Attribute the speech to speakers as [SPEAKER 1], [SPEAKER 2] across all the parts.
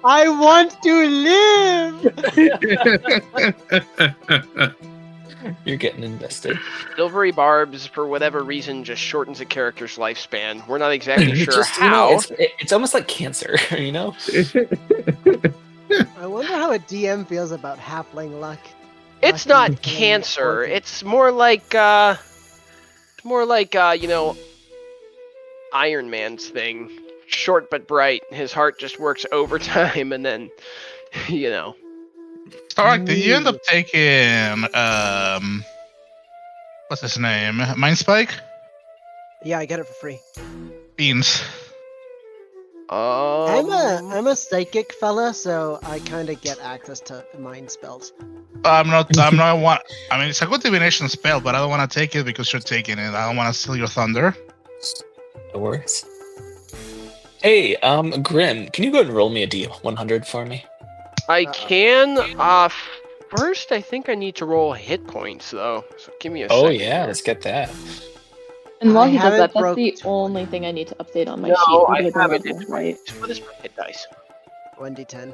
[SPEAKER 1] I want to live!
[SPEAKER 2] You're getting invested.
[SPEAKER 3] Silvery barbs, for whatever reason, just shortens a character's lifespan. We're not exactly sure
[SPEAKER 2] Just,
[SPEAKER 3] how.
[SPEAKER 2] it's almost like cancer, you know?
[SPEAKER 1] I wonder how a DM feels about halfling luck.
[SPEAKER 3] It's
[SPEAKER 1] Lucky
[SPEAKER 3] not
[SPEAKER 1] thing,
[SPEAKER 3] cancer.
[SPEAKER 1] orphan.
[SPEAKER 3] It's more like, Iron Man's thing. Short but bright. His heart just works overtime, and then,
[SPEAKER 4] Alright, did you end up taking what's his name? Mind Spike?
[SPEAKER 1] Yeah, I get it for free.
[SPEAKER 4] Beans.
[SPEAKER 1] I'm a psychic fella, so I kind of get access to mind spells.
[SPEAKER 4] I'm not one. I mean, it's a good divination spell, but I don't want to take it because you're taking it. I don't want to steal your thunder.
[SPEAKER 2] No worries. Hey, Grim, can you go ahead and roll me a D100 for me?
[SPEAKER 3] I can. First, I think I need to roll hit points, though. So give me a second.
[SPEAKER 2] Oh, yeah, let's get that.
[SPEAKER 5] And while
[SPEAKER 1] I
[SPEAKER 5] he does
[SPEAKER 1] haven't
[SPEAKER 5] that, that's
[SPEAKER 1] broke-
[SPEAKER 5] the only thing I need to update on my
[SPEAKER 3] No,
[SPEAKER 5] sheet.
[SPEAKER 3] I
[SPEAKER 5] Other than
[SPEAKER 3] haven't.
[SPEAKER 5] that, right?
[SPEAKER 3] What is my hit dice?
[SPEAKER 1] 1d10.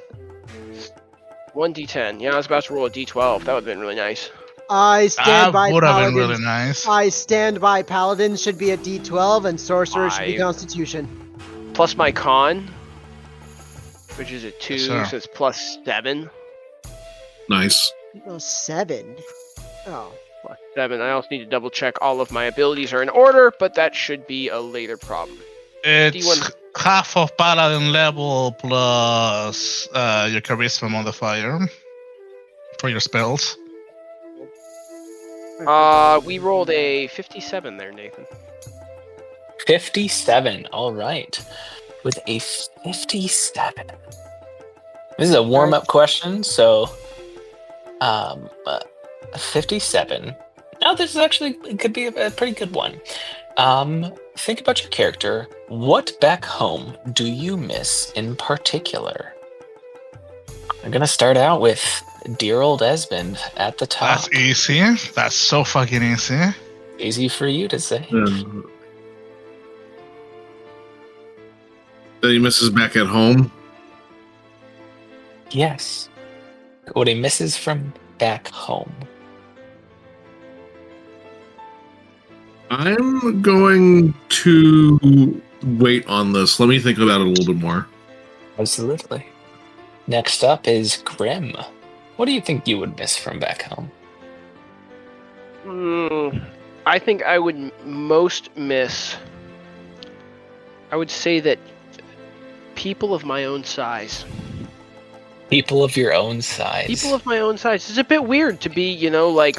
[SPEAKER 3] 1d10. Yeah, I was about to roll a d12. That would have been really nice.
[SPEAKER 1] I stand by
[SPEAKER 4] That would have been
[SPEAKER 1] paladins.
[SPEAKER 4] really nice.
[SPEAKER 1] I stand by paladins should be a d12 and sorcerers should be
[SPEAKER 3] 5.
[SPEAKER 1] constitution.
[SPEAKER 3] Plus my con, which is a 2,
[SPEAKER 4] Sure.
[SPEAKER 3] so it's plus 7.
[SPEAKER 6] Nice.
[SPEAKER 1] Oh, 7. Oh.
[SPEAKER 3] Plus 7. I also need to double check all of my abilities are in order, but that should be a later problem.
[SPEAKER 4] It's
[SPEAKER 3] D1.
[SPEAKER 4] half of paladin level plus your charisma modifier for your spells.
[SPEAKER 3] We rolled a 57 there, Nathan.
[SPEAKER 2] 57, all right. With a 57. This is a warm-up question, so 57. Now this is actually it could be a pretty good one. Think about your character. What back home do you miss in particular? I'm gonna start out with dear old Esmond at the top.
[SPEAKER 4] That's easy. That's so fucking easy.
[SPEAKER 2] Easy for you to say.
[SPEAKER 6] Then he misses back at home.
[SPEAKER 2] Yes. What he misses from back home.
[SPEAKER 6] I'm going to wait on this. Let me think about it a little bit more.
[SPEAKER 2] Absolutely. Next up is Grim. What do you think you would miss from back home?
[SPEAKER 3] I think I would most miss. I would say that people of my own size.
[SPEAKER 2] People of your own size.
[SPEAKER 3] People of my own size. It's a bit weird to be, like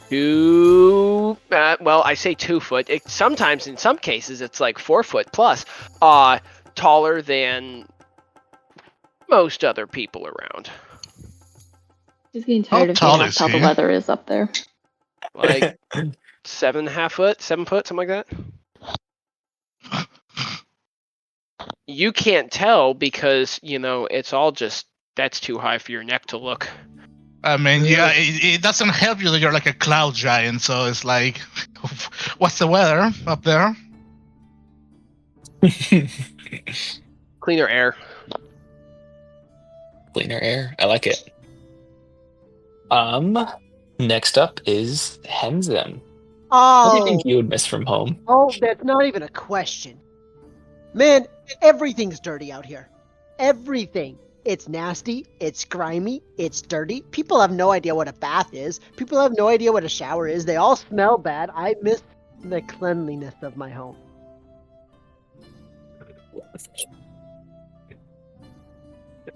[SPEAKER 3] 2. Well, I say 2 foot. Sometimes, in some cases, it's like 4 foot plus. Taller than most other people around.
[SPEAKER 5] Just getting tired
[SPEAKER 4] How
[SPEAKER 5] of
[SPEAKER 4] tall
[SPEAKER 5] seeing
[SPEAKER 4] is
[SPEAKER 5] how the
[SPEAKER 4] he?
[SPEAKER 5] weather is up there.
[SPEAKER 3] Like 7.5 foot, 7 foot, something like that. You can't tell because, it's all just, that's too high for your neck to look.
[SPEAKER 4] I mean, yeah, it doesn't help you that you're like a cloud giant, so it's like, what's the weather up there?
[SPEAKER 3] Cleaner air.
[SPEAKER 2] Cleaner air. I like it. Next up is Henzem. What do you
[SPEAKER 1] Oh,
[SPEAKER 2] think you would miss from home?
[SPEAKER 1] that's not even a question. Man, everything's dirty out here. Everything. It's nasty, it's grimy, it's dirty. People have no idea what a bath is. People have no idea what a shower is. They all smell bad. I miss the cleanliness of my home.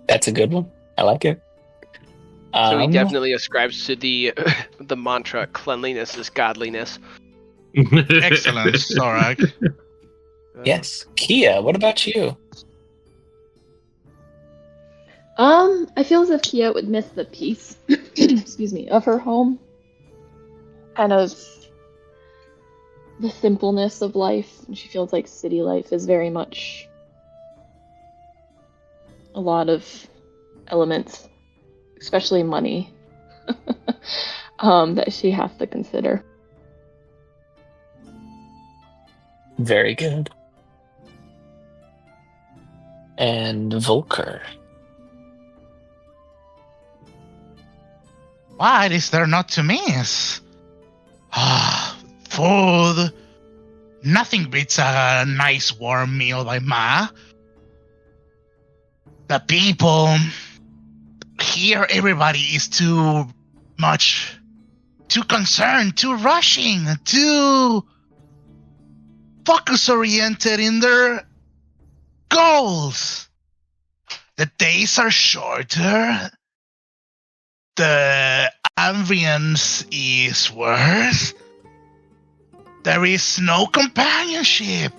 [SPEAKER 2] That's a good one. I like it.
[SPEAKER 3] So he definitely ascribes to the the mantra, cleanliness is godliness.
[SPEAKER 4] Excellent, Zorak.
[SPEAKER 2] Yes. Kia, what about you?
[SPEAKER 5] I feel as if Kia would miss the peace, excuse me, of her home. Kind of the simpleness of life. And she feels like city life is very much a lot of elements, especially money, that she has to consider.
[SPEAKER 2] Very good. And Volker.
[SPEAKER 4] What is there not to miss? Food. Nothing beats a nice warm meal by Ma. The people. Here, everybody is too much. Too concerned, too rushing, too focus-oriented in their goals. The days are shorter. The ambience is worse. There is no companionship.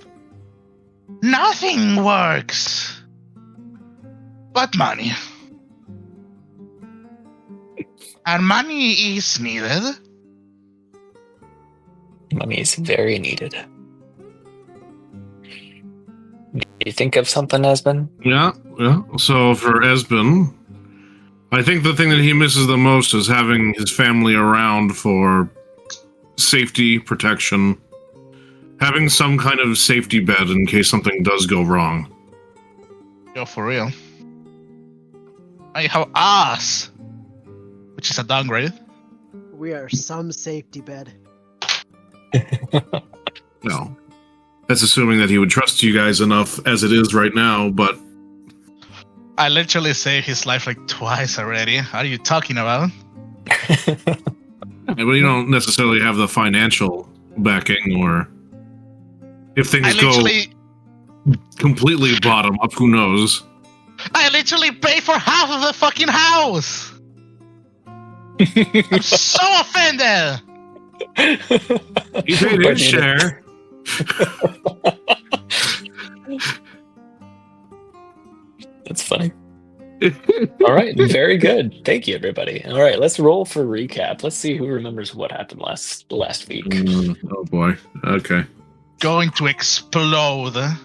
[SPEAKER 4] Nothing works. But money. And money is needed.
[SPEAKER 2] Money is very needed. Do you think of something, Esben?
[SPEAKER 6] Yeah. So for Esben, I think the thing that he misses the most is having his family around for safety, protection, having some kind of safety bed in case something does go wrong.
[SPEAKER 4] Yo, for real. I have us, which is a downgrade.
[SPEAKER 1] We are some safety bed.
[SPEAKER 6] No. That's assuming that he would trust you guys enough as it is right now, but...
[SPEAKER 4] I literally saved his life like twice already. What are you talking about?
[SPEAKER 6] Yeah, but you don't necessarily have the financial backing, or... If things go completely bottom up, who knows?
[SPEAKER 4] I literally paid for half of the fucking house! I'm so offended!
[SPEAKER 6] He paid his share.
[SPEAKER 2] That's funny. All right, very good. Thank you, everybody. All right, let's roll for recap. Let's see who remembers what happened last week.
[SPEAKER 6] Oh boy. Okay.
[SPEAKER 4] Going to explode.
[SPEAKER 2] At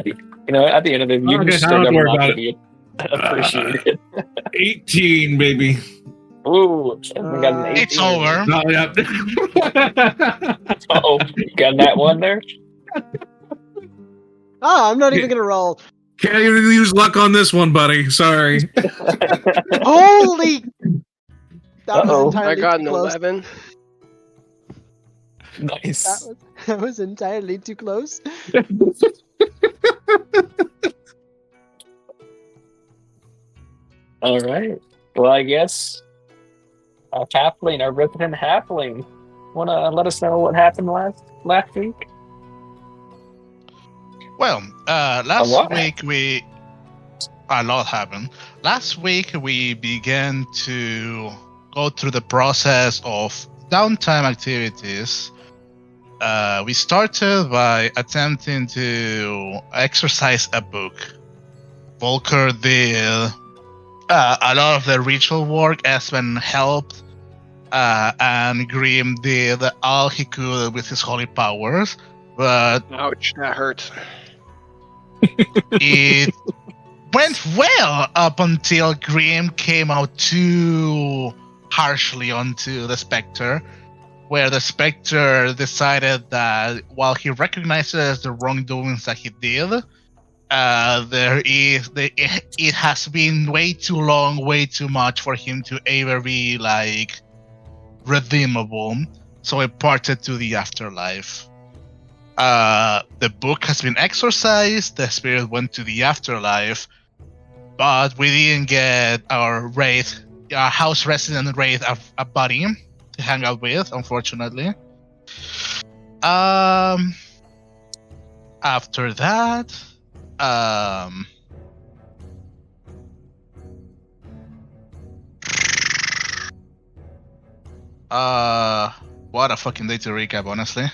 [SPEAKER 2] the end of it, you
[SPEAKER 6] Okay,
[SPEAKER 2] just
[SPEAKER 6] I don't
[SPEAKER 2] still
[SPEAKER 6] worry
[SPEAKER 2] never
[SPEAKER 6] about
[SPEAKER 2] to be appreciated.
[SPEAKER 6] 18, baby.
[SPEAKER 2] Ooh, we got an 18.
[SPEAKER 4] It's over.
[SPEAKER 6] No, yeah.
[SPEAKER 2] Oh, you got that one there?
[SPEAKER 1] Oh, I'm not even gonna roll.
[SPEAKER 6] Can't even use luck on this one, buddy. Sorry.
[SPEAKER 1] Holy! That was entirely
[SPEAKER 3] I got
[SPEAKER 1] too
[SPEAKER 3] an
[SPEAKER 1] close.
[SPEAKER 3] 11.
[SPEAKER 2] Nice.
[SPEAKER 1] That was entirely too close.
[SPEAKER 2] All right. Well, I guess our halfling, our resident halfling, want to let us know what happened last week?
[SPEAKER 4] Well,
[SPEAKER 2] A
[SPEAKER 4] last
[SPEAKER 2] lot
[SPEAKER 4] week a lot happened. Last week we began to go through the process of downtime activities. We started by attempting to exercise a book. Volker did a lot of the ritual work. Espen helped, and Grim did all he could with his holy powers. But
[SPEAKER 3] Ouch, that hurts.
[SPEAKER 4] it went well up until Grim came out too harshly onto the Spectre, where the Spectre decided that while he recognizes the wrongdoings that he did, it has been way too long, way too much for him to ever be like redeemable. So it parted to the afterlife. The book has been exorcised, the spirit went to the afterlife, but we didn't get our house resident wraith, a buddy to hang out with, unfortunately. After that, what a fucking day to recap, honestly.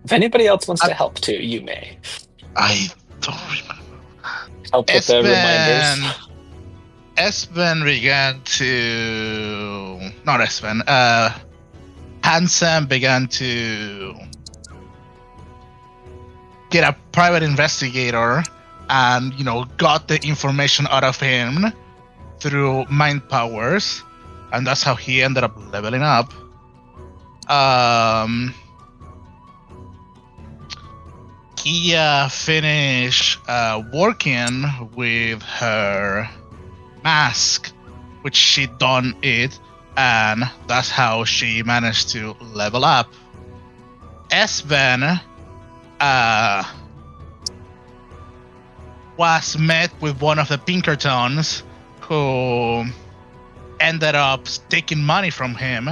[SPEAKER 2] If anybody else wants to help too, you may.
[SPEAKER 4] I don't remember.
[SPEAKER 2] Help with the reminders.
[SPEAKER 4] Espen began to... Not Espen. Hansen began to get a private investigator and, got the information out of him through mind powers. And that's how he ended up leveling up. Kia finished working with her mask, which she done it, and that's how she managed to level up. Esben was met with one of the Pinkertons who ended up taking money from him,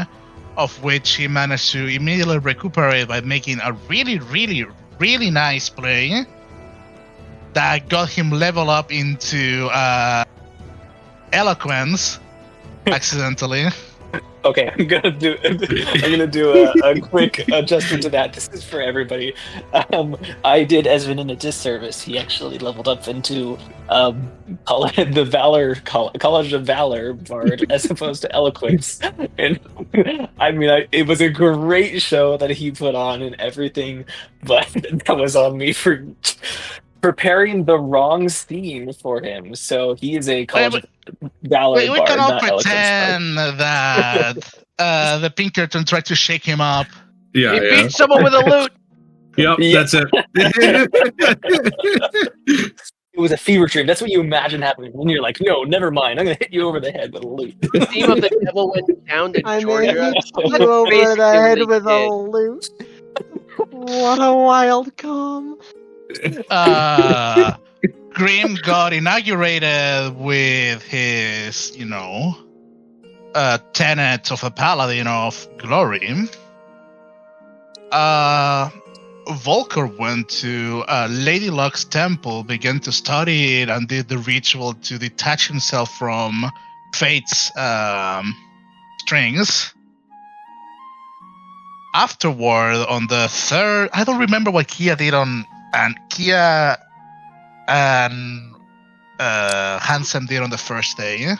[SPEAKER 4] of which he managed to immediately recuperate by making a really, really, really nice play that got him level up into eloquence accidentally.
[SPEAKER 2] Okay, I'm gonna do a quick adjustment to that. This is for everybody. I did Esvin in a disservice. He actually leveled up into the Valor College of Valor Bard as opposed to Eloquence. And I mean, it was a great show that he put on and everything, but that was on me for preparing the wrong scene for him. So he is a College of Valor
[SPEAKER 4] we
[SPEAKER 2] Bard,
[SPEAKER 4] cannot
[SPEAKER 2] not Eloquence
[SPEAKER 4] pretend that the Pinkerton tried to shake him up.
[SPEAKER 6] Yeah,
[SPEAKER 3] He
[SPEAKER 6] yeah.
[SPEAKER 3] beat someone with a loot.
[SPEAKER 6] Yep,
[SPEAKER 2] Yeah.
[SPEAKER 6] that's it.
[SPEAKER 2] It was a fever dream. That's what you imagine happening. And you're like, no, never mind. I'm going to hit you over the head with a loot.
[SPEAKER 3] The theme of the devil went down to
[SPEAKER 1] I mean,
[SPEAKER 3] Georgia.
[SPEAKER 1] he hit you
[SPEAKER 3] That's
[SPEAKER 1] over
[SPEAKER 3] basically
[SPEAKER 1] the
[SPEAKER 3] what
[SPEAKER 1] head
[SPEAKER 3] he
[SPEAKER 1] with a
[SPEAKER 3] did.
[SPEAKER 1] loot. What a wild com.
[SPEAKER 4] Grim got inaugurated with his, tenet of a paladin of glory. Volker went to Lady Luck's temple, began to study it, and did the ritual to detach himself from Fate's strings. Afterward, on the third, I don't remember what Kia did Kia and Hansen did on the first day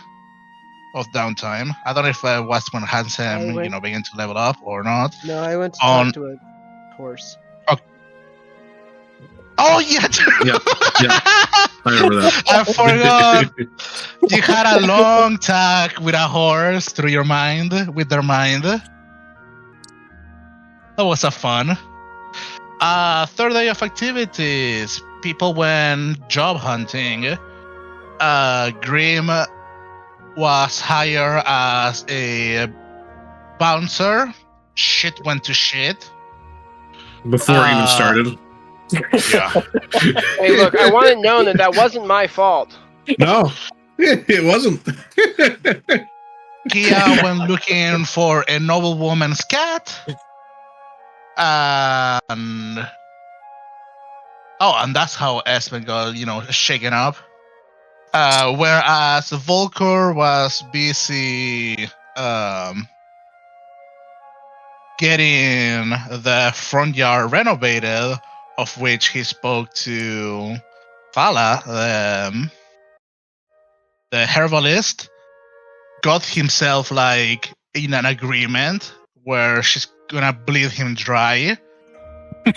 [SPEAKER 4] of downtime. I don't know if it was when Hansen, began to level up or not.
[SPEAKER 1] No, I went to
[SPEAKER 4] On-
[SPEAKER 1] talk to a horse.
[SPEAKER 4] Oh yeah,
[SPEAKER 6] Yeah. I remember that.
[SPEAKER 4] I forgot. You had a long talk with a horse with their mind. That was a fun. Third day of activities. People went job hunting. Grim was hired as a bouncer. Shit went to shit.
[SPEAKER 6] Before it even started.
[SPEAKER 4] Yeah.
[SPEAKER 3] Hey, look, I want it known that wasn't my fault.
[SPEAKER 6] No, it wasn't.
[SPEAKER 4] Kia went looking for a noblewoman's cat. And that's how Espen got, shaken up. Whereas Volker was busy getting the front yard renovated, of which he spoke to Fala, the herbalist, got himself in an agreement where she's gonna bleed him dry.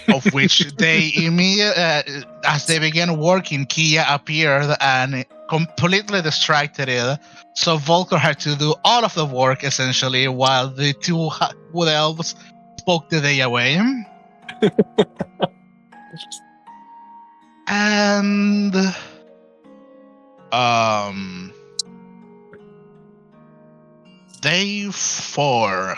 [SPEAKER 4] Of which they immediately, as they began working, Kia appeared and completely distracted it. So Volker had to do all of the work essentially, while the two wood elves spoke the day away. And day 4.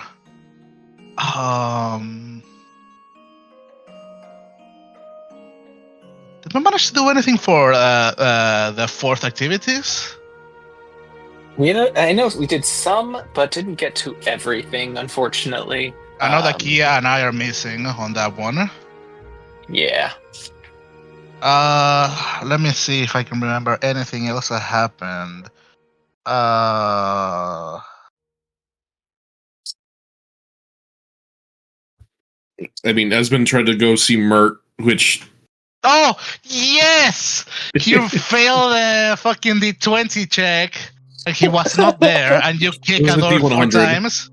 [SPEAKER 4] Did we manage to do anything for the fourth activities?
[SPEAKER 2] I know we did some, but didn't get to everything, unfortunately.
[SPEAKER 4] I know that Kia and I are missing on that one.
[SPEAKER 2] Yeah.
[SPEAKER 4] Let me see if I can remember anything else that happened.
[SPEAKER 6] I mean, Esmond tried to go see Mert, which...
[SPEAKER 4] Oh, yes! You failed the fucking D20 check. He was not there, and you kick
[SPEAKER 6] It was
[SPEAKER 4] a
[SPEAKER 6] the
[SPEAKER 4] door 4
[SPEAKER 6] D100.
[SPEAKER 4] times.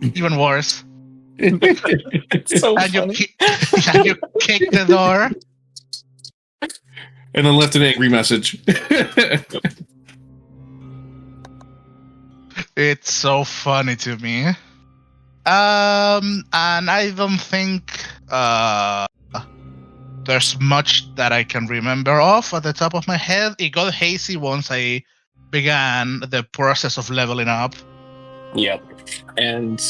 [SPEAKER 4] Even worse.
[SPEAKER 2] It's so
[SPEAKER 4] And
[SPEAKER 2] funny.
[SPEAKER 4] you kick the door.
[SPEAKER 6] And then left an angry message.
[SPEAKER 4] It's so funny to me. And I don't think there's much that I can remember off at the top of my head. It got hazy once I began the process of leveling up.
[SPEAKER 2] Yep. And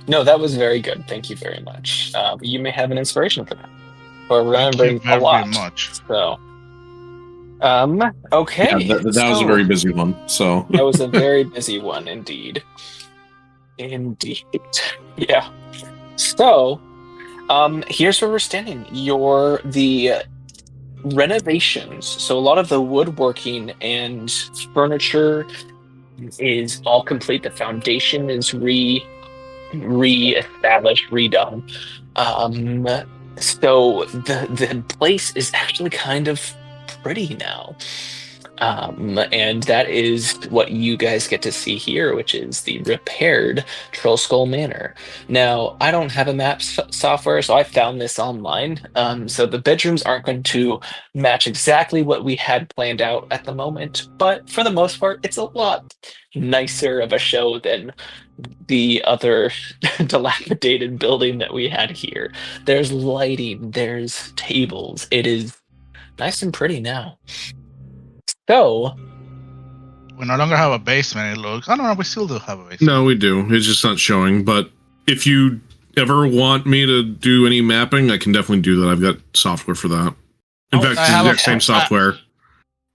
[SPEAKER 2] no, that was very good. Thank you very much. You may have an inspiration for that, for remembering a
[SPEAKER 4] very
[SPEAKER 2] lot.
[SPEAKER 4] much.
[SPEAKER 2] So, okay.
[SPEAKER 6] Yeah, that was a
[SPEAKER 2] So,
[SPEAKER 6] very busy one. So
[SPEAKER 2] that was a very busy one indeed. Indeed. Yeah. So, here's where we're standing. The renovations. So a lot of the woodworking and furniture is all complete. The foundation is re-established, redone. So the place is actually kind of pretty now. And that is what you guys get to see here, which is the repaired Troll Skull Manor. Now, I don't have a map software, so I found this online. So the bedrooms aren't going to match exactly what we had planned out at the moment, but for the most part, it's a lot nicer of a show than the other dilapidated building that we had here. There's lighting, there's tables. It is nice and pretty now. So,
[SPEAKER 4] we no longer have a basement, it looks. Oh, no, we still do have a basement.
[SPEAKER 6] no, we do. It's just not showing. But if you ever want me to do any mapping, I can definitely do that. I've got software for that. In fact, it's the exact same software.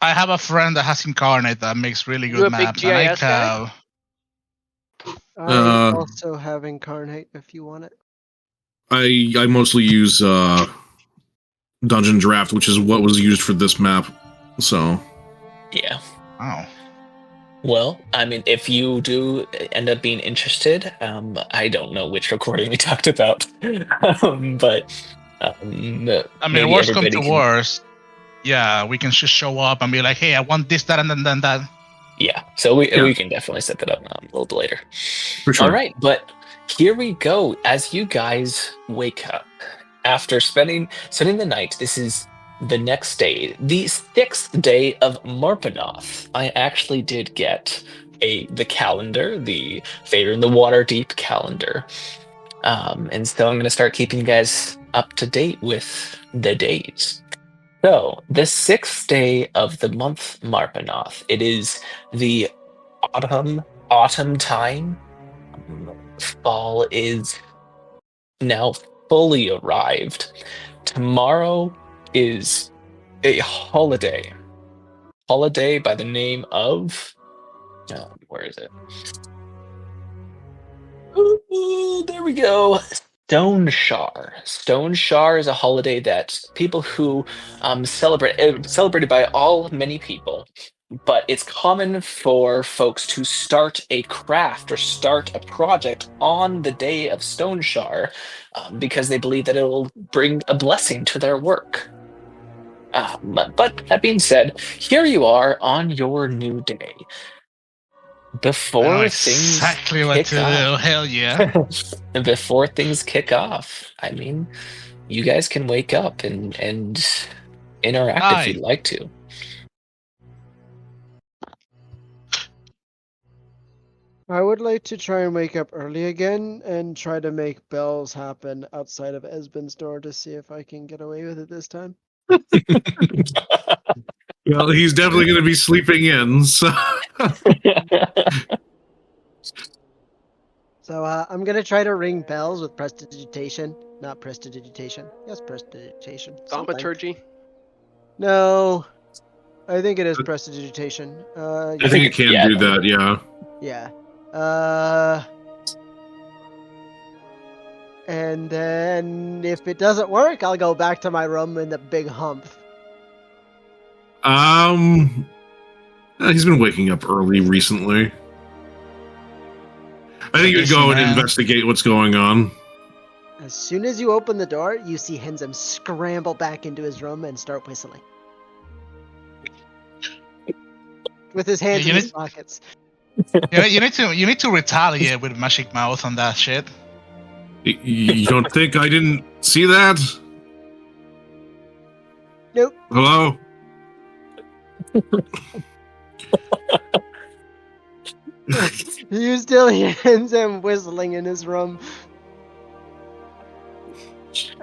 [SPEAKER 4] I have a friend that has Incarnate that makes really good maps.
[SPEAKER 3] Big GIS guy?
[SPEAKER 1] I also have Incarnate if you want it.
[SPEAKER 6] I mostly use Dungeon Draft, which is what was used for this map. So,
[SPEAKER 2] yeah.
[SPEAKER 4] Wow.
[SPEAKER 2] Well, I mean, if you do end up being interested, I don't know which recording we talked about, but
[SPEAKER 4] I mean, worst come to worst, yeah, we can just show up and be like, "Hey, I want this, that, and then that."
[SPEAKER 2] Yeah, so we can definitely set that up a little bit later.
[SPEAKER 6] For sure.
[SPEAKER 2] All right, but here we go. As you guys wake up after spending the night, this is the next day, the 6th day of Marpanoth. I actually did get the calendar, the Fader in the Waterdeep calendar. And so I'm going to start keeping you guys up to date with the dates. So, the 6th day of the month Marpanoth. It is the autumn time. Fall is now fully arrived. Tomorrow is a holiday by the name of where is it? Ooh, there we go. Stone Shar. Stone Shar is a holiday that people who celebrated by many people, but it's common for folks to start a craft or start a project on the day of Stone Shar because they believe that it will bring a blessing to their work. But that being said, here you are on your new day. Before things
[SPEAKER 4] exactly what to do, hell yeah.
[SPEAKER 2] Before things kick off, I mean, you guys can wake up and interact if you'd like to.
[SPEAKER 1] I would like to try and wake up early again and try to make bells happen outside of Esben's door to see if I can get away with it this time.
[SPEAKER 6] Well, he's definitely going to be sleeping in, so...
[SPEAKER 1] So I'm going to try to ring bells with prestidigitation. Not prestidigitation. Yes, prestidigitation.
[SPEAKER 3] Thaumaturgy?
[SPEAKER 1] No. I think it is prestidigitation.
[SPEAKER 6] I think it can do that, yeah.
[SPEAKER 1] Yeah. And then if it doesn't work, I'll go back to my room in the big hump.
[SPEAKER 6] He's been waking up early recently. I think you'd go and investigate what's going on.
[SPEAKER 1] As soon as you open the door, you see Henzem scramble back into his room and start whistling. With his hands in his pockets.
[SPEAKER 4] You need to retaliate with Magic Mouth on that shit.
[SPEAKER 6] You don't think I didn't see that?
[SPEAKER 1] Nope.
[SPEAKER 6] Hello?
[SPEAKER 1] You still hear him whistling in his room.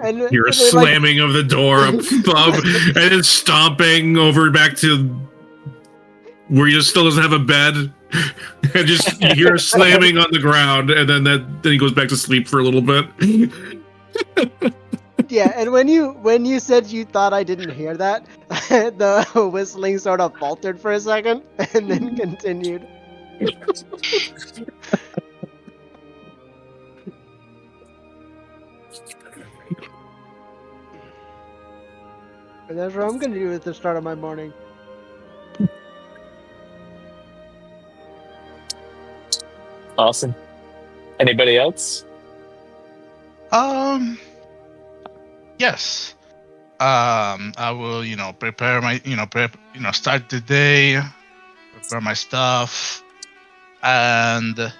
[SPEAKER 1] And
[SPEAKER 6] You're a
[SPEAKER 1] they're like,
[SPEAKER 6] slamming of the door, a thump, and then stomping over back to where he just still doesn't have a bed. And just you hear a slamming on the ground, and then he goes back to sleep for a little bit.
[SPEAKER 1] yeah, and when you said you thought I didn't hear that, the whistling sort of faltered for a second and then continued. And that's what I'm gonna do at the start of my morning.
[SPEAKER 2] Awesome. Anybody else?
[SPEAKER 4] Yes. I will, prepare my, start the day, prepare my stuff, and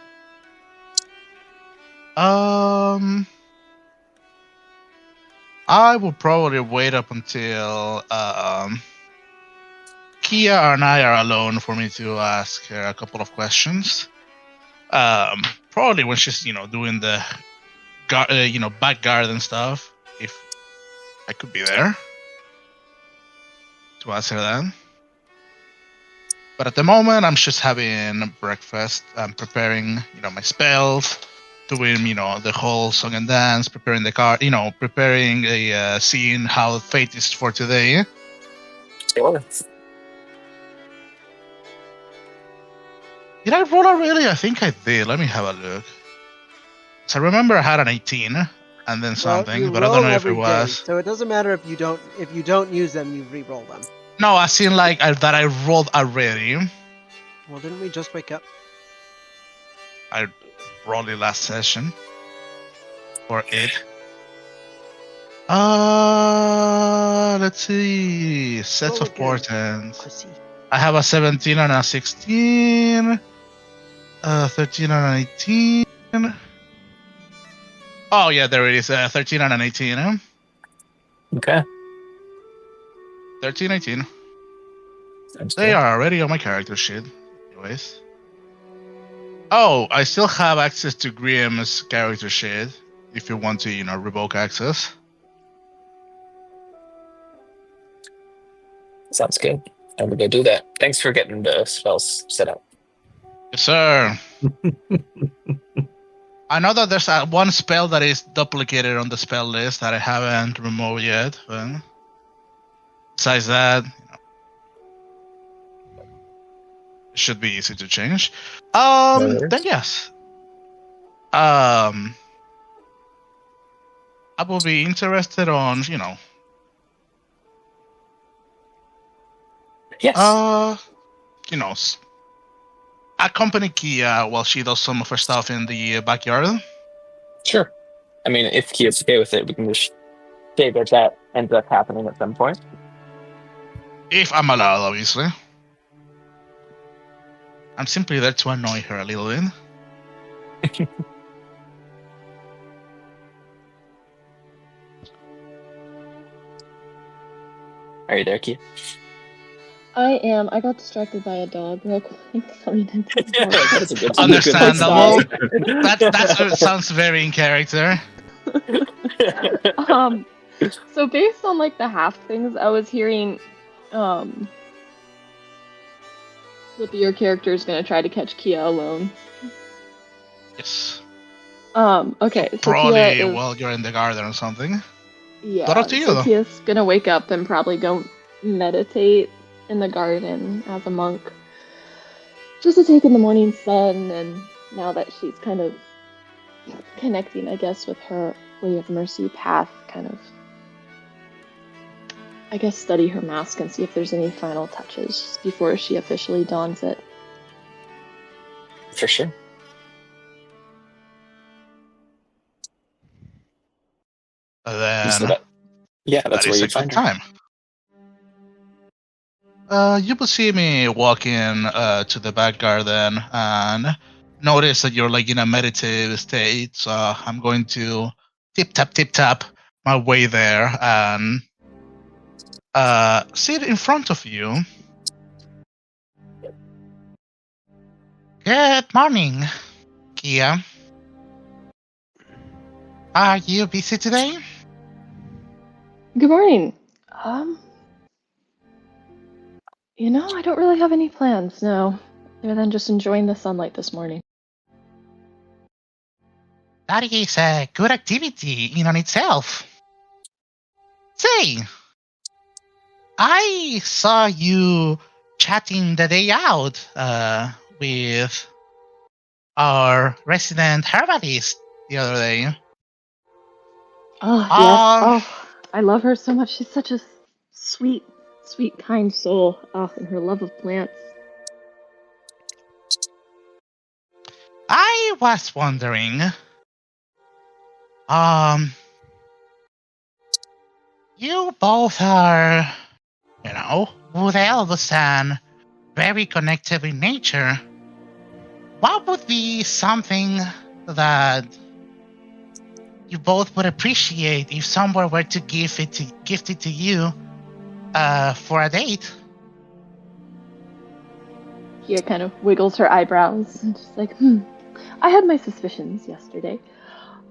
[SPEAKER 4] I will probably wait up until Kia and I are alone for me to ask her a couple of questions. Probably when she's, doing the, back garden stuff, if I could be there to ask her that. But at the moment, I'm just having breakfast. I'm preparing, my spells, doing, the whole song and dance, preparing the car, preparing a seeing how fate is for today.
[SPEAKER 2] Sure.
[SPEAKER 4] Did I roll already? I think I did. Let me have a look. So I remember I had an 18 and then something,
[SPEAKER 1] you
[SPEAKER 4] but I don't
[SPEAKER 1] roll
[SPEAKER 4] know if
[SPEAKER 1] every
[SPEAKER 4] it was.
[SPEAKER 1] day, so it doesn't matter if you don't use them, you re-roll them.
[SPEAKER 4] No, I seen that I rolled already.
[SPEAKER 1] Well, didn't we just wake up?
[SPEAKER 4] I rolled it last session. Or it. Let's see. Sets
[SPEAKER 1] Roll
[SPEAKER 4] of
[SPEAKER 1] again.
[SPEAKER 4] portents.
[SPEAKER 1] Pussy.
[SPEAKER 4] I have a 17 and a 16. 13 and an 18. Oh, yeah, there it is. 13 and an 18.
[SPEAKER 2] Okay.
[SPEAKER 4] 13, 18.
[SPEAKER 2] Sounds
[SPEAKER 4] They
[SPEAKER 2] good.
[SPEAKER 4] are already on my character sheet. Anyways. Oh, I still have access to Grimm's character sheet. If you want to, revoke access.
[SPEAKER 2] Sounds good. I'm gonna go do that. Thanks for getting the spells set up.
[SPEAKER 4] Yes, sir. I know that there's one spell that is duplicated on the spell list that I haven't removed yet, but besides that, it should be easy to change. Then yes. I will be interested on,
[SPEAKER 2] Yes.
[SPEAKER 4] accompany Kia while she does some of her stuff in the backyard.
[SPEAKER 2] Sure. I mean, if Kia's okay with it, we can just say that ends up happening at some point.
[SPEAKER 4] If I'm allowed, obviously. I'm simply there to annoy her a little bit.
[SPEAKER 2] Are you there, Kia?
[SPEAKER 5] I am. I got distracted by a dog real quick. Coming into the door.
[SPEAKER 2] That's a good
[SPEAKER 4] Understandable.
[SPEAKER 2] Good
[SPEAKER 4] That sounds very in character.
[SPEAKER 5] So based on the half things, I was hearing that your character is gonna try to catch Kia alone.
[SPEAKER 4] Yes.
[SPEAKER 5] Okay. So
[SPEAKER 4] Probably
[SPEAKER 5] Kia is,
[SPEAKER 4] while you're in the garden or something.
[SPEAKER 5] yeah.
[SPEAKER 4] But up to you,
[SPEAKER 5] So
[SPEAKER 4] though.
[SPEAKER 5] Kia's gonna wake up and probably go meditate in the garden as a monk, just to take in the morning sun. And now that she's kind of connecting, I guess, with her Way of Mercy path, kind of, I guess, study her mask and see if there's any final touches before she officially dons it.
[SPEAKER 2] For sure.
[SPEAKER 4] Then
[SPEAKER 2] So that's
[SPEAKER 4] that
[SPEAKER 2] where
[SPEAKER 4] is
[SPEAKER 2] you
[SPEAKER 4] a
[SPEAKER 2] find
[SPEAKER 4] good
[SPEAKER 2] her.
[SPEAKER 4] time. You will see me walking to the back garden and notice that you're in a meditative state. So I'm going to tip tap my way there and sit in front of you. Good morning, Kia. Are you busy today?
[SPEAKER 5] Good morning. I don't really have any plans, no, other than just enjoying the sunlight this morning.
[SPEAKER 4] That is a good activity in on itself. Say, I saw you chatting the day out with our resident herbalist the other day.
[SPEAKER 5] Oh, yes. Oh, I love her so much. She's such a sweet, sweet, kind soul. Oh, and her love of plants.
[SPEAKER 4] I was wondering, you both are, wood elves and very connected in nature. What would be something that you both would appreciate if someone were to gift it to you for a date?
[SPEAKER 5] Kia kind of wiggles her eyebrows and just like, I had my suspicions yesterday.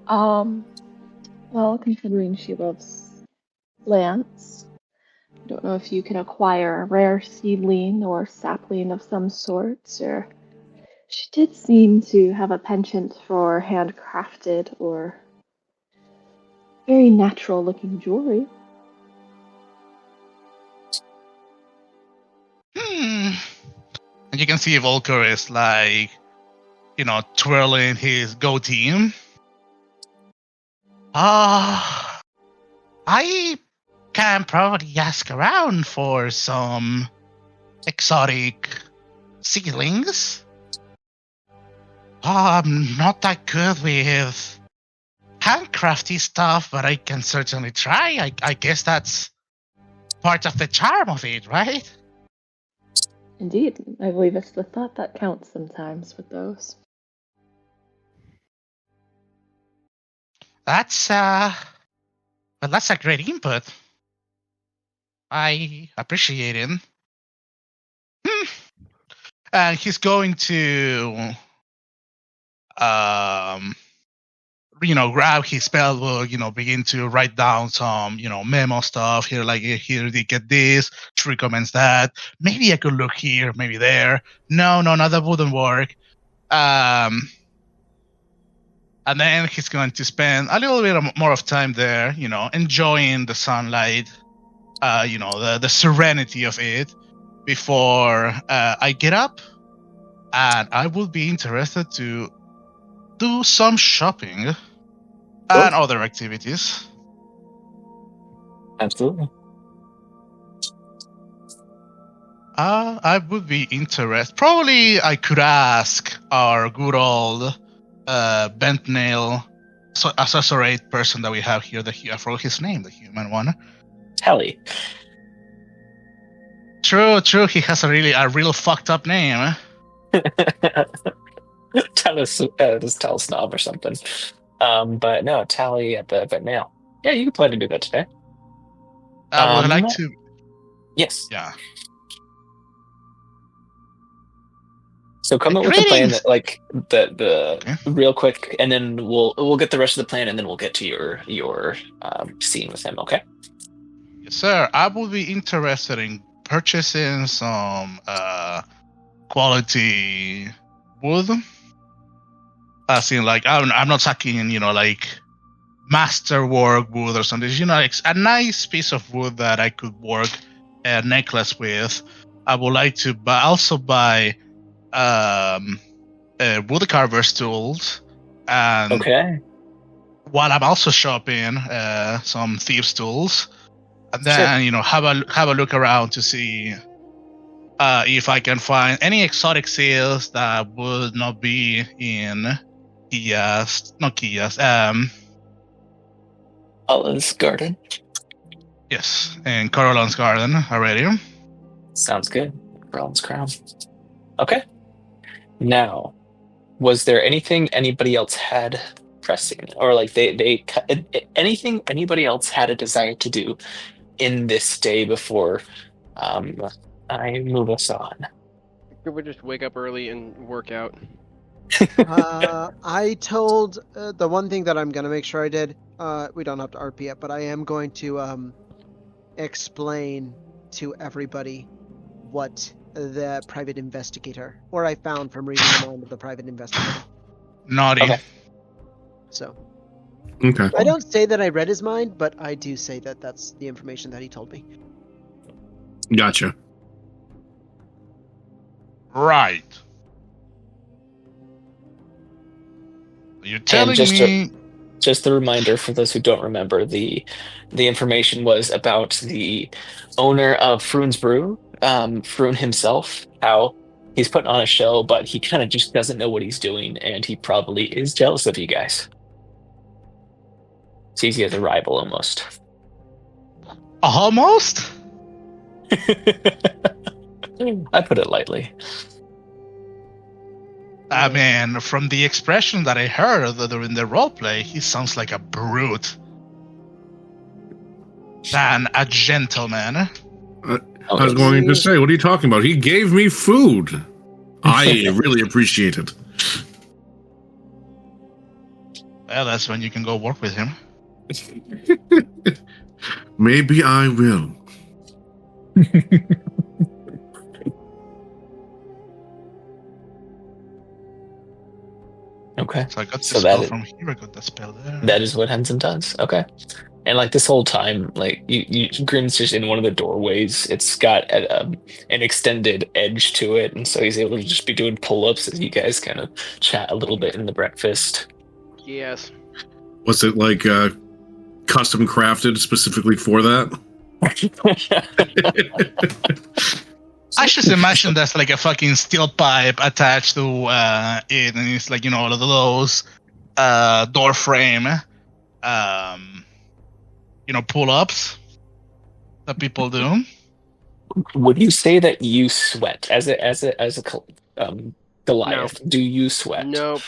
[SPEAKER 5] Well, considering she loves plants, I don't know if you can acquire a rare seedling or sapling of some sort, or she did seem to have a penchant for handcrafted or very natural looking jewelry.
[SPEAKER 4] And you can see Volker is like, twirling his goatee. I can probably ask around for some exotic seedlings. I'm not that good with handcrafty stuff, but I can certainly try. I guess that's part of the charm of it, right?
[SPEAKER 5] Indeed, I believe it's the thought that counts sometimes with those.
[SPEAKER 4] That's a great input. I appreciate it. And he's going to grab his spell book, begin to write down some, memo stuff here, like here they get this, she recommends that. Maybe I could look here, maybe there. No, that wouldn't work. And then he's going to spend a little bit more of time there, enjoying the sunlight, the serenity of it before I get up. And I would be interested to do some shopping and other activities.
[SPEAKER 2] Absolutely.
[SPEAKER 4] I would be interested. Probably I could ask our good old bent nail accessorate person that we have here. I forgot his name, the human one.
[SPEAKER 2] Tally.
[SPEAKER 4] True. He has a real fucked up name.
[SPEAKER 2] Tell Snob or something. But no, Tally at the nail. Yeah, you can plan to do that today.
[SPEAKER 4] I would like to.
[SPEAKER 2] Yes.
[SPEAKER 4] Yeah.
[SPEAKER 2] So come up with a plan that, like the real quick, and then we'll get the rest of the plan, and then we'll get to your scene with him. Okay.
[SPEAKER 4] Yes, sir. I would be interested in purchasing some quality wood. As in, like, I'm not talking, like masterwork wood or something. Like a nice piece of wood that I could work a necklace with. I would like to buy wood carver's tools, and while I'm also shopping some thieves tools, and then have a look around to see if I can find any exotic seals that would not be in
[SPEAKER 2] Olive's garden.
[SPEAKER 4] Yes, in Caroline's garden already.
[SPEAKER 2] Sounds good. Caroline's crown. Okay. Now, was there anything anybody else had pressing, or like they anything anybody else had a desire to do in this day before I move us on?
[SPEAKER 3] Or we just wake up early and work out.
[SPEAKER 1] I told the one thing that I'm gonna make sure I did. We don't have to RP it, but I am going to explain to everybody what the private investigator, or I found from reading the mind of the private investigator.
[SPEAKER 4] Naughty.
[SPEAKER 2] Okay.
[SPEAKER 1] So
[SPEAKER 6] Okay.
[SPEAKER 1] I don't say that I read his mind, but I do say that that's the information that he told me.
[SPEAKER 6] Gotcha.
[SPEAKER 4] Right. You're telling
[SPEAKER 2] just
[SPEAKER 4] me...
[SPEAKER 2] Just a reminder for those who don't remember, the information was about the owner of Froon's Brew, Froon himself, how he's putting on a show, but he kind of just doesn't know what he's doing, and he probably is jealous of you guys. Sees you as a rival almost.
[SPEAKER 4] Almost?
[SPEAKER 2] I put it lightly.
[SPEAKER 4] I mean, from the expression that I heard during the roleplay, he sounds like a brute. Than a gentleman.
[SPEAKER 6] I was going to say, what are you talking about? He gave me food. I really appreciate it.
[SPEAKER 4] Well, that's when you can go work with him.
[SPEAKER 6] Maybe I will.
[SPEAKER 2] Okay.
[SPEAKER 4] So I got the
[SPEAKER 2] So
[SPEAKER 4] spell
[SPEAKER 2] that is-
[SPEAKER 4] from here, I got the spell there.
[SPEAKER 2] That is what Henson does. Okay. And like this whole time, like Grim's just in one of the doorways. It's got an extended edge to it, and so he's able to just be doing pull-ups as you guys kind of chat a little bit in the breakfast.
[SPEAKER 3] Yes.
[SPEAKER 6] Was it like custom crafted specifically for that?
[SPEAKER 4] I just imagine there's like a fucking steel pipe attached to it, and it's like, all of those door frame, pull-ups that people do.
[SPEAKER 2] Would you say that you sweat as a Goliath?
[SPEAKER 3] No.
[SPEAKER 2] Do you sweat?
[SPEAKER 3] Nope.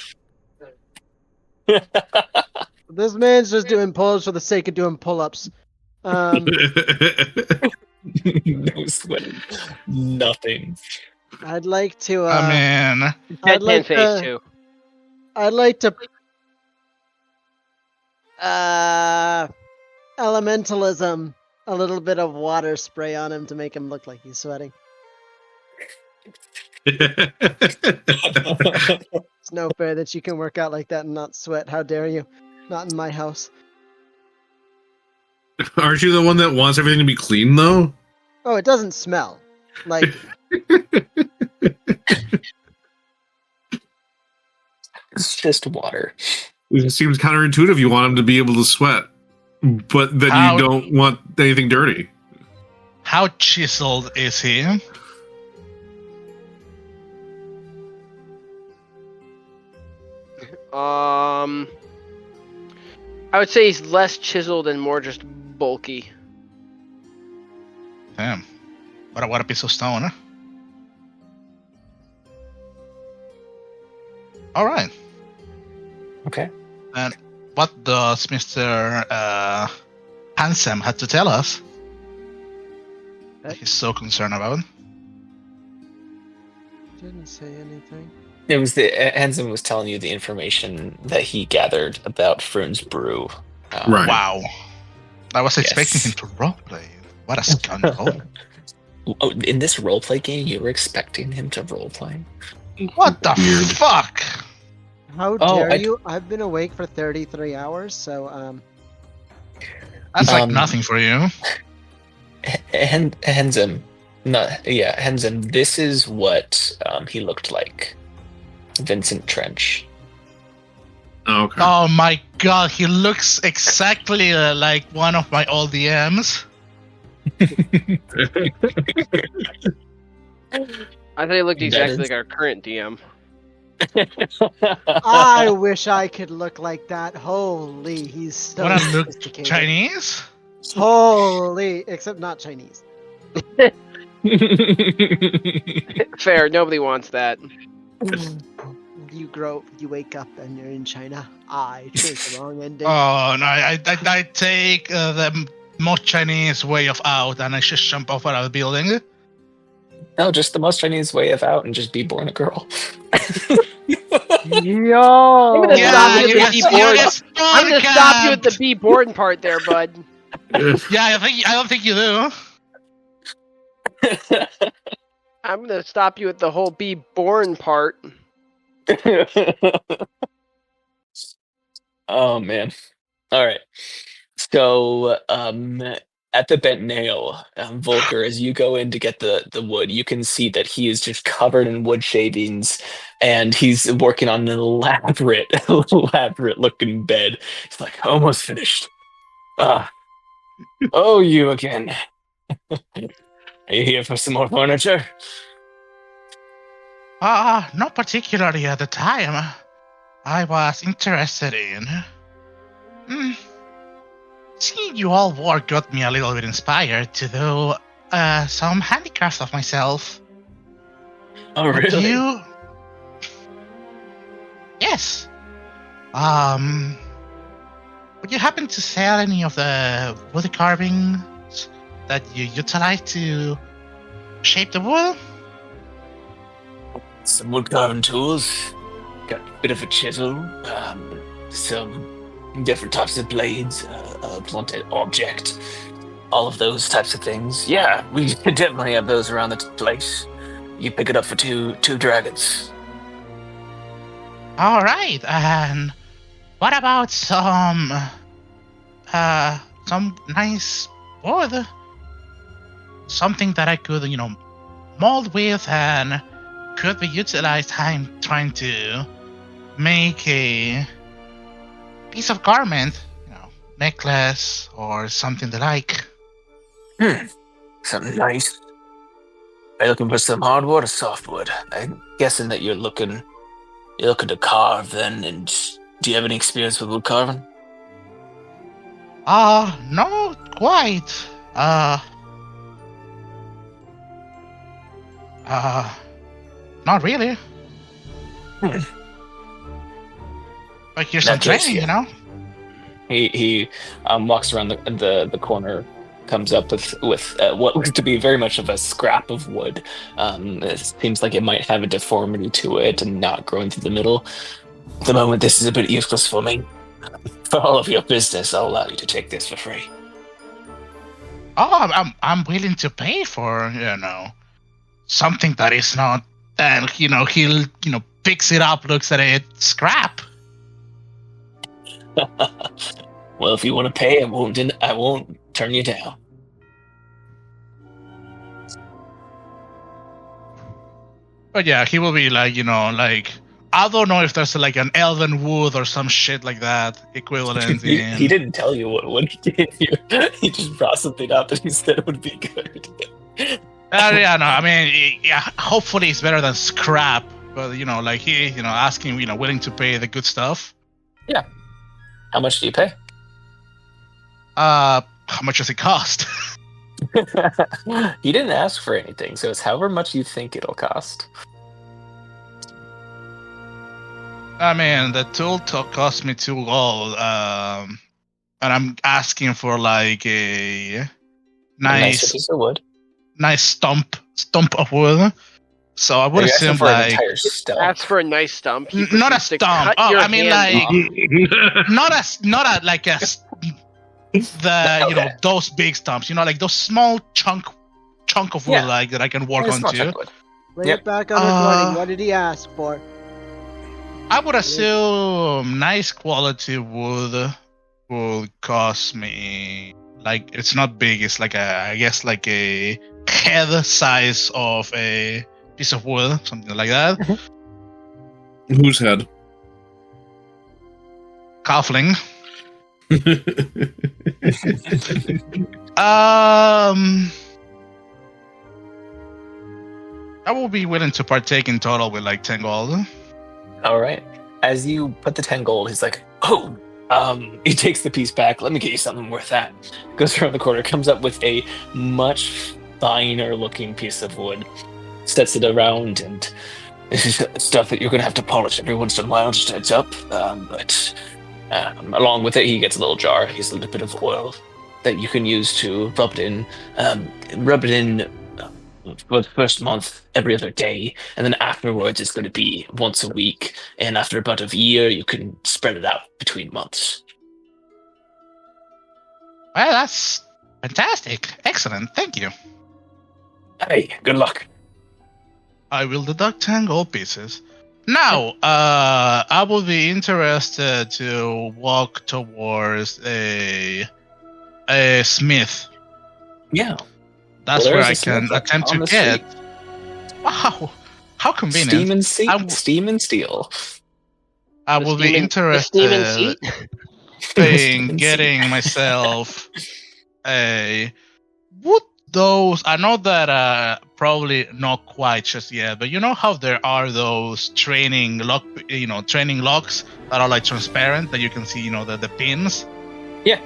[SPEAKER 1] This man's just doing pull-ups for the sake of doing pull-ups.
[SPEAKER 2] No sweating. Nothing.
[SPEAKER 1] I'd like to.
[SPEAKER 4] I mean,
[SPEAKER 1] I'd
[SPEAKER 3] Deadpan
[SPEAKER 1] like
[SPEAKER 3] face
[SPEAKER 1] to.
[SPEAKER 3] too.
[SPEAKER 1] I'd like to. Elementalism. A little bit of water spray on him to make him look like he's sweating. It's no fair that you can work out like that and not sweat. How dare you? Not in my house.
[SPEAKER 6] Aren't you the one that wants everything to be clean, though?
[SPEAKER 1] Oh, it doesn't smell. Like,
[SPEAKER 2] It's just water.
[SPEAKER 6] It seems counterintuitive. You want him to be able to sweat, but then
[SPEAKER 4] How-
[SPEAKER 6] you don't want anything dirty.
[SPEAKER 4] how chiseled is he?
[SPEAKER 3] I would say he's less chiseled and more just bulky.
[SPEAKER 4] Damn. What a piece of stone, huh? Alright.
[SPEAKER 2] Okay.
[SPEAKER 4] And what does Mr. Handsome have to tell us that he's so concerned about?
[SPEAKER 1] didn't say anything.
[SPEAKER 2] It was Henson was telling you the information that he gathered about Froon's Brew.
[SPEAKER 6] Right.
[SPEAKER 4] Wow. I was
[SPEAKER 2] Yes.
[SPEAKER 4] expecting him to roleplay. What a scoundrel.
[SPEAKER 2] Oh, in this roleplay game, you were expecting him to roleplay?
[SPEAKER 4] What the
[SPEAKER 6] Weird.
[SPEAKER 4] fuck?
[SPEAKER 1] How
[SPEAKER 2] Oh,
[SPEAKER 1] dare
[SPEAKER 2] I-
[SPEAKER 1] you? I've been awake for 33 hours, so
[SPEAKER 4] That's like
[SPEAKER 2] Um,
[SPEAKER 4] nothing for you.
[SPEAKER 2] Henson, Henson. This is what he looked like. Vincent Trench.
[SPEAKER 6] Oh, okay.
[SPEAKER 4] Oh my god, he looks exactly like one of my old DMs.
[SPEAKER 3] I thought he looked
[SPEAKER 2] That
[SPEAKER 3] exactly
[SPEAKER 2] is-
[SPEAKER 3] like our current DM.
[SPEAKER 1] I wish I could look like that. Holy, he's so
[SPEAKER 4] Wanna look
[SPEAKER 1] sophisticated.
[SPEAKER 4] Chinese?
[SPEAKER 1] Holy, except not Chinese.
[SPEAKER 3] Fair, nobody wants that.
[SPEAKER 1] You wake up and you're in China. I chose the wrong ending.
[SPEAKER 4] Oh no, I take the most Chinese way of out and I just jump off out of the building.
[SPEAKER 2] No, just the most Chinese way of out and just be born a girl.
[SPEAKER 1] Yo.
[SPEAKER 3] I'm gonna stop you
[SPEAKER 4] you
[SPEAKER 3] at the
[SPEAKER 4] get-
[SPEAKER 3] be
[SPEAKER 4] you
[SPEAKER 3] born.
[SPEAKER 4] get
[SPEAKER 3] I'm gonna
[SPEAKER 4] spawn
[SPEAKER 3] stop you at the
[SPEAKER 4] camped.
[SPEAKER 3] be born part there, bud.
[SPEAKER 4] Yeah, I don't think you do.
[SPEAKER 3] I'm gonna stop you at the whole be born part.
[SPEAKER 2] Oh man. All right. So, at the bent nail, Volker, as you go in to get the wood, you can see that he is just covered in wood shavings, and he's working on an elaborate, elaborate looking bed. He's like, almost finished. Ah, oh, you again. Are you here for some more furniture?
[SPEAKER 4] Not particularly at the time. I was interested in. Seeing you all work got me a little bit inspired to do some handicrafts of myself.
[SPEAKER 2] Oh,
[SPEAKER 4] Would
[SPEAKER 2] really?
[SPEAKER 4] you? Yes. Would you happen to sell any of the wood carvings that you utilize to shape the wood?
[SPEAKER 2] Some wood carving tools. Got a bit of a chisel. Some different types of blades. A blunted object. All of those types of things. Yeah, we definitely have those around the place. You pick it up for two dragons.
[SPEAKER 4] All right, and what about some nice wood? Something that I could, mold with and could be utilized. I'm trying to make a piece of garment, necklace or something the like.
[SPEAKER 2] Something nice. Are you looking for some hardwood or softwood? I'm guessing that you're looking to carve then, and do you have any experience with wood carving?
[SPEAKER 4] No, quite. Not really. But here's some
[SPEAKER 2] That case,
[SPEAKER 4] training,
[SPEAKER 2] yeah. He walks around the corner, comes up with what looks to be very much of a scrap of wood. It seems like it might have a deformity to it and not growing through the middle. At the moment, this is a bit useless for me. For all of your business, I'll allow you to take this for free.
[SPEAKER 4] I'm willing to pay for, something that is not, and he'll picks it up, looks at it, scrap.
[SPEAKER 2] Well, if you want to pay, I won't turn you down.
[SPEAKER 4] But yeah, he will be like, I don't know if there's like an elven wood or some shit like that equivalent.
[SPEAKER 2] He didn't tell you what he did here. He just brought something up and he said it would be good.
[SPEAKER 4] Yeah, no, I mean, yeah, hopefully it's better than scrap. But he, asking, willing to pay the good stuff.
[SPEAKER 2] Yeah. How much do you pay?
[SPEAKER 4] How much does it cost?
[SPEAKER 2] He didn't ask for anything, so it's however much you think it'll cost.
[SPEAKER 4] I mean, the tool cost me 2 gold, and I'm asking for like a
[SPEAKER 2] nice piece of wood.
[SPEAKER 4] nice stump of wood. So I would assume
[SPEAKER 2] for an
[SPEAKER 4] like
[SPEAKER 2] entire stump.
[SPEAKER 3] Ask for a nice stump. He
[SPEAKER 4] not a
[SPEAKER 3] proceeds to
[SPEAKER 4] stump.
[SPEAKER 3] cut
[SPEAKER 4] Oh,
[SPEAKER 3] your
[SPEAKER 4] I mean
[SPEAKER 3] hand
[SPEAKER 4] like
[SPEAKER 3] off.
[SPEAKER 4] not a like a
[SPEAKER 2] Okay.
[SPEAKER 4] those big stumps. Like those small chunk of wood
[SPEAKER 2] Yeah.
[SPEAKER 4] like that I can work
[SPEAKER 2] It's not
[SPEAKER 4] onto.
[SPEAKER 2] chocolate.
[SPEAKER 1] Play
[SPEAKER 2] Yep.
[SPEAKER 1] it back on recording. What did he ask for?
[SPEAKER 4] I would assume nice quality wood will cost me like it's not big. It's like I guess like a head size of a piece of wood, something like that.
[SPEAKER 6] Whose head?
[SPEAKER 4] Halfling. I will be willing to partake in total with like 10 gold.
[SPEAKER 2] All right. As you put the 10 gold, he's like, oh, he takes the piece back. Let me get you something worth that. Goes around the corner, comes up with a much finer looking piece of wood, sets it around, and this is stuff that you're going to have to polish every once in a while, just heads up. But along with it, he gets a little jar. He's a little bit of oil that you can use to rub it in For the first month, every other day, and then afterwards it's going to be once a week. And after about a year, you can spread it out between months.
[SPEAKER 4] Well, that's fantastic. Excellent. Thank you.
[SPEAKER 2] Hey, good luck.
[SPEAKER 4] I will deduct 10 gold pieces. Now, I would be interested to walk towards a smith.
[SPEAKER 2] Yeah.
[SPEAKER 4] That's
[SPEAKER 2] Well,
[SPEAKER 4] where
[SPEAKER 2] there's
[SPEAKER 4] I
[SPEAKER 2] a smith
[SPEAKER 4] can attempt
[SPEAKER 2] on
[SPEAKER 4] to
[SPEAKER 2] the
[SPEAKER 4] get.
[SPEAKER 2] street.
[SPEAKER 4] Wow, how convenient!
[SPEAKER 2] Steam and steel.
[SPEAKER 4] I
[SPEAKER 3] The
[SPEAKER 4] will be
[SPEAKER 3] the steam and
[SPEAKER 4] interested
[SPEAKER 3] seat.
[SPEAKER 2] Steam
[SPEAKER 4] in
[SPEAKER 2] and
[SPEAKER 4] getting myself a. Would those? I know that probably not quite just yet, but you know how there are those training locks that are like transparent that you can see, the pins.
[SPEAKER 2] Yeah.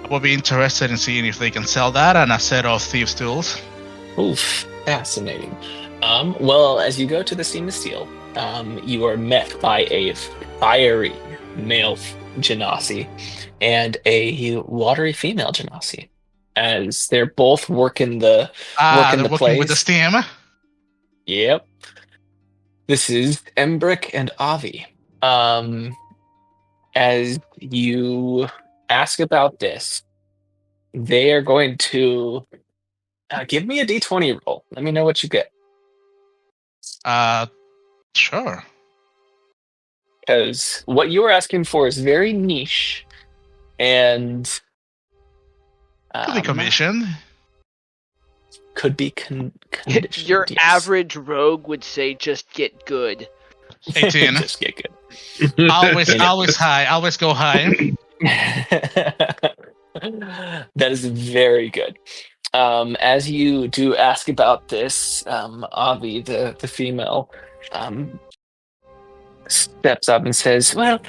[SPEAKER 4] I will be interested in seeing if they can sell that and a set of thieves' tools.
[SPEAKER 2] Oof, fascinating. Well, as you go to the Steam and Steel, you are met by a fiery male genasi and a watery female genasi, as they're both working the
[SPEAKER 4] They're working
[SPEAKER 2] place.
[SPEAKER 4] with the steam.
[SPEAKER 2] Yep. This is Embrick and Avi. As you ask about this, they are going to give me a d20 roll. Let me know what you get.
[SPEAKER 4] Sure.
[SPEAKER 2] Because what you are asking for is very niche and
[SPEAKER 4] Could be commissioned.
[SPEAKER 2] could be conditioned.
[SPEAKER 3] Your
[SPEAKER 2] yes.
[SPEAKER 3] average rogue would say, "Just get good."
[SPEAKER 4] 18.
[SPEAKER 2] Just get good.
[SPEAKER 4] Always high. Always go high.
[SPEAKER 2] That is very good. As you do ask about this, Avi, the female, steps up and says, "Well,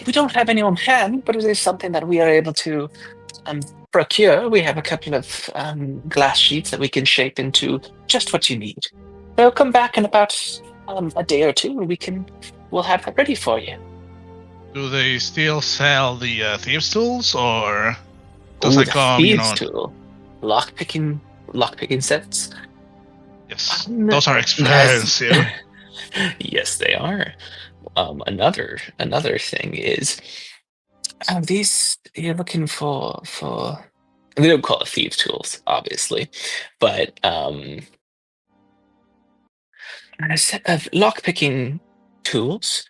[SPEAKER 2] we don't have any on hand, but it is something that we are able to procure. We have a couple of glass sheets that we can shape into just what you need. They'll come back in about a day or two, and we'll have that ready for you."
[SPEAKER 4] Do they still sell the thieves' tools, or does
[SPEAKER 2] Ooh,
[SPEAKER 4] it
[SPEAKER 2] the
[SPEAKER 4] come?
[SPEAKER 2] thieves' tool, lockpicking sets.
[SPEAKER 4] Yes, those are expensive.
[SPEAKER 2] Yes, they are. Another thing is, these you're looking for. They don't call it thieves' tools, obviously, but a set of lockpicking tools.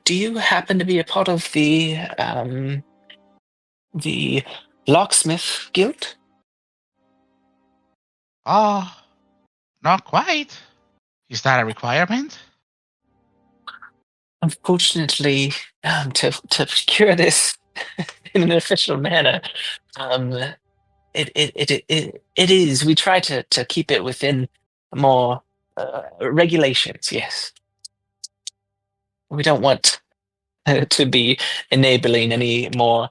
[SPEAKER 2] Do you happen to be a part of the locksmith guild?
[SPEAKER 4] Oh, not quite. Is that a requirement?
[SPEAKER 2] Unfortunately, to procure this in an official manner, it is. We try to keep it within more regulations. Yes, we don't want to be enabling any more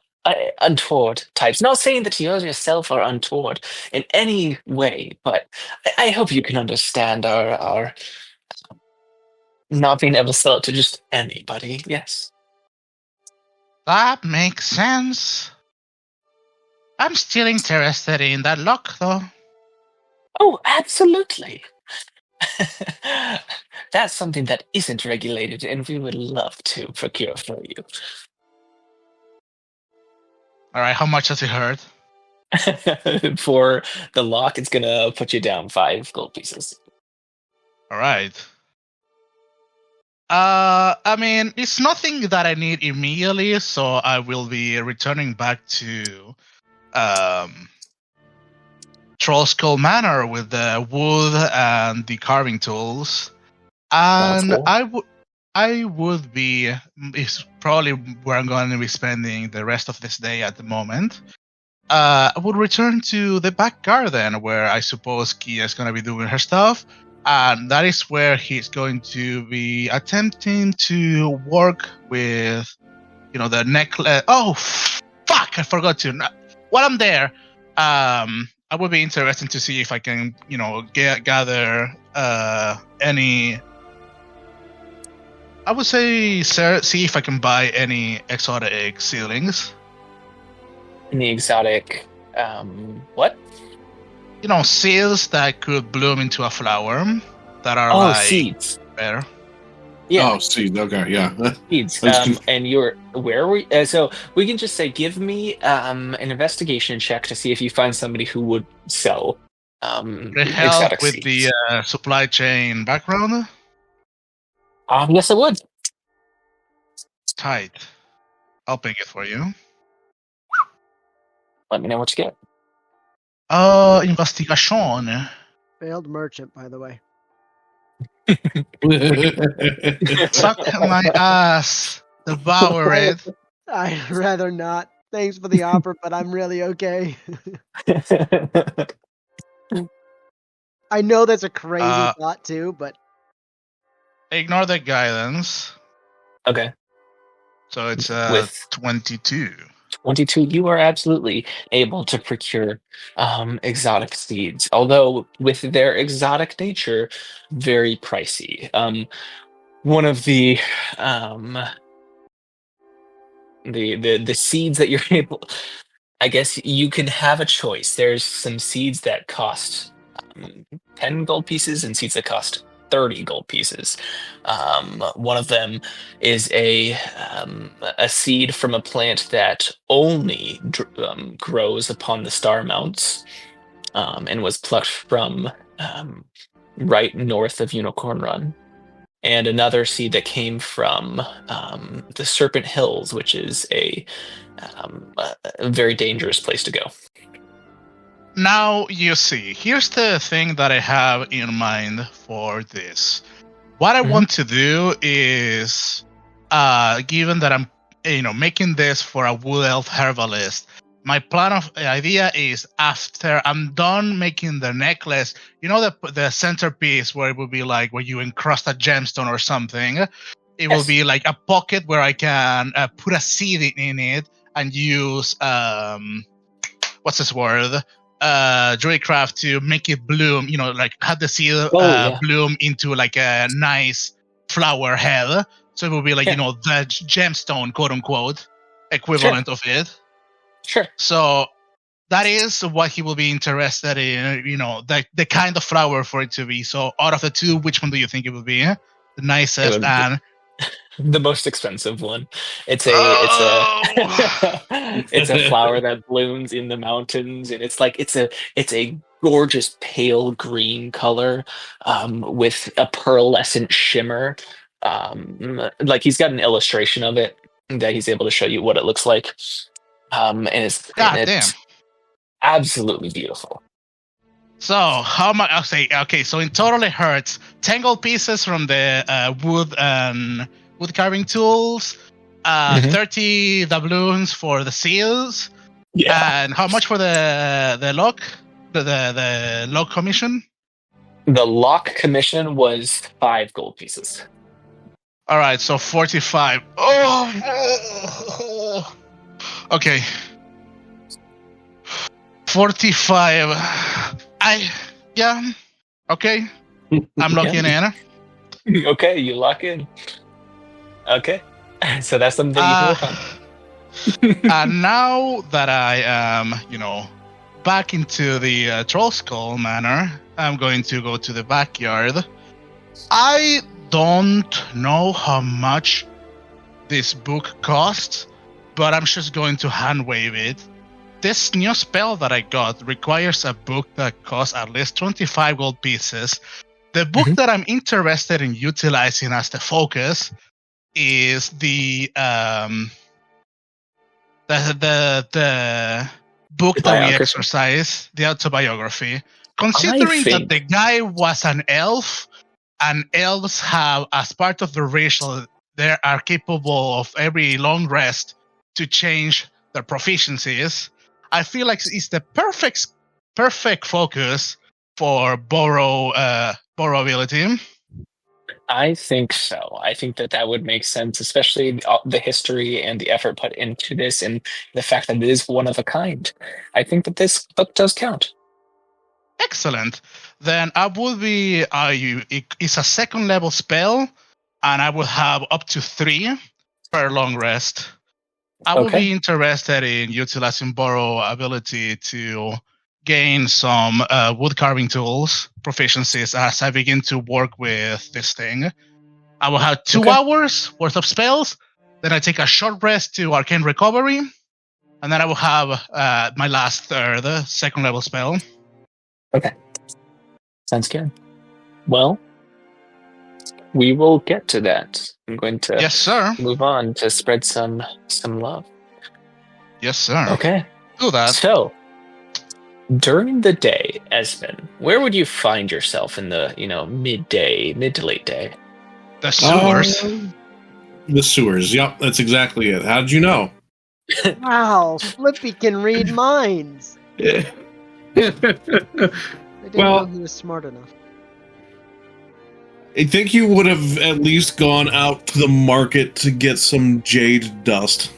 [SPEAKER 2] untoward types. Not saying that you yourself are untoward in any way, but I hope you can understand our not being able to sell it to just anybody. Yes.
[SPEAKER 4] That makes sense. I'm still interested in that lock, though.
[SPEAKER 2] Oh, absolutely. That's something that isn't regulated, and we would love to procure for you.
[SPEAKER 4] All right, how much does it hurt?
[SPEAKER 2] For the lock, it's gonna put you down 5 gold pieces.
[SPEAKER 4] All right. I mean, it's nothing that I need immediately, so I will be returning back to Trollskull Manor with the wood and the carving tools. And
[SPEAKER 2] Cool.
[SPEAKER 4] I would be, is probably where I'm going to be spending the rest of this day at the moment. I would return to the back garden where I suppose Kia is going to be doing her stuff. And that is where he's going to be attempting to work with, the necklace. Oh, fuck! I forgot to. While I'm there, I would be interested to see if I can, gather any. I would say, see if I can buy any exotic ceilings.
[SPEAKER 2] Any exotic, what?
[SPEAKER 4] seeds that could bloom into a flower that are
[SPEAKER 2] seeds.
[SPEAKER 4] rare.
[SPEAKER 2] Yeah.
[SPEAKER 6] Oh, seed. Okay, yeah.
[SPEAKER 2] Seeds. And where are we? So we can just say, give me an investigation check to see if you find somebody who would sell
[SPEAKER 4] They help
[SPEAKER 2] exotic
[SPEAKER 4] with
[SPEAKER 2] seeds.
[SPEAKER 4] the supply chain background.
[SPEAKER 2] Yes, I would.
[SPEAKER 4] Tight. I'll pick it for you.
[SPEAKER 2] Let me know what you get.
[SPEAKER 4] Investigation.
[SPEAKER 1] Failed merchant, by the way.
[SPEAKER 4] Suck my ass. Devour it.
[SPEAKER 1] I'd rather not. Thanks for the offer, but I'm really okay. I know that's a crazy thought too, but
[SPEAKER 4] Ignore the guidance.
[SPEAKER 2] Okay.
[SPEAKER 4] So it's
[SPEAKER 2] With
[SPEAKER 4] 22.
[SPEAKER 2] 22, you are absolutely able to procure exotic seeds, although with their exotic nature, very pricey. One of the seeds that you're able, I guess you can have a choice. There's some seeds that cost 10 gold pieces and seeds that cost 30 gold pieces. One of them is a seed from a plant that only grows upon the star mounts and was plucked from right north of Unicorn Run. And another seed that came from the Serpent Hills, which is a very dangerous place to go.
[SPEAKER 4] Now you see, here's the thing that I have in mind for this. What I want to do is, given that I'm, making this for a wood elf herbalist, my idea is after I'm done making the necklace, the centerpiece where it would be like where you encrust a gemstone or something. It will be like a pocket where I can put a seed in it and use what's this word? Druidcraft to make it bloom, like have the seed bloom into like a nice flower head. So it will be like, the gemstone, quote unquote, equivalent of it.
[SPEAKER 2] Sure.
[SPEAKER 4] So that is what he will be interested in, the kind of flower for it to be. So out of the two, which one do you think it would be? The nicest and
[SPEAKER 2] the most expensive one. It's a
[SPEAKER 4] Oh!
[SPEAKER 2] flower that blooms in the mountains, and it's a gorgeous pale green color with a pearlescent shimmer. Like he's got an illustration of it that he's able to show you what it looks like. And it's absolutely beautiful.
[SPEAKER 4] So how much? I'll say okay. So in total, it hurts 10 gold pieces from the wood carving tools, 30 doubloons for the seals, and how much for the lock? The lock commission?
[SPEAKER 2] The lock commission was 5 gold pieces.
[SPEAKER 4] All right, so 45. Oh, okay. 45. Okay. I'm locking in.
[SPEAKER 2] Okay, you lock in. Okay. So that's something that you can work on.
[SPEAKER 4] And now that I am, back into the Troll Skull Manor, I'm going to go to the backyard. I don't know how much this book costs, but I'm just going to hand wave it. This new spell that I got requires a book that costs at least 25 gold pieces. The book that I'm interested in utilizing as the focus is the book that we exercise, the autobiography. Considering that the guy was an elf, and elves have, as part of the racial, they are capable of every long rest to change their proficiencies. I feel like it's the perfect focus for borrow ability.
[SPEAKER 2] I think so. I think that would make sense, especially the history and the effort put into this, and the fact that it is one of a kind. I think that this book does count.
[SPEAKER 4] Excellent. Then I would be. It's a second level spell, and I will have up to 3 per long rest. I would be interested in utilizing borrow ability to gain some wood carving tools proficiencies as I begin to work with this thing. I will have 2 hours worth of spells. Then I take a short rest to arcane recovery, and then I will have my last third, second level spell.
[SPEAKER 2] Okay. Sounds good. Well, we will get to that. I'm going to
[SPEAKER 4] Yes, sir.
[SPEAKER 2] move on to spread some love.
[SPEAKER 4] Yes, sir.
[SPEAKER 2] Okay.
[SPEAKER 4] Do that.
[SPEAKER 2] So, during the day, Esmond, where would you find yourself in the, mid to late day?
[SPEAKER 4] The sewers.
[SPEAKER 6] The sewers. Yep, that's exactly it. How did you know?
[SPEAKER 1] Wow, Flippy can read minds. I didn't know he was smart enough.
[SPEAKER 6] I think you would have at least gone out to the market to get some jade dust.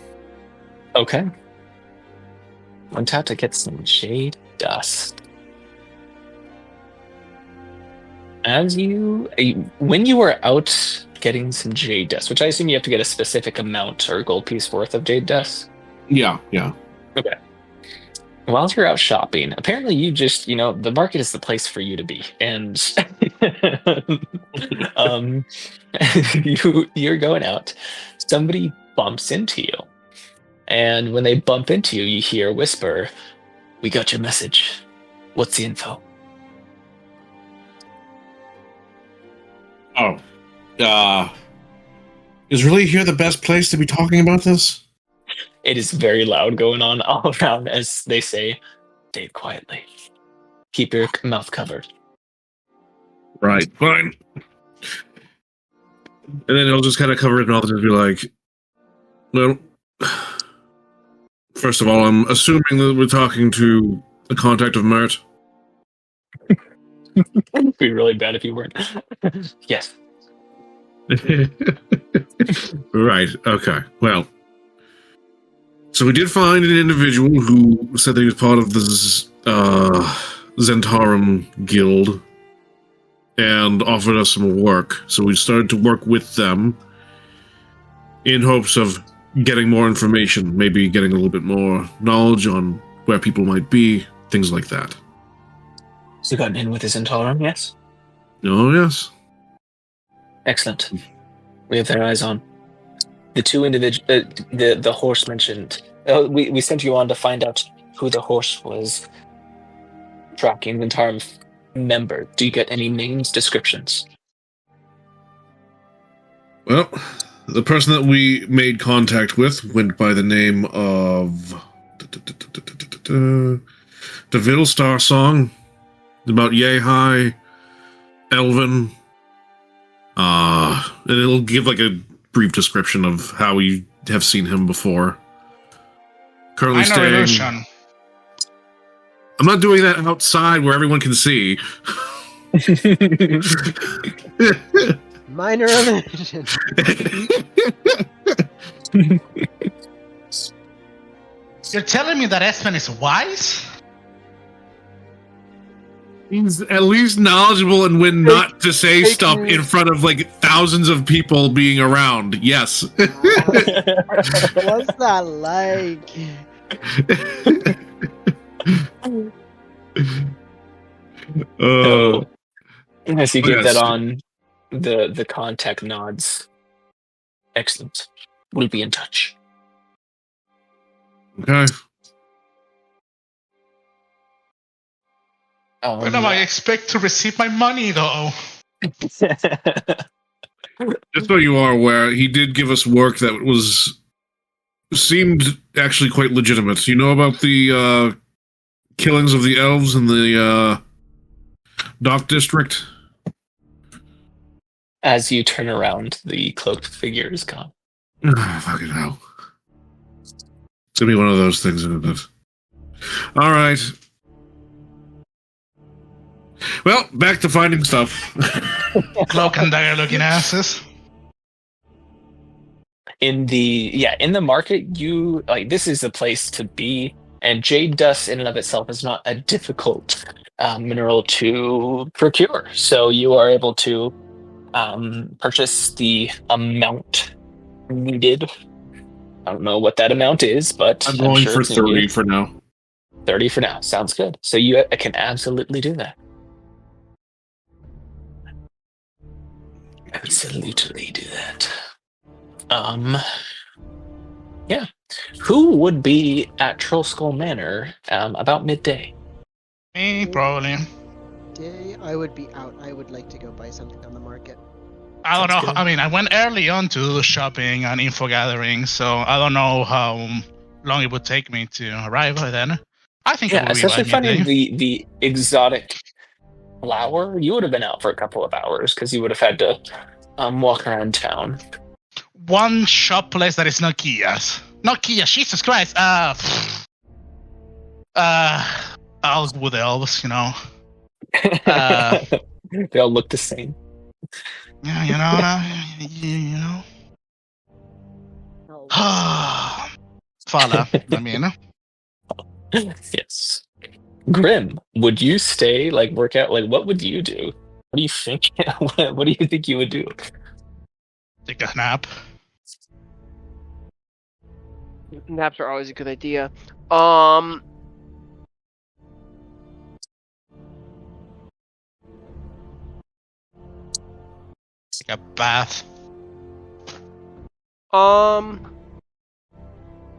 [SPEAKER 2] Okay. Went out to get some jade dust. When you were out getting some jade dust, which I assume you have to get a specific amount or gold piece worth of jade dust?
[SPEAKER 6] Yeah.
[SPEAKER 2] Okay. While you're out shopping, apparently you just, the market is the place for you to be. And you're going out. Somebody bumps into you. And when they bump into you, you hear a whisper, "We got your message. What's the info?"
[SPEAKER 6] Oh. Is really here the best place to be talking about this?
[SPEAKER 2] It is very loud going on all around as they say, "Stay quietly. Keep your mouth covered."
[SPEAKER 6] Right, fine. And then he'll just kind of cover his mouth and be like, "Well, first of all, I'm assuming that we're talking to a contact of Mert."
[SPEAKER 2] It'd be really bad if you weren't. Yes.
[SPEAKER 6] Right, okay. Well, so we did find an individual who said that he was part of the Zentarum Guild and offered us some work. So we started to work with them in hopes of getting more information, maybe getting a little bit more knowledge on where people might be, things like that.
[SPEAKER 2] So you got in with his Zentarum, yes?
[SPEAKER 6] Oh, yes.
[SPEAKER 2] Excellent. We have their eyes on. The two individuals, the horse mentioned. We sent you on to find out who the horse was tracking, the Zentarum member. Do you get any names, descriptions?
[SPEAKER 6] Well, the person that we made contact with went by the name of the Viddlestar Song, about yay high, elven. And it'll give like a brief description of how we have seen him before. Currently staying.
[SPEAKER 4] Illusion.
[SPEAKER 6] I'm not doing that outside where everyone can see.
[SPEAKER 1] Minor illusion.
[SPEAKER 4] You're telling me that Espen is wise?
[SPEAKER 6] He's at least knowledgeable and when not to say stuff in front of like thousands of people being around. Yes.
[SPEAKER 1] What's that like?
[SPEAKER 2] So, as you give
[SPEAKER 6] yes.
[SPEAKER 2] that on, the contact nods. Excellent. We'll be in touch.
[SPEAKER 6] Okay.
[SPEAKER 4] When do I expect to receive my money, though?
[SPEAKER 6] Just so you are aware, he did give us work that seemed actually quite legitimate. You know about the killings of the elves in the Dock District?
[SPEAKER 2] As you turn around, the cloaked figure is gone.
[SPEAKER 6] Fucking hell. It's gonna be one of those things, isn't it? All right. Well, back to finding stuff.
[SPEAKER 4] Cloak and dagger looking asses.
[SPEAKER 2] In the market, this is the place to be, and jade dust in and of itself is not a difficult mineral to procure. So you are able to purchase the amount needed. I don't know what that amount is, but
[SPEAKER 6] I'm going
[SPEAKER 2] sure
[SPEAKER 6] for
[SPEAKER 2] it's
[SPEAKER 6] 30
[SPEAKER 2] needed.
[SPEAKER 6] for now.
[SPEAKER 2] 30 for now. Sounds good. So you can absolutely do that. Absolutely do that. Yeah. Who would be at Troll Skull Manor about midday?
[SPEAKER 4] Me, probably.
[SPEAKER 1] Day, I would be out. I would like to go buy something on the market.
[SPEAKER 4] I don't
[SPEAKER 2] Sounds
[SPEAKER 4] know.
[SPEAKER 2] good.
[SPEAKER 4] I mean, I went early on to do shopping and info gathering, so I don't know how long it would take me to arrive by then. I think it
[SPEAKER 2] Yeah,
[SPEAKER 4] will be
[SPEAKER 2] especially
[SPEAKER 4] by
[SPEAKER 2] finding
[SPEAKER 4] midday.
[SPEAKER 2] the exotic flower. You would have been out for a couple of hours because you would have had to walk around town.
[SPEAKER 4] One shop place that is not Kia's. Not Kia, Jesus Christ. I'll go with the elves, you know.
[SPEAKER 2] They all look the same.
[SPEAKER 4] Yeah, you know. Fala, I mean.
[SPEAKER 2] Yes. Grim, would you stay, like, work out? Like, what would you do? What do you think? What do you think you would do?
[SPEAKER 4] Take a nap.
[SPEAKER 3] Naps are always a good idea.
[SPEAKER 4] Take a bath.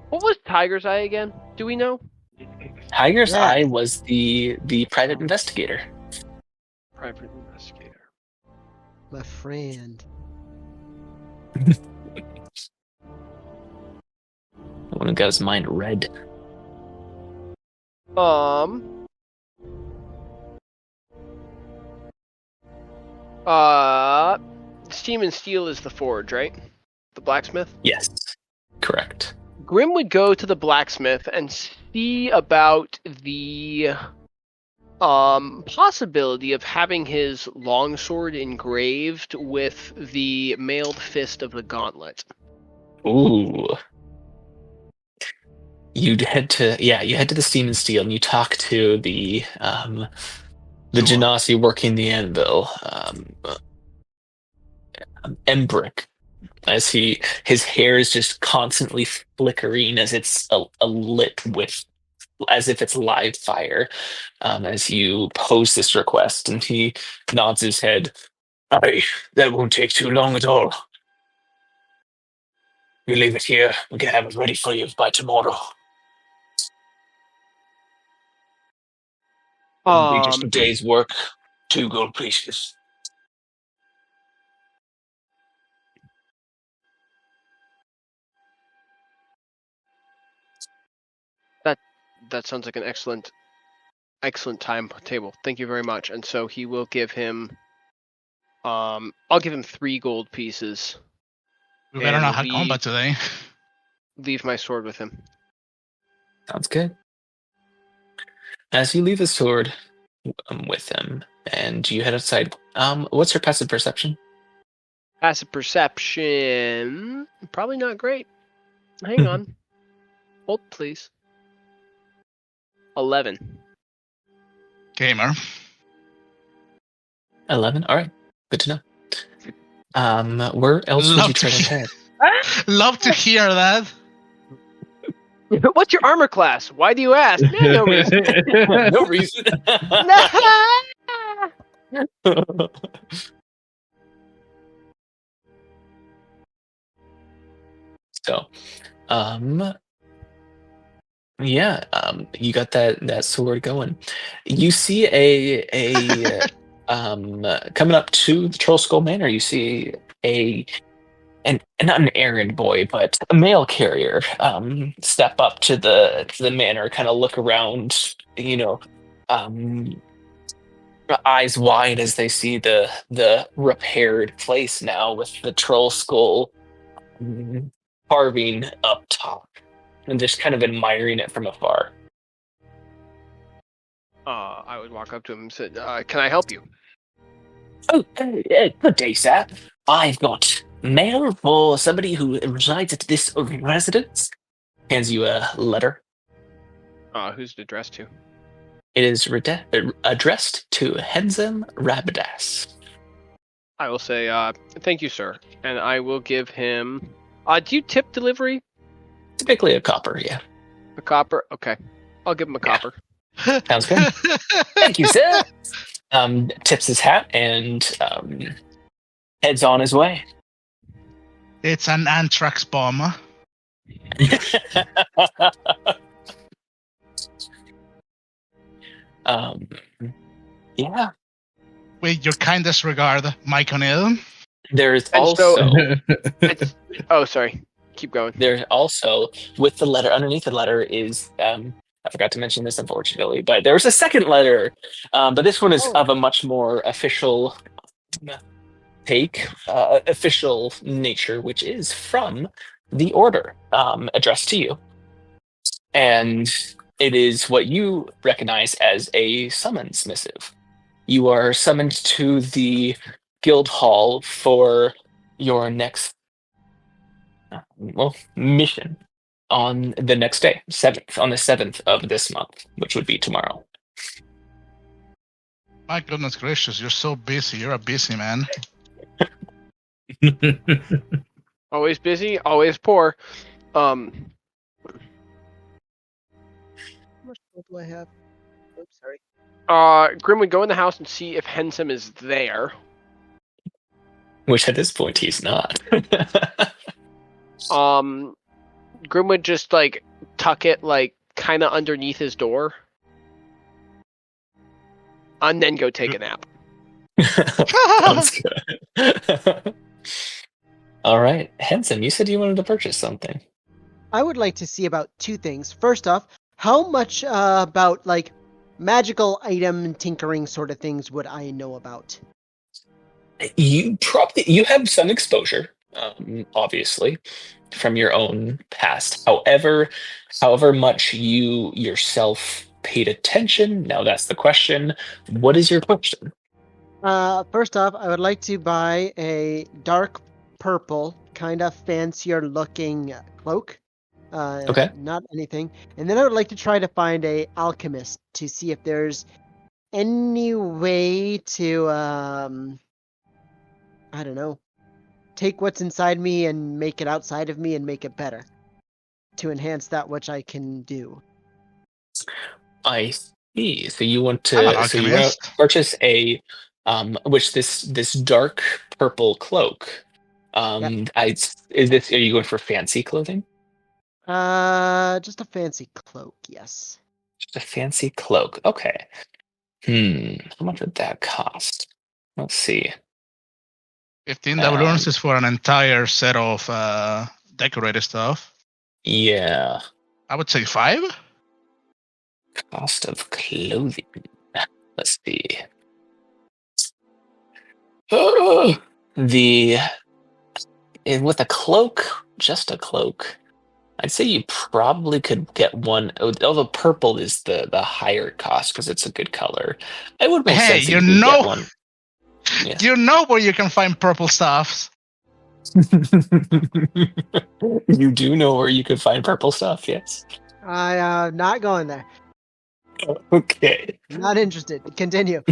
[SPEAKER 3] What was Tiger's Eye again? Do we know?
[SPEAKER 2] Tiger's
[SPEAKER 1] Yeah.
[SPEAKER 2] Eye was the private investigator.
[SPEAKER 3] Private investigator.
[SPEAKER 1] My friend.
[SPEAKER 2] The one who got his mind read.
[SPEAKER 3] Steam and Steel is the forge, right? The blacksmith?
[SPEAKER 2] Yes, correct.
[SPEAKER 3] Grim would go to the blacksmith and see about the possibility of having his longsword engraved with the mailed fist of the gauntlet.
[SPEAKER 2] Ooh. You head to the Steam and Steel and you talk to the Genasi working the anvil, Embrick, as his hair is just constantly flickering as it's lit with, as if it's live fire, as you pose this request, and he nods his head. Aye, that won't take too long at all. You leave it here, we can have it ready for you by tomorrow. It'll be just a day's work, 2 gold pieces.
[SPEAKER 3] That sounds like an excellent timetable. Thank you very much. And so he will give him I'll give him 3 gold pieces.
[SPEAKER 4] We better
[SPEAKER 3] And
[SPEAKER 4] not have
[SPEAKER 3] leave-
[SPEAKER 4] combat today.
[SPEAKER 3] Leave my sword with him.
[SPEAKER 2] Sounds good. As you leave the sword with him, and you head outside, what's your passive perception?
[SPEAKER 3] Passive perception, probably not great. Hang on. Hold, please. 11.
[SPEAKER 4] Gamer.
[SPEAKER 2] 11. All right, good to know. Where else would you try to head?
[SPEAKER 4] Love to hear that.
[SPEAKER 3] What's your armor class? Why do you ask? No reason.
[SPEAKER 2] No reason. So, you got that sword going. You see a coming up to the Troll Skull Manor. You see and not an errand boy, but a mail carrier step up to the manor, kind of look around, eyes wide as they see the repaired place now with the troll skull carving up top, and just kind of admiring it from afar.
[SPEAKER 3] I would walk up to him and say, "Can I help you?"
[SPEAKER 2] Oh, good day, sir. I've got mail for somebody who resides at this residence. Hands you a letter.
[SPEAKER 3] Who's it addressed to?
[SPEAKER 2] It is addressed to Henzem Rabidas.
[SPEAKER 3] I will say, "Thank you, sir," and I will give him. Do you tip delivery?
[SPEAKER 2] Typically a copper, yeah.
[SPEAKER 3] A copper? Okay. I'll give him a
[SPEAKER 2] Yeah.
[SPEAKER 3] copper.
[SPEAKER 2] Sounds good. Thank you, sir. Tips his hat and heads on his way.
[SPEAKER 4] It's an anthrax bomb.
[SPEAKER 2] Yeah.
[SPEAKER 4] With your kindest regard, Mike O'Neill.
[SPEAKER 2] There's
[SPEAKER 3] And
[SPEAKER 2] also
[SPEAKER 3] Oh, sorry. Keep going.
[SPEAKER 2] there's also with the letter underneath the letter is I forgot to mention this unfortunately, but there's a second letter, but this one is of a much more official official nature, which is from the order, addressed to you, and it is what you recognize as a summons missive. You are summoned to the guild hall for your next mission on the next day, on the 7th of this month, which would be tomorrow.
[SPEAKER 4] My goodness gracious, you're so busy. You're a busy man.
[SPEAKER 3] Always busy, always poor.
[SPEAKER 1] How much gold do I have? Oops, sorry.
[SPEAKER 3] Grim would go in the house and see if Hensam is there.
[SPEAKER 2] Which at this point he's not.
[SPEAKER 3] Grim would just like tuck it like kind of underneath his door, and then go take a nap.
[SPEAKER 2] Sounds good. All right, Henson, you said you wanted to purchase something.
[SPEAKER 1] I would like to see about two things. First off, how much about like magical item tinkering sort of things would I know about?
[SPEAKER 2] You have some exposure, obviously, from your own past. However much you yourself paid attention, now that's the question. What is your question?
[SPEAKER 1] First off, I would like to buy a dark purple, kind of fancier looking cloak.
[SPEAKER 2] Okay.
[SPEAKER 1] Not anything. And then I would like to try to find a alchemist to see if there's any way to, I don't know, take what's inside me and make it outside of me and make it better to enhance that which I can do.
[SPEAKER 2] I see. So you want
[SPEAKER 4] I'm an
[SPEAKER 2] to
[SPEAKER 4] alchemist.
[SPEAKER 2] purchase a this dark purple cloak. Are you going for fancy clothing?
[SPEAKER 1] Just a fancy cloak, yes.
[SPEAKER 2] Just a fancy cloak. Okay. How much would that cost? Let's see.
[SPEAKER 4] 15 doubloons is for an entire set of decorated stuff.
[SPEAKER 2] Yeah.
[SPEAKER 4] I would say 5.
[SPEAKER 2] Cost of clothing. Let's see. With a cloak, just a cloak, I'd say you probably could get one. Although purple is the higher cost because it's a good color. It would make sense.
[SPEAKER 4] Hey,
[SPEAKER 2] that you could get one. Yeah.
[SPEAKER 4] You know where you can find purple stuffs.
[SPEAKER 2] You do know where you could find purple stuff, yes.
[SPEAKER 1] Not going there.
[SPEAKER 2] Okay.
[SPEAKER 1] Not interested. Continue.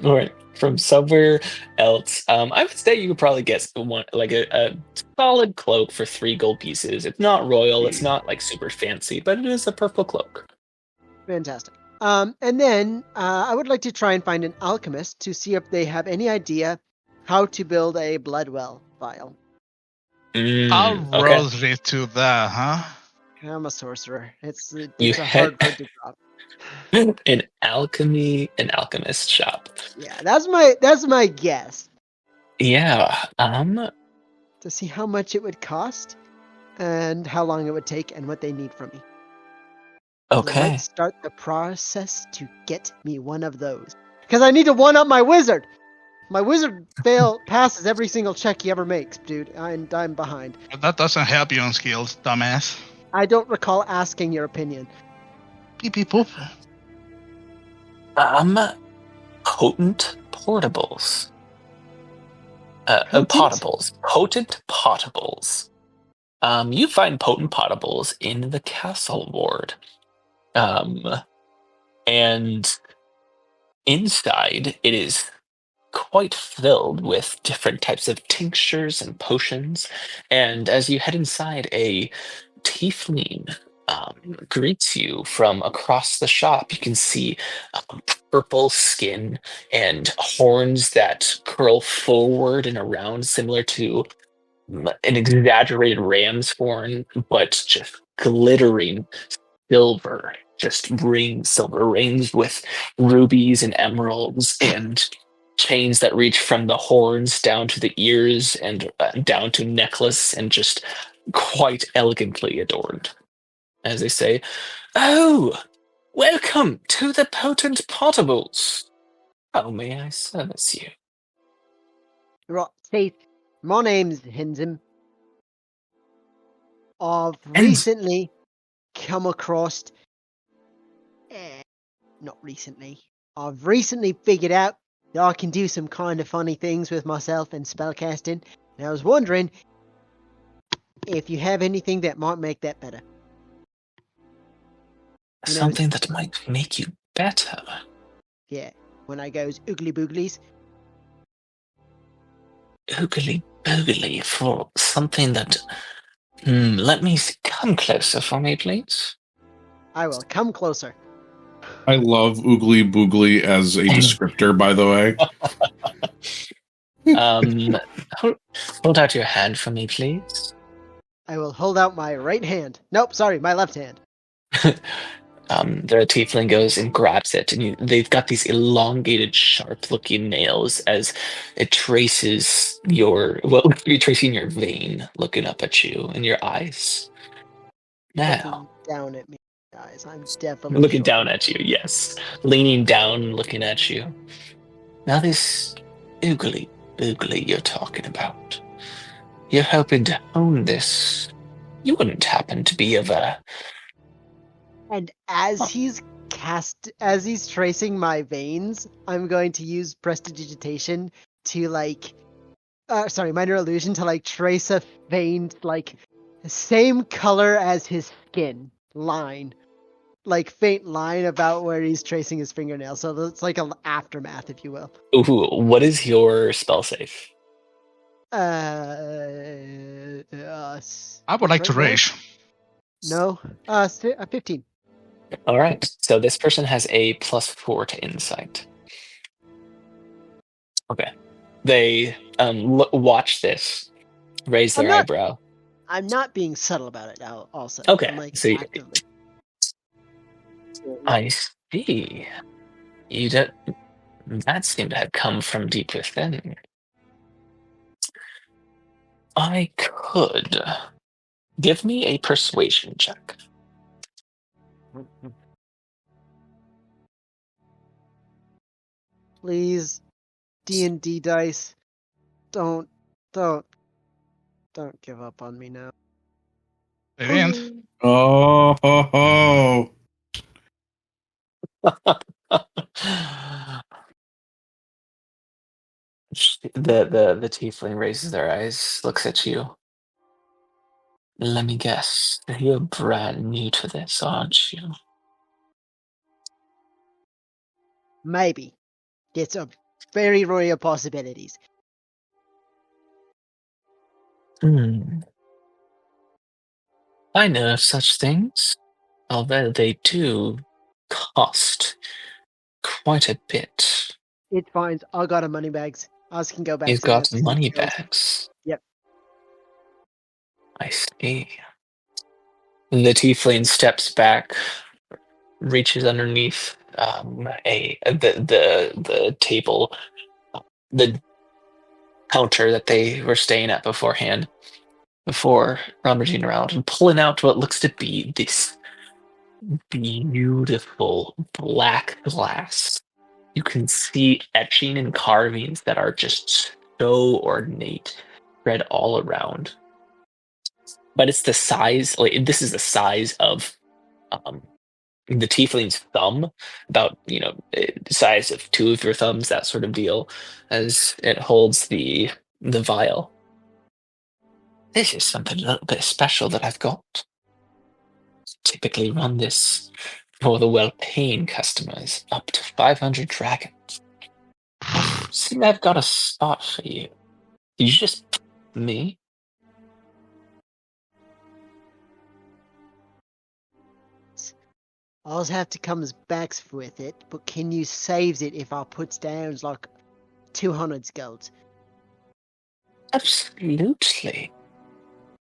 [SPEAKER 2] All right. From somewhere else, I would say you could probably get one, like a solid cloak for 3 gold pieces. It's not royal. It's not like super fancy, but it is a purple cloak.
[SPEAKER 1] Fantastic. And then I would like to try and find an alchemist to see if they have any idea how to build a bloodwell vial.
[SPEAKER 4] I'll roll it to that, huh?
[SPEAKER 1] I'm a sorcerer. It's a
[SPEAKER 2] head-
[SPEAKER 1] hard word to drop.
[SPEAKER 2] An alchemist shop.
[SPEAKER 1] Yeah, that's my guess.
[SPEAKER 2] Yeah.
[SPEAKER 1] To see how much it would cost and how long it would take and what they need from me.
[SPEAKER 2] Okay.
[SPEAKER 1] Let's start the process to get me one of those. Because I need to one-up my wizard. My wizard passes every single check he ever makes, dude. I'm behind.
[SPEAKER 4] But that doesn't help you on skills, dumbass.
[SPEAKER 1] I don't recall asking your opinion.
[SPEAKER 4] Beep beep poop.
[SPEAKER 2] Potent portables. Potables. Potent potables. You find potent potables in the castle ward. And inside it is quite filled with different types of tinctures and potions. And as you head inside, a tiefling greets you from across the shop. You can see purple skin and horns that curl forward and around, similar to an exaggerated ram's horn, but just glittering silver, just silver rings with rubies and emeralds and chains that reach from the horns down to the ears and down to necklace and just quite elegantly adorned. As they say, "Oh, welcome to the Potent Potables. How may I service you?"
[SPEAKER 1] Right, Faith, my name's Hinzim. I've
[SPEAKER 2] Hinz.
[SPEAKER 1] recently come across... not recently. I've recently figured out that I can do some kind of funny things with myself and spellcasting, and I was wondering if you have anything that might make that better. You know,
[SPEAKER 2] Something that might make you better.
[SPEAKER 1] yeah, when I goes oogly booglies.
[SPEAKER 2] Oogly boogly for something that... let me come closer for me, please.
[SPEAKER 1] I will come closer.
[SPEAKER 6] I love oogly boogly as a descriptor, by the way.
[SPEAKER 2] Hold out your hand for me, please.
[SPEAKER 1] I will hold out my right hand. Nope, sorry, my left hand.
[SPEAKER 2] The tiefling goes and grabs it, and they've got these elongated, sharp-looking nails as it traces you're tracing your vein, looking up at you in your eyes. Now,
[SPEAKER 1] Looking down at me, guys. I'm definitely
[SPEAKER 2] looking
[SPEAKER 1] short.
[SPEAKER 2] down at you, yes. Leaning down, looking at you. Now this oogly boogly you're talking about. You're hoping to own this. You wouldn't happen to be of a...
[SPEAKER 1] And as he's tracing my veins, I'm going to use prestidigitation to minor illusion to trace a vein the same color as his skin line, faint line about where he's tracing his fingernail. So it's like an aftermath, if you will.
[SPEAKER 2] Ooh, what is your spell save?
[SPEAKER 4] I would like to rage.
[SPEAKER 1] No, 15.
[SPEAKER 2] All right, so this person has a +4 to insight. Okay, they watch this, raise their eyebrow.
[SPEAKER 1] I'm not being subtle about it now. Also,
[SPEAKER 2] Okay,
[SPEAKER 1] I'm
[SPEAKER 2] so
[SPEAKER 1] actively.
[SPEAKER 2] I see. You don't. That seemed to have come from deep within. I could give me a persuasion check.
[SPEAKER 1] Please, D&D dice, don't give up on me now.
[SPEAKER 4] They didn't.
[SPEAKER 6] Oh, ho, ho.
[SPEAKER 2] The tiefling raises their eyes, looks at you. Let me guess, you're brand new to this, aren't you?
[SPEAKER 1] Maybe. It's a very real possibilities.
[SPEAKER 2] I know of such things, although they do cost quite a bit.
[SPEAKER 1] It's fine. I got a money bags. Us can go back.
[SPEAKER 2] You've
[SPEAKER 1] to
[SPEAKER 2] got
[SPEAKER 1] the
[SPEAKER 2] money
[SPEAKER 1] girls.
[SPEAKER 2] bags.
[SPEAKER 1] Yep.
[SPEAKER 2] I see. The tiefling steps back, reaches underneath the table, the counter that they were staying at beforehand, before rummaging around and pulling out what looks to be this beautiful black glass. You can see etching and carvings that are just so ornate, spread all around. But it's the size, this is the size of the tiefling's thumb, about, the size of two of your thumbs, that sort of deal, as it holds the vial. This is something a little bit special that I've got. Typically run this for the well-paying customers, up to 500 dragons. See, I've got a spot for you. Did you just me?
[SPEAKER 1] I'll have to come back with it, but can you save it if I puts down like 200 gold?
[SPEAKER 2] Absolutely.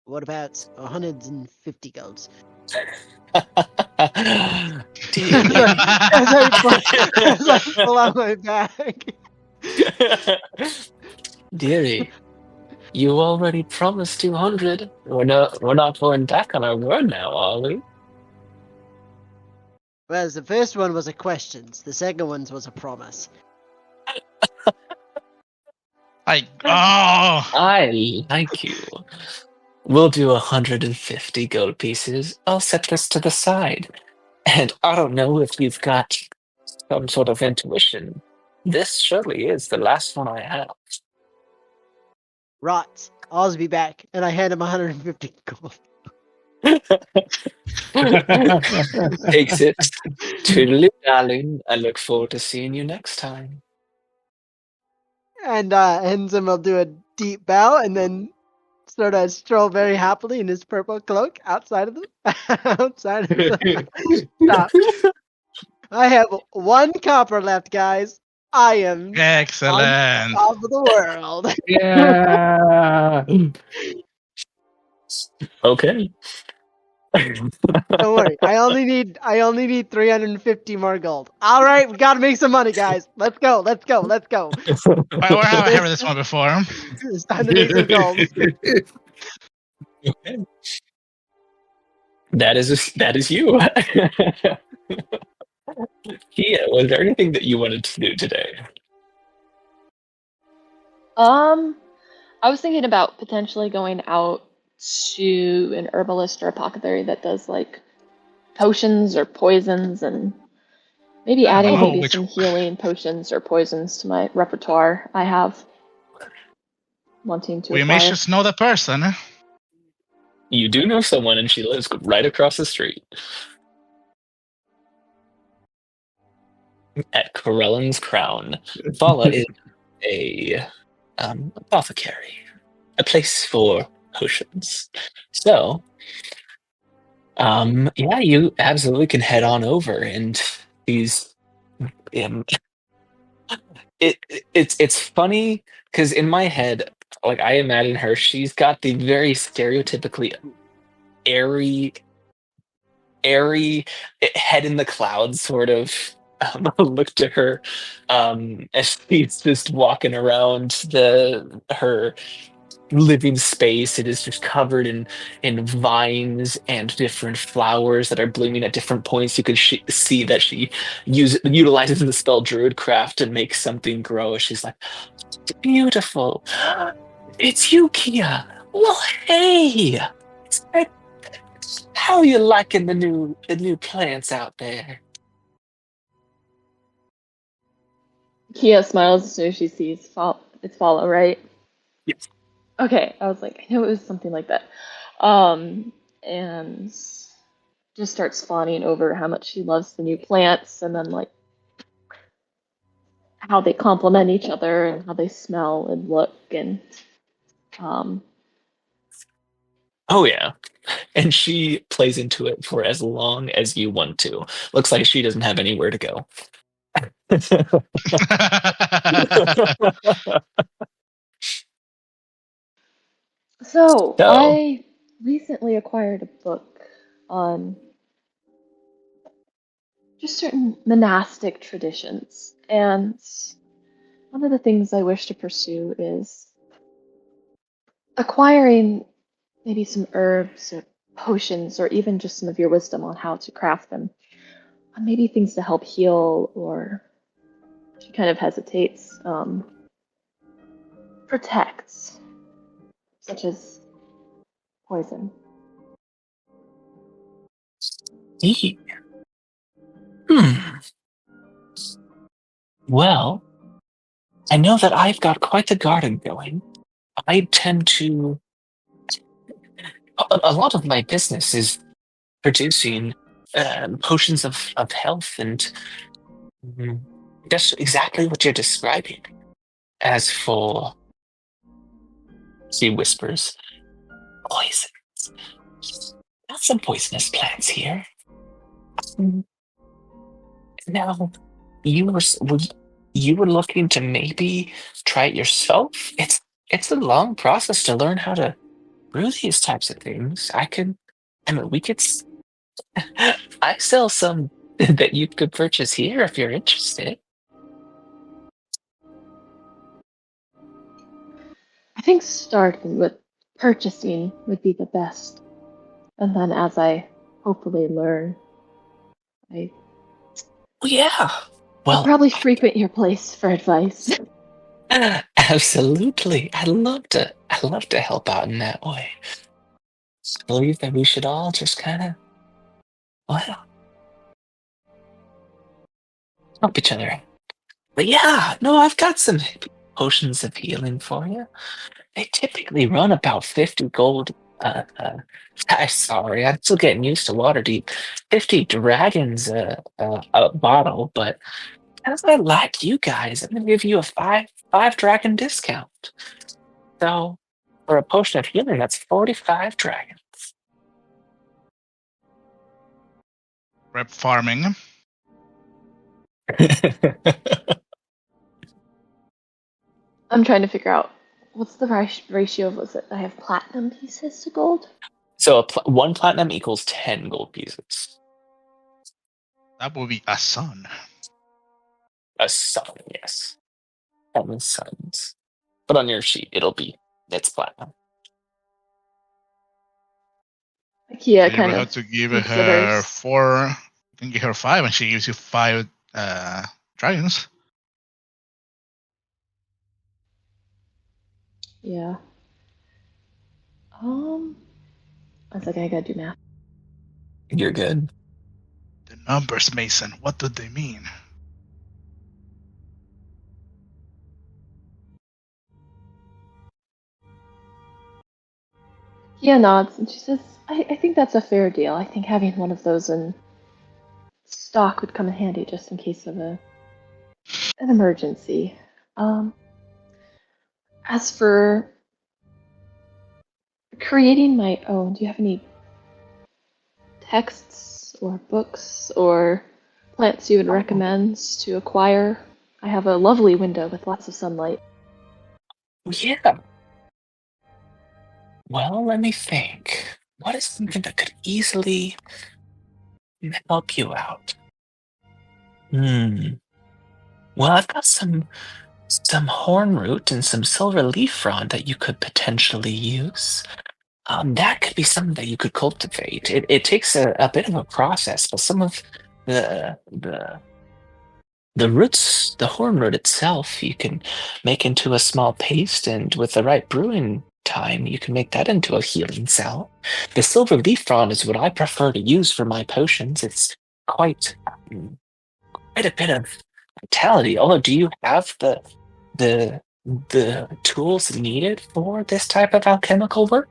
[SPEAKER 1] What about 150 golds?
[SPEAKER 2] Dear.
[SPEAKER 1] As I pull out my bag.
[SPEAKER 2] Dearie, you already promised 200. We're not going back on our word now, are we?
[SPEAKER 1] Whereas the first one was a question, the second one was a promise.
[SPEAKER 2] I like you. We'll do 150 gold pieces. I'll set this to the side. And I don't know if you've got some sort of intuition. This surely is the last one I have.
[SPEAKER 1] Right, I'll be back, and I hand him 150 gold.
[SPEAKER 2] Takes it. Toodaloo, darling. I look forward to seeing you next time.
[SPEAKER 1] And Enzim will do a deep bow and then sort of stroll very happily in his purple cloak outside of the stop. I have 1 copper left, guys. I am
[SPEAKER 4] Excellent.
[SPEAKER 1] on top of the world.
[SPEAKER 6] Yeah.
[SPEAKER 2] Okay.
[SPEAKER 1] Don't worry. I only need 350 more gold. All right, we got to make some money, guys. Let's go.
[SPEAKER 4] Where have I heard this one before?
[SPEAKER 1] It's time to make some gold.
[SPEAKER 2] Okay. That is you. Kia, was there anything that you wanted to do today?
[SPEAKER 5] I was thinking about potentially going out to an herbalist or apothecary that does like potions or poisons, and maybe adding maybe some healing potions or poisons to my repertoire. I have wanting to.
[SPEAKER 4] We may just know the person.
[SPEAKER 2] You do know someone, and she lives right across the street. At Corellan's Crown, Vala is a apothecary, a place for potions. So, yeah, you absolutely can head on over, and she's, it's funny because in my head, like I imagine her, she's got the very stereotypically airy head in the clouds sort of look to her as she's just walking around her living space. It is just covered in vines and different flowers that are blooming at different points. You could see that she utilizes the spell Druidcraft to make something grow. She's like, beautiful. It's you, Kia. Well, hey. How are you liking the new plants out there?
[SPEAKER 5] Kia smiles as soon as she sees it's Follow, right?
[SPEAKER 2] Yes.
[SPEAKER 5] Okay, I was like, I knew it was something like that. And just starts fawning over how much she loves the new plants, and then like how they complement each other and how they smell and look, and
[SPEAKER 2] Oh yeah. And she plays into it for as long as you want to. Looks like she doesn't have anywhere to go.
[SPEAKER 5] So, I recently acquired a book on just certain monastic traditions, and one of the things I wish to pursue is acquiring maybe some herbs or potions, or even just some of your wisdom on how to craft them. Maybe things to help heal, or she kind of hesitates, protects, such as poison.
[SPEAKER 2] Well, I know that I've got quite a garden going. I tend to. A lot of my business is producing potions of health, and that's exactly what you're describing. As for, she whispers, poisons. Got some poisonous plants here. Now, you were looking to maybe try it yourself? It's a long process to learn how to brew these types of things. I mean, we could. I sell some that you could purchase here if you're interested.
[SPEAKER 5] I think starting with purchasing would be the best. And then as I hopefully learn,
[SPEAKER 2] Oh, yeah.
[SPEAKER 5] I'll
[SPEAKER 2] Well,
[SPEAKER 5] probably frequent your place for advice.
[SPEAKER 2] absolutely. I'd love to help out in that way. I believe that we should all just kind of, well, help each other out. But yeah, no, I've got some potions of healing for you. They typically run about 50 gold. I'm sorry, I'm still getting used to Waterdeep. 50 dragons a bottle, but as I like you guys, I'm gonna give you a five dragon discount. So for a potion of healing, that's 45 dragons.
[SPEAKER 4] Rep farming.
[SPEAKER 5] I'm trying to figure out what's the ratio of, was it I have platinum pieces to gold?
[SPEAKER 2] So one platinum equals 10 gold pieces.
[SPEAKER 4] That would be a son.
[SPEAKER 2] A sun, yes. 10 suns. But on your sheet, it's platinum.
[SPEAKER 5] Kia
[SPEAKER 4] So you
[SPEAKER 5] kind
[SPEAKER 4] will
[SPEAKER 5] of
[SPEAKER 4] have to give her
[SPEAKER 5] considers.
[SPEAKER 4] 4. You can give her 5, and she gives you 5 dragons.
[SPEAKER 5] Yeah. I was like, I gotta do math.
[SPEAKER 2] You're good.
[SPEAKER 4] The numbers, Mason. What do they mean?
[SPEAKER 5] Kia nods and she says, I think that's a fair deal. I think having one of those in stock would come in handy just in case of an emergency. As for creating my own, do you have any texts or books or plants you would recommend to acquire? I have a lovely window with lots of sunlight.
[SPEAKER 2] Yeah. Well, let me think. What is something that could easily help you out? Well, I've got some horn root and some silver leaf frond that you could potentially use. That could be something that you could cultivate. It takes a bit of a process, but some of the the roots, the horn root itself, you can make into a small paste, and with the right brewing time, you can make that into a healing salve. The silver leaf frond is what I prefer to use for my potions. It's quite quite a bit of vitality. Although, do you have the the tools needed for this type of alchemical work?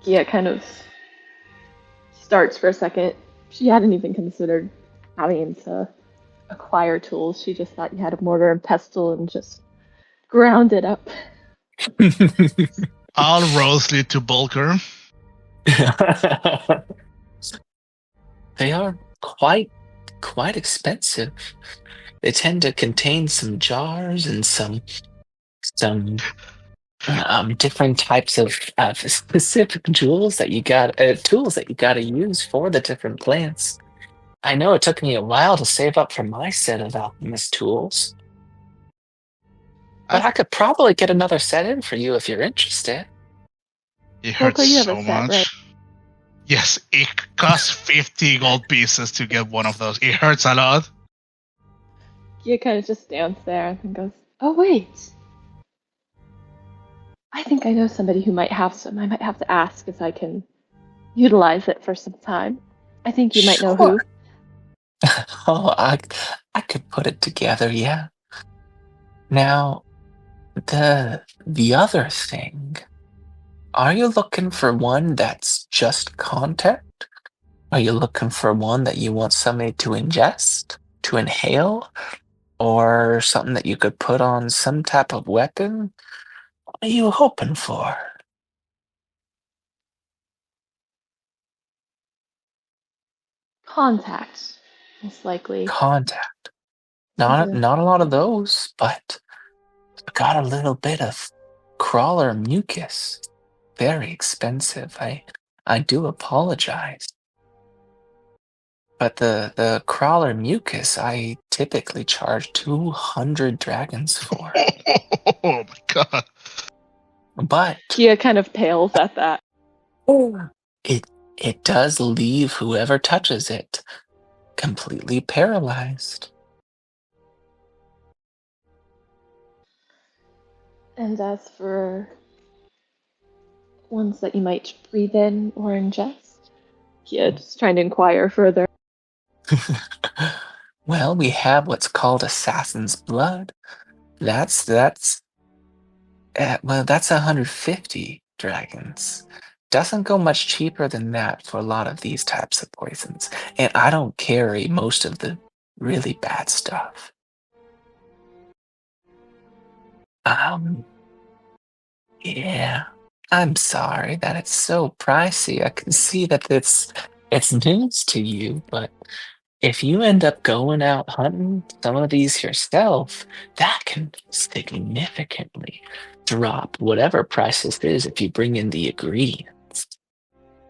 [SPEAKER 5] Kia kind of starts for a second. She hadn't even considered having to acquire tools. She just thought you had a mortar and pestle and just ground it up.
[SPEAKER 4] All roads lead to Bulker.
[SPEAKER 2] They are quite expensive. They tend to contain some jars and some different types of specific tools that you got to use for the different plants. I know it took me a while to save up for my set of alchemist tools, but I could probably get another set in for you if you're interested.
[SPEAKER 4] It hurts
[SPEAKER 5] Bulker, you have
[SPEAKER 4] so
[SPEAKER 5] a set,
[SPEAKER 4] much.
[SPEAKER 5] right?
[SPEAKER 4] Yes, it costs 50 gold pieces to get one of those. It hurts a lot.
[SPEAKER 5] Kia kind of just stands there and goes, oh, wait. I think I know somebody who might have some. I might have to ask if I can utilize it for some time. I think you might know who.
[SPEAKER 2] Oh, I could put it together, yeah. Now, the other thing, are you looking for one that's just contact? Are you looking for one that you want somebody to ingest, to inhale, or something that you could put on some type of weapon? What are you hoping for?
[SPEAKER 5] contact, most likely.
[SPEAKER 2] Contact.
[SPEAKER 5] Yeah.
[SPEAKER 2] Not a lot of those, but I got a little bit of crawler mucus. Very expensive. I do apologize. But the crawler mucus I typically charge 200 dragons for.
[SPEAKER 4] Oh my god.
[SPEAKER 2] But
[SPEAKER 5] Kia kind of pales at that.
[SPEAKER 2] it does leave whoever touches it completely paralyzed.
[SPEAKER 5] And as for ones that you might breathe in or ingest, Kia just trying to inquire further.
[SPEAKER 2] Well, we have what's called assassin's blood. That's 150 dragons. Doesn't go much cheaper than that for a lot of these types of poisons. And I don't carry most of the really bad stuff. Yeah. I'm sorry that it's so pricey. I can see that it's news to you, but if you end up going out hunting some of these yourself, that can significantly drop whatever price this is if you bring in the ingredients.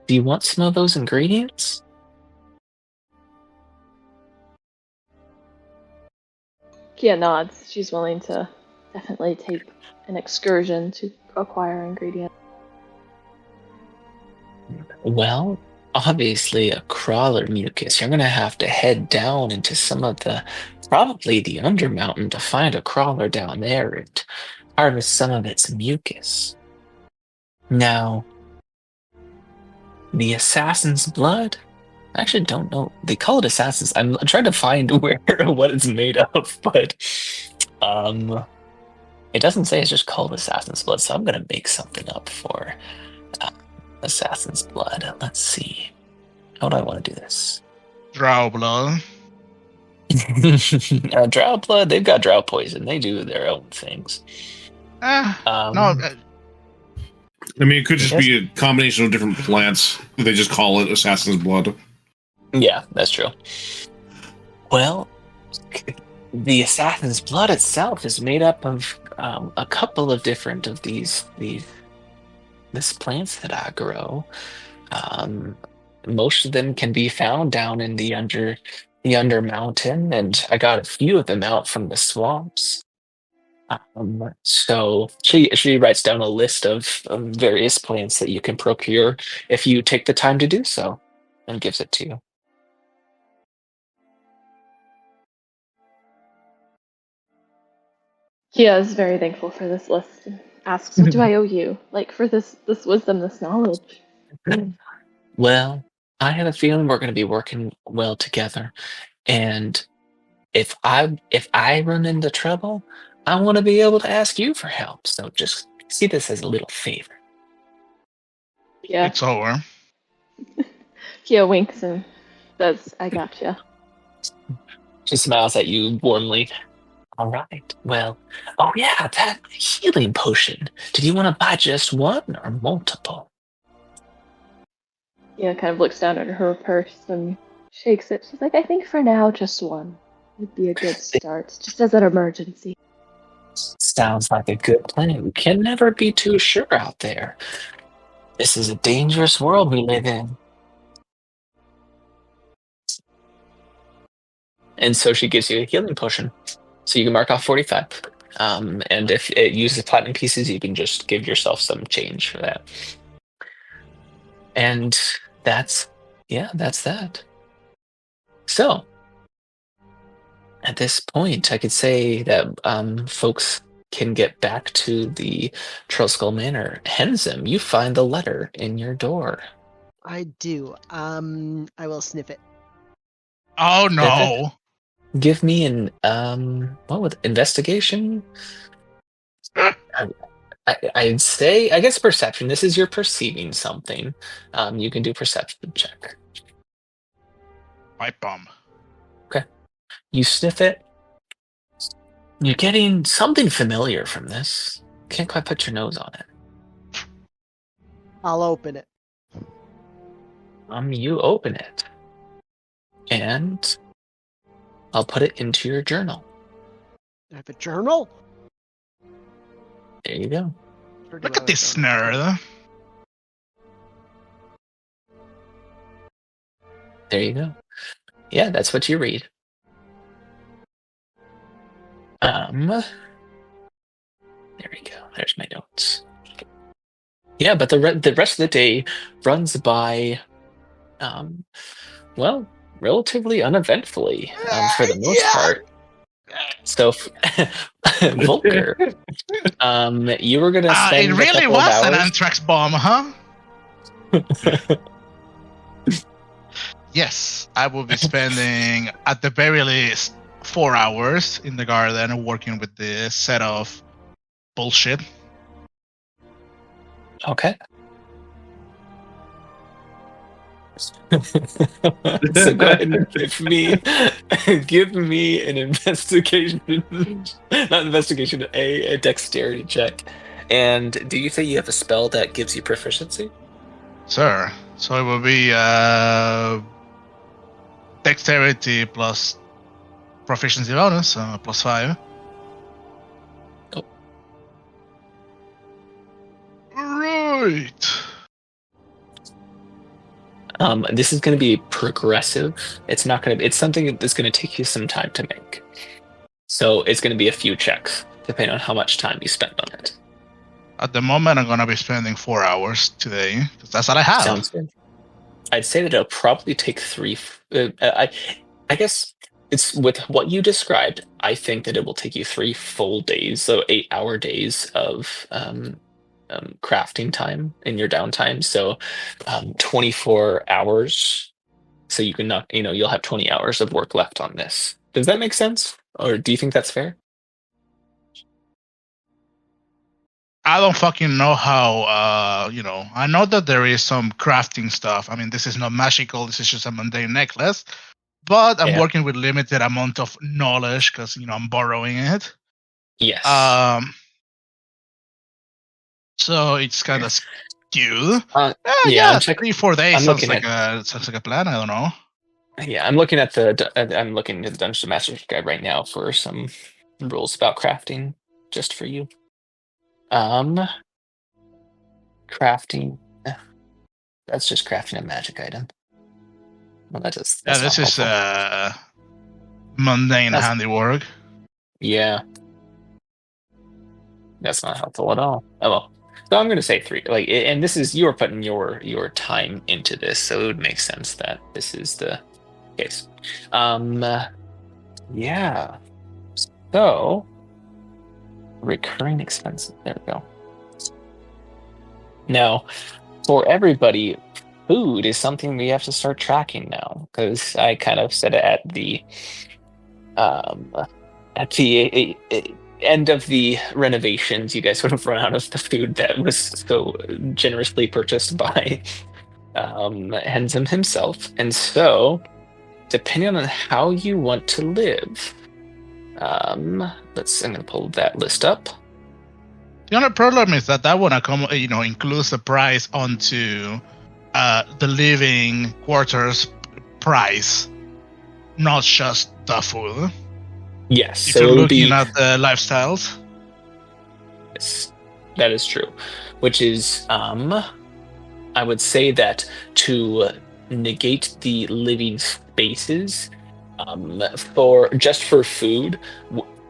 [SPEAKER 2] Do you want some of those ingredients?
[SPEAKER 5] Kia nods. She's willing to definitely take an excursion to acquire ingredients.
[SPEAKER 2] Well, obviously a crawler mucus. You're gonna have to head down into some of probably the Undermountain to find a crawler down there and harvest some of its mucus. Now, the assassin's blood? I actually don't know. They call it assassin's. I'm trying to find what it's made of, but it doesn't say it's just called assassin's blood, so I'm gonna make something up for assassin's blood. Let's see. How do I want to do this?
[SPEAKER 4] Drow blood.
[SPEAKER 2] Drow blood, they've got drow poison. They do their own things.
[SPEAKER 4] No.
[SPEAKER 6] I mean, it could just be a combination of different plants. They just call it assassin's blood.
[SPEAKER 2] Yeah, that's true. Well, the assassin's blood itself is made up of a couple of different of these plants that I grow. Most of them can be found down in the Undermountain, and I got a few of them out from the swamps. So she writes down a list of various plants that you can procure if you take the time to do so, and gives it to you.
[SPEAKER 5] Kia is very thankful for this list and asks, "What do I owe you? Like for this wisdom, this knowledge?"
[SPEAKER 2] Well, I have a feeling we're going to be working well together, and if I run into trouble, I want to be able to ask you for help. So just see this as a little favor.
[SPEAKER 5] Yeah.
[SPEAKER 4] It's over.
[SPEAKER 5] Kia winks and says, "I gotcha."
[SPEAKER 2] She smiles at you warmly. All right. Well, oh yeah, that healing potion. Did you want to buy just one or multiple?
[SPEAKER 5] Kia kind of looks down at her purse and shakes it. She's like, "I think for now, just one would be a good start, just as an emergency."
[SPEAKER 2] Sounds like a good plan. We can never be too sure out there. This is a dangerous world we live in. And so she gives you a healing potion. So you can mark off 45. And if it uses platinum pieces, you can just give yourself some change for that. And that's that. So, at this point, I could say that folks can get back to the Trollskull Manor. Henzim, you find the letter in your door.
[SPEAKER 1] I do. I will sniff it.
[SPEAKER 4] Oh no.
[SPEAKER 2] Give me an investigation? I'd say, I guess perception. This is your perceiving something. You can do perception check.
[SPEAKER 4] Pipe bomb.
[SPEAKER 2] Okay. You sniff it. You're getting something familiar from this. Can't quite put your nose on it.
[SPEAKER 1] I'll open it.
[SPEAKER 2] You open it. and I'll put it into your journal.
[SPEAKER 1] I have a journal.
[SPEAKER 2] There you go.
[SPEAKER 1] Or do
[SPEAKER 4] Look
[SPEAKER 1] I
[SPEAKER 4] at this
[SPEAKER 1] have a journal?
[SPEAKER 4] nerd.
[SPEAKER 2] There you go. Yeah, that's what you read. There we go. There's my notes. Yeah, but the rest of the day runs by, well, relatively uneventfully for the most part. So, Volker, you were gonna spend
[SPEAKER 4] It really
[SPEAKER 2] a couple of
[SPEAKER 4] was an
[SPEAKER 2] hours.
[SPEAKER 4] anthrax bomb, huh? Yes, I will be spending at the very least 4 hours in the garden working with this set of bullshit.
[SPEAKER 2] Okay. So go ahead and give me an investigation, not investigation, a dexterity check. And do you say you have a spell that gives you proficiency?
[SPEAKER 4] Sir, so it will be dexterity plus proficiency bonus, plus 5.
[SPEAKER 2] Oh.
[SPEAKER 4] Right.
[SPEAKER 2] This is going to be progressive. It's not going to. It's something that's going to take you some time to make. So it's going to be a few checks, depending on how much time you spend on it.
[SPEAKER 4] At the moment, I'm gonna be spending 4 hours today because that's all I have.
[SPEAKER 2] Sounds good. I'd say that it'll probably take 3. I guess it's with what you described. I think that it will take you 3 full days, so 8-hour days of crafting time in your downtime. So 24 hours. So you can not, you'll have 20 hours of work left on this. Does that make sense? Or do you think that's fair?
[SPEAKER 4] I don't fucking know how, I know that there is some crafting stuff. I mean, this is not magical. This is just a mundane necklace. But I'm working with limited amount of knowledge because, I'm borrowing it.
[SPEAKER 2] Yes.
[SPEAKER 4] So it's kind of skewed.
[SPEAKER 2] Yeah,
[SPEAKER 4] 3-4 days sounds like a plan. I don't know.
[SPEAKER 2] Yeah, I'm looking at the Dungeon Master's Guide right now for some rules about crafting, just for you. Crafting. That's just crafting a magic item. Well, that's
[SPEAKER 4] this is mundane handiwork.
[SPEAKER 2] Yeah. That's not helpful at all. Oh well. So I'm going to say 3. And this is, you're putting your time into this, so it would make sense that this is the case. Yeah. So recurring expenses. There we go. Now, for everybody, food is something we have to start tracking now, because I kind of said it at the end of the renovations, you guys would have run out of the food that was so generously purchased by Henzim himself. And so, depending on how you want to live, I'm going to pull that list up.
[SPEAKER 4] The only problem is that one includes the price onto the living quarters price, not just the food.
[SPEAKER 2] Yes.
[SPEAKER 4] If you're looking at the lifestyles.
[SPEAKER 2] Yes, that is true. Which is, I would say that to negate the living spaces, for food,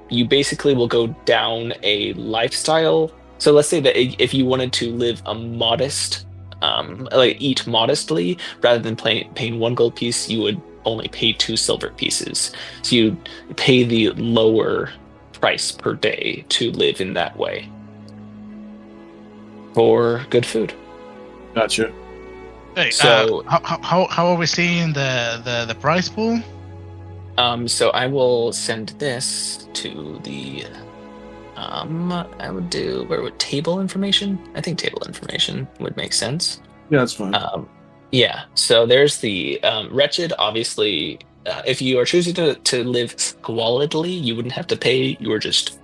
[SPEAKER 2] you basically will go down a lifestyle. So let's say that if you wanted to live a modest, eat modestly, rather than paying 1 gold piece, you would only pay 2 silver pieces. So you pay the lower price per day to live in that way for good food.
[SPEAKER 6] Gotcha.
[SPEAKER 4] Hey, so how are we seeing the price pool?
[SPEAKER 2] So I will send this to the I would do table information. I think table information would make sense.
[SPEAKER 6] Yeah, that's fine.
[SPEAKER 2] Yeah, so there's the wretched. Obviously, if you are choosing to live squalidly, you wouldn't have to pay. You were just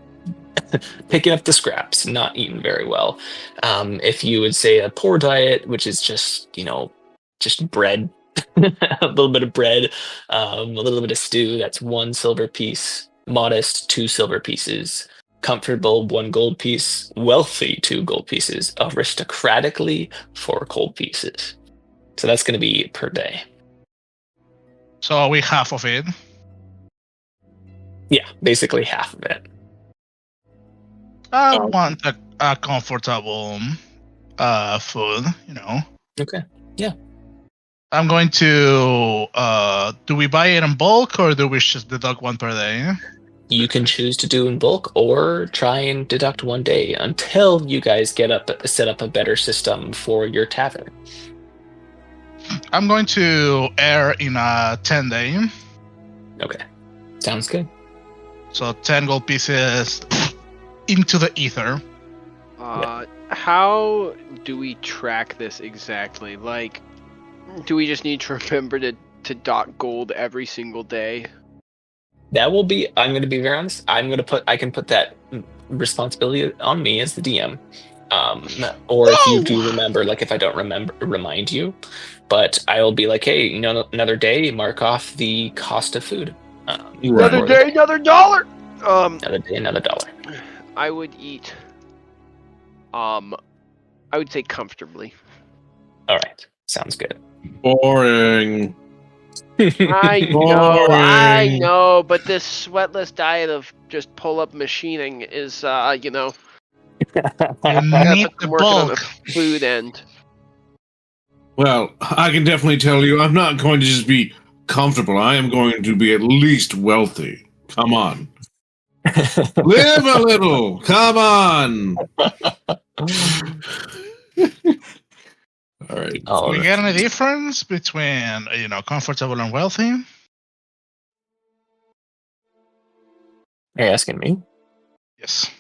[SPEAKER 2] picking up the scraps, not eating very well. If you would say a poor diet, which is just bread A little bit of bread, a little bit of stew. That's 1 silver piece. Modest, 2 silver pieces. Comfortable, 1 gold piece. Wealthy, 2 gold pieces. Aristocratically, 4 gold pieces. So that's going to be per day.
[SPEAKER 4] So we half of it.
[SPEAKER 2] Yeah, basically half of it.
[SPEAKER 4] I want a comfortable food,
[SPEAKER 2] Okay.
[SPEAKER 4] I'm going to do we buy it in bulk or do we just deduct 1 per day?
[SPEAKER 2] You can choose to do in bulk or try and deduct 1 day until you guys set up a better system for your tavern.
[SPEAKER 4] I'm going to err in a 10 day.
[SPEAKER 2] Okay. Sounds good.
[SPEAKER 4] So 10 gold pieces into the ether.
[SPEAKER 3] How do we track this exactly? Like, do we just need to remember to dot gold every single day?
[SPEAKER 2] That will be, I'm going to be very honest, I can put that responsibility on me as the DM. Or if you do remember, like if I don't remind you, but I'll be like, hey, another day, mark off the cost of food.
[SPEAKER 3] Another day, another dollar.
[SPEAKER 2] Another day, another dollar.
[SPEAKER 3] I would eat. I would say comfortably.
[SPEAKER 2] All right, sounds good.
[SPEAKER 6] Boring.
[SPEAKER 3] I know, but this sweatless diet of just pull-up machining is, I
[SPEAKER 4] You
[SPEAKER 3] gotta
[SPEAKER 4] need
[SPEAKER 3] put
[SPEAKER 4] the
[SPEAKER 3] some work on the
[SPEAKER 4] bulk.
[SPEAKER 3] food end.
[SPEAKER 6] Well, I can definitely tell you, I'm not going to just be comfortable. I am going to be at least wealthy. Come on. Live a little. Come on. All right.
[SPEAKER 2] Oh,
[SPEAKER 4] Do we get any difference between, comfortable and wealthy?
[SPEAKER 2] are you asking me?
[SPEAKER 4] Yes.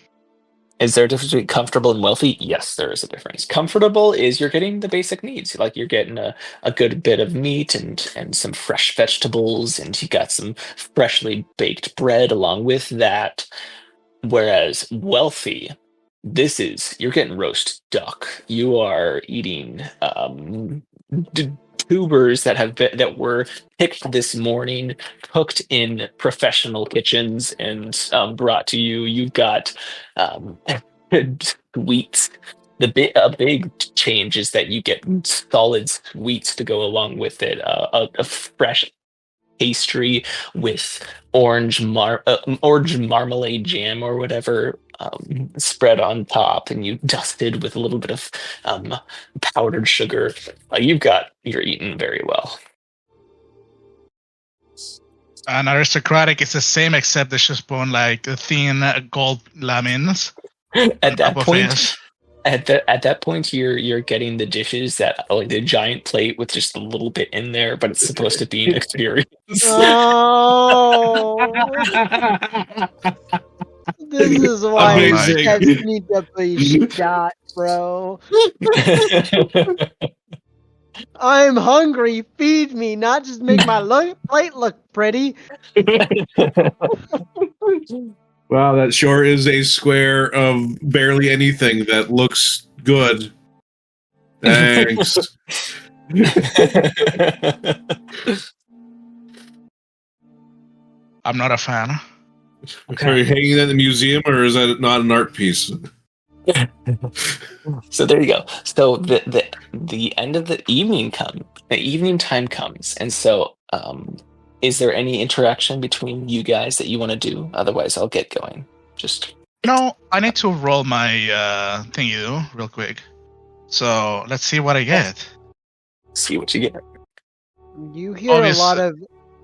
[SPEAKER 2] Is there a difference between comfortable and wealthy? Yes, there is a difference. Comfortable is you're getting the basic needs. Like you're getting a good bit of meat and some fresh vegetables, and you got some freshly baked bread along with that. Whereas wealthy, you're getting roast duck. You are eating tubers that were picked this morning, cooked in professional kitchens, and brought to you. You've got sweets. A big change is that you get solid sweets to go along with it. A fresh pastry with orange marmalade jam or whatever spread on top, and you dusted with a little bit of powdered sugar. You're eating very well.
[SPEAKER 4] And aristocratic is the same, except it's just put like thin gold lamins
[SPEAKER 2] At
[SPEAKER 4] on
[SPEAKER 2] that
[SPEAKER 4] top of
[SPEAKER 2] point,
[SPEAKER 4] it.
[SPEAKER 2] at that point, you're getting the dishes that like the giant plate with just a little bit in there, but it's supposed to be an experience.
[SPEAKER 1] Oh, this is why
[SPEAKER 6] Amazing.
[SPEAKER 1] you guys need to be shot, bro. I'm hungry. Feed me, not just make my plate look pretty.
[SPEAKER 6] Wow, that sure is a square of barely anything that looks good. Thanks.
[SPEAKER 4] I'm not a fan.
[SPEAKER 6] Are you hanging that in the museum, or is that not an art piece?
[SPEAKER 2] So there you go. So the end of the evening time comes, and so is there any interaction between you guys that you want to do? Otherwise, I'll get going. Just
[SPEAKER 4] No, I need to roll my thingy real quick. So let's see what I get.
[SPEAKER 2] see what you get.
[SPEAKER 1] You hear a lot of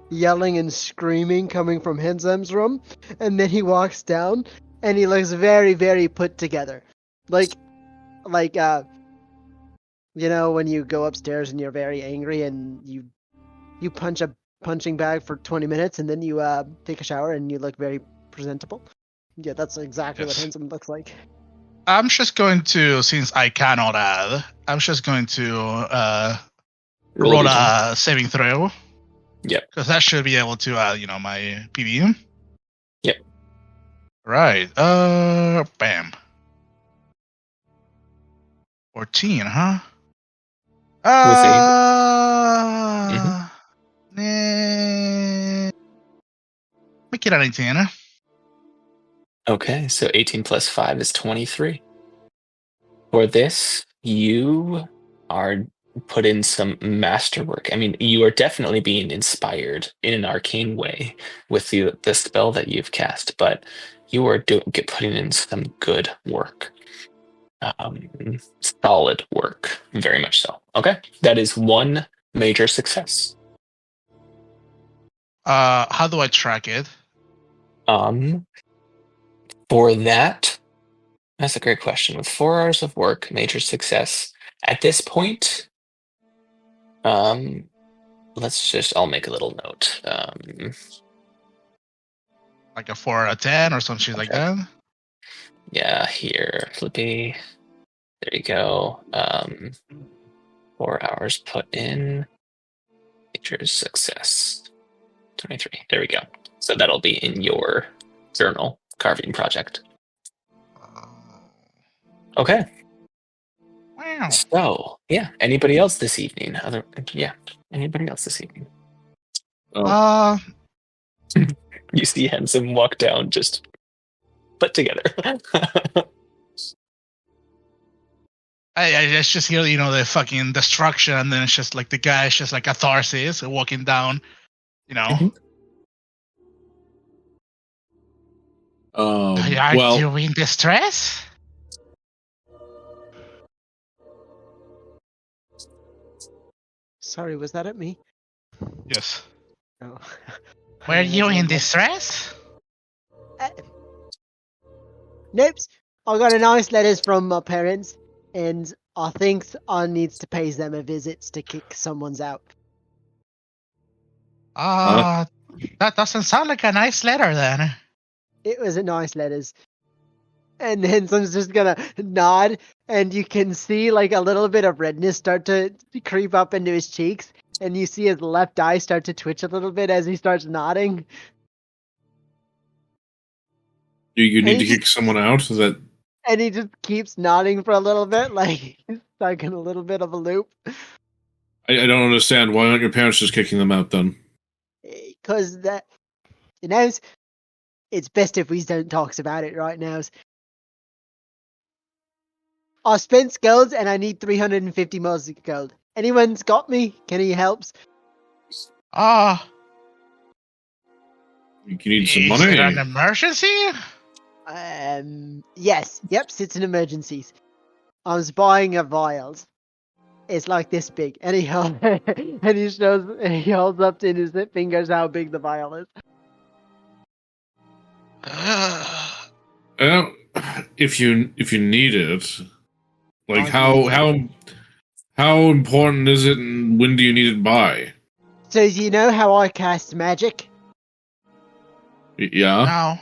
[SPEAKER 1] yelling and screaming coming from Hinzem's room, and then he walks down, and he looks very, very put together. Like, when you go upstairs and you're very angry and you punch a punching bag for 20 minutes and then you take a shower and you look very presentable. Yeah, that's exactly what Hinzem looks like.
[SPEAKER 4] I'm just going to, since I cannot add, I'm just going to roll a saving throw.
[SPEAKER 2] Yep.
[SPEAKER 4] Because that should be able to add, my PB.
[SPEAKER 2] Yep.
[SPEAKER 4] Right. Bam. 14, huh? Make it 19.
[SPEAKER 2] Okay, so 18 plus 5 is 23. For this, you are put in some masterwork. I mean, you are definitely being inspired in an arcane way with the spell that you've cast, but you are putting in some good work. Solid work, very much so. Okay, that is one major success.
[SPEAKER 4] How do I track it?
[SPEAKER 2] For that, that's a great question. With 4 hours of work, major success. At this point, I'll make a little note.
[SPEAKER 4] Like a 4 out of 10 or some shit like
[SPEAKER 2] Okay.
[SPEAKER 4] that?
[SPEAKER 2] Yeah, here, Flippy. There you go. 4 hours put in. Major success. 23. There we go. So that'll be in your journal carving project. Okay.
[SPEAKER 4] Wow.
[SPEAKER 2] So, yeah. Anybody else this evening? Anybody else this evening? You see Henson walk down, just put together.
[SPEAKER 4] I just hear, the fucking destruction, and then it's just like the guy is just like catharsis walking down,
[SPEAKER 2] Mhm.
[SPEAKER 4] Are
[SPEAKER 6] Well,
[SPEAKER 4] you in distress?
[SPEAKER 1] Sorry, was that at me?
[SPEAKER 4] Yes.
[SPEAKER 1] No.
[SPEAKER 4] Were you in distress?
[SPEAKER 1] Nope. I got a nice letters from my parents, and I think I needs to pay them a visit to kick someone's out.
[SPEAKER 4] That doesn't sound like a nice letter then.
[SPEAKER 1] It was a nice letters. And Henson's just gonna nod, and you can see like a little bit of redness start to creep up into his cheeks, and you see his left eye start to twitch a little bit as he starts nodding.
[SPEAKER 6] you need
[SPEAKER 1] And
[SPEAKER 6] to
[SPEAKER 1] he
[SPEAKER 6] kick someone out? Is that
[SPEAKER 1] And he just keeps nodding for a little bit, like he's stuck in a little bit of a loop.
[SPEAKER 6] I don't understand. Why aren't your parents just kicking them out then?
[SPEAKER 1] Because it's best if we don't talk about it right now. I spent gold and I need 350 more gold. Anyone's got me? Can he helps?
[SPEAKER 6] You need some
[SPEAKER 4] Is
[SPEAKER 6] money.
[SPEAKER 4] it an emergency?
[SPEAKER 1] Yes. Yep, it's an emergencies. I was buying a vials. It's like this big, and he holds up in his fingers how big the vial is.
[SPEAKER 6] Well, if you need it, like
[SPEAKER 1] I
[SPEAKER 6] how important is it, and when do you need it by?
[SPEAKER 1] So do you know how I cast magic?
[SPEAKER 6] Yeah.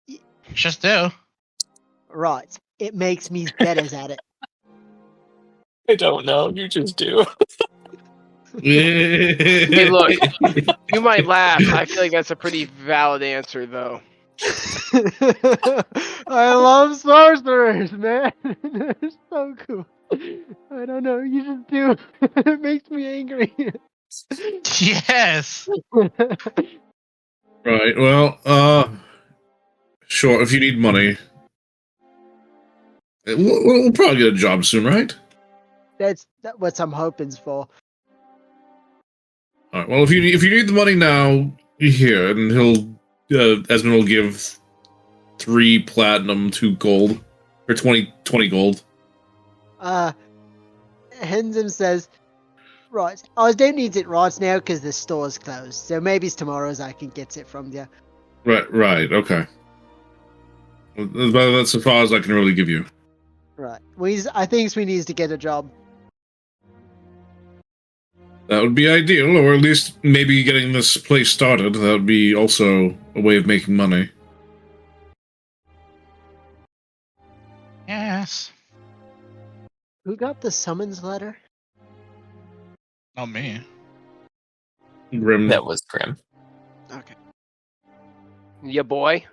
[SPEAKER 4] No. Just do.
[SPEAKER 1] Right. It makes me better at it.
[SPEAKER 2] I don't know. You just do.
[SPEAKER 3] Hey, look, you might laugh. I feel like that's a pretty valid answer, though.
[SPEAKER 1] I love sorcerers, man. They're so cool. I don't know. You just do. It makes me angry.
[SPEAKER 4] Yes.
[SPEAKER 6] Right. Well, sure. If you need money, we'll probably get a job soon, right?
[SPEAKER 1] That's what I'm hoping for.
[SPEAKER 6] All right. Well, if you need the money now, here, and Esmond will give 3 platinum, 2 gold, or 20 gold.
[SPEAKER 1] Henson says, right, I don't need it right now because the store's closed. So maybe it's tomorrow's I can get it from you.
[SPEAKER 6] Right. Okay. Well, that's as far as I can really give you.
[SPEAKER 1] Right. I think we need to get a job.
[SPEAKER 6] That would be ideal, or at least maybe getting this place started. That would be also a way of making money.
[SPEAKER 4] Yes.
[SPEAKER 1] Who got the summons letter?
[SPEAKER 4] Not me.
[SPEAKER 6] Grim.
[SPEAKER 2] That was Grim.
[SPEAKER 1] Okay.
[SPEAKER 3] Ya boy.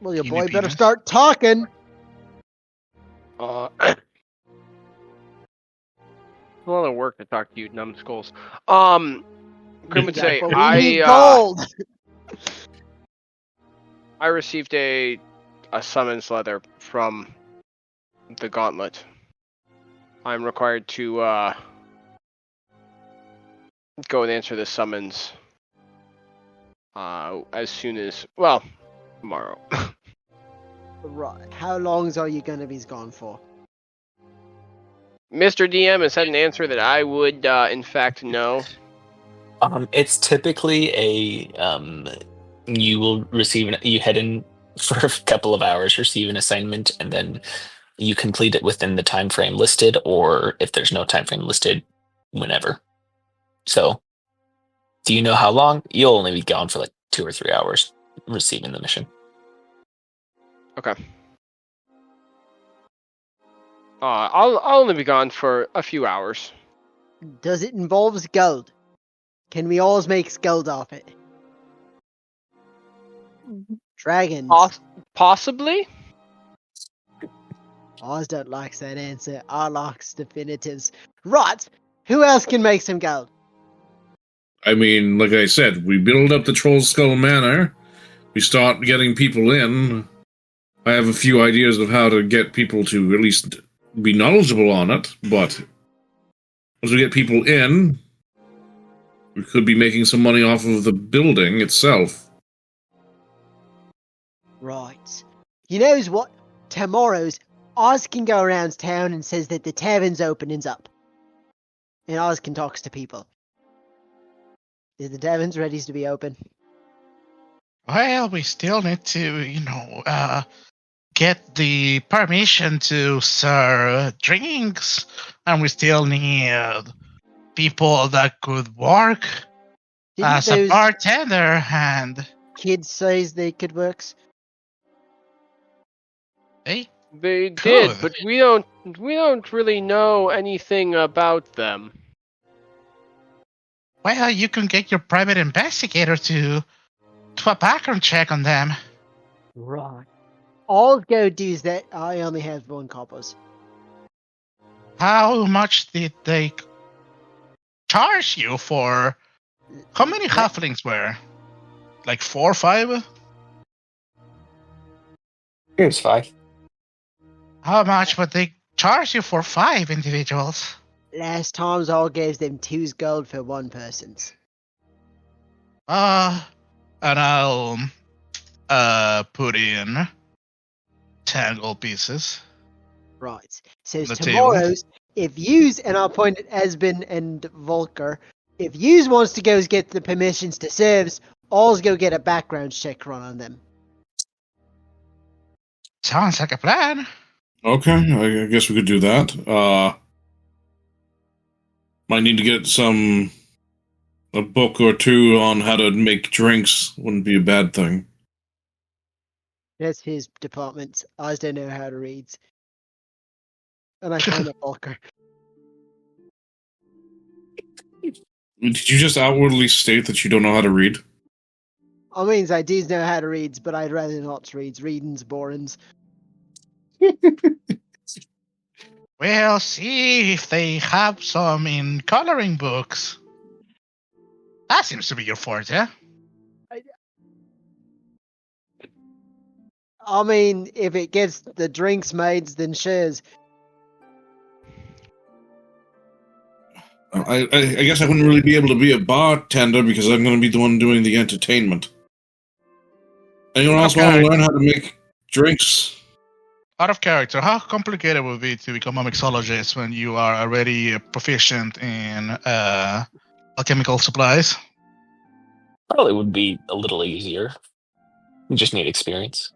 [SPEAKER 1] Well, your
[SPEAKER 4] Teeny
[SPEAKER 1] boy better
[SPEAKER 4] penis.
[SPEAKER 1] start talking.
[SPEAKER 3] a lot of work to talk to you, numbskulls. Grim would say,
[SPEAKER 1] But we need gold.
[SPEAKER 3] I received a summons letter from the Gauntlet. I'm required to go and answer this summons as soon as, well, tomorrow.
[SPEAKER 1] Right. How long are you going to be gone for?
[SPEAKER 3] Mr. DM, is that an answer that I would, in fact, know?
[SPEAKER 2] It's typically you will receive you head in for a couple of hours, receive an assignment, and then you complete it within the time frame listed, or if there's no time frame listed, whenever. So, do you know how long? You'll only be gone for like 2 or 3 hours receiving the mission.
[SPEAKER 3] Okay. I'll only be gone for a few hours.
[SPEAKER 1] Does it involve gold? Can we always make gold off it? Dragons.
[SPEAKER 3] Possibly?
[SPEAKER 1] Oz don't like that answer. I likes definitives. Right. Who else can make some gold?
[SPEAKER 6] I mean, like I said, we build up the Troll Skull Manor. We start getting people in. I have a few ideas of how to get people to at least be knowledgeable on it, but once we get people in, we could be making some money off of the building itself.
[SPEAKER 1] Right. You knows what? Tomorrow's Oz can go around town and says that the tavern's opening's up. And Oz can talks to people. Is the tavern's ready to be open?
[SPEAKER 4] Well, we still need to, get the permission to serve drinks, and we still need people that could work
[SPEAKER 1] Didn't
[SPEAKER 4] as a
[SPEAKER 1] those
[SPEAKER 4] bartender, and
[SPEAKER 1] kids says they could work?
[SPEAKER 4] they
[SPEAKER 3] They
[SPEAKER 4] Could.
[SPEAKER 3] did, but we don't really know anything about them.
[SPEAKER 4] well, you can get your private investigator to do a background check on them.
[SPEAKER 1] Right. All go do's that I only have one coppers.
[SPEAKER 4] How much did they charge you for? How many halflings were? Like 4 or 5?
[SPEAKER 2] Here's 5.
[SPEAKER 4] How much would they charge you for 5 individuals?
[SPEAKER 1] Last times all gave them 2 gold for one person's.
[SPEAKER 4] And I'll put in 10 gold pieces.
[SPEAKER 1] Right. So
[SPEAKER 4] The
[SPEAKER 1] tomorrow's, if yous, and I'll point at Esben and Volker, if yous wants to go get the permissions to serves, all's go get a background check run on them.
[SPEAKER 4] Sounds like a plan.
[SPEAKER 6] Okay, I guess we could do that. Might need to get a book or 2 on how to make drinks. Wouldn't be a bad thing.
[SPEAKER 1] That's his department. I just don't know how to read. And I find a Volker.
[SPEAKER 6] Did you just outwardly state that you don't know how to read?
[SPEAKER 1] I means I do know how to read, but I'd rather not read. Reading's boring.
[SPEAKER 4] We'll see if they have some in coloring books. That seems to be your forte.
[SPEAKER 1] I mean, if it gets the drinks made, then shares.
[SPEAKER 6] I guess I wouldn't really be able to be a bartender because I'm going to be the one doing the entertainment. Anyone else want to learn how to make drinks?
[SPEAKER 4] Out of character, how complicated would it be to become a mixologist when you are already proficient in alchemical supplies?
[SPEAKER 2] Probably would be a little easier. You just need experience.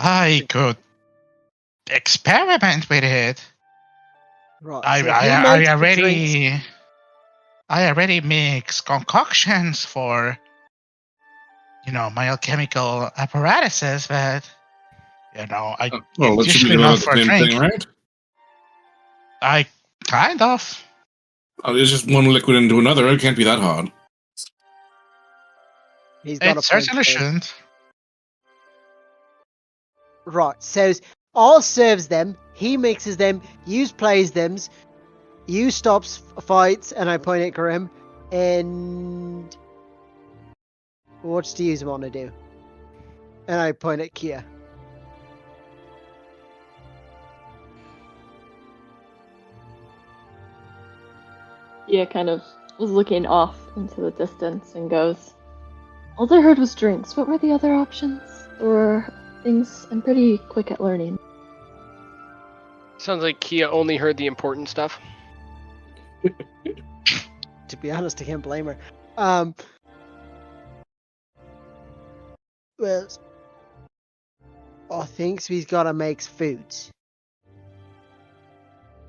[SPEAKER 4] I could experiment with it.
[SPEAKER 1] Right.
[SPEAKER 4] I already mix concoctions for, my alchemical apparatuses, but
[SPEAKER 6] Well, let's
[SPEAKER 4] usually
[SPEAKER 6] be
[SPEAKER 4] not
[SPEAKER 6] the
[SPEAKER 4] for a
[SPEAKER 6] same
[SPEAKER 4] drink.
[SPEAKER 6] thing, right?
[SPEAKER 4] I kind of.
[SPEAKER 6] It's just one liquid into another. It can't be that hard.
[SPEAKER 1] He's got
[SPEAKER 4] It
[SPEAKER 1] a
[SPEAKER 4] certainly
[SPEAKER 1] point there.
[SPEAKER 4] shouldn't.
[SPEAKER 1] Right. So all serves them. He mixes them. Use plays them. You stop fights, and I point at Grim. And what do you want to do? And I point at Kia.
[SPEAKER 5] Kia kind of was looking off into the distance and goes, all I heard was drinks. What were the other options? Or things I'm pretty quick at learning.
[SPEAKER 3] Sounds like Kia only heard the important stuff.
[SPEAKER 1] To be honest, I can't blame her. Well, I think we've got to make foods.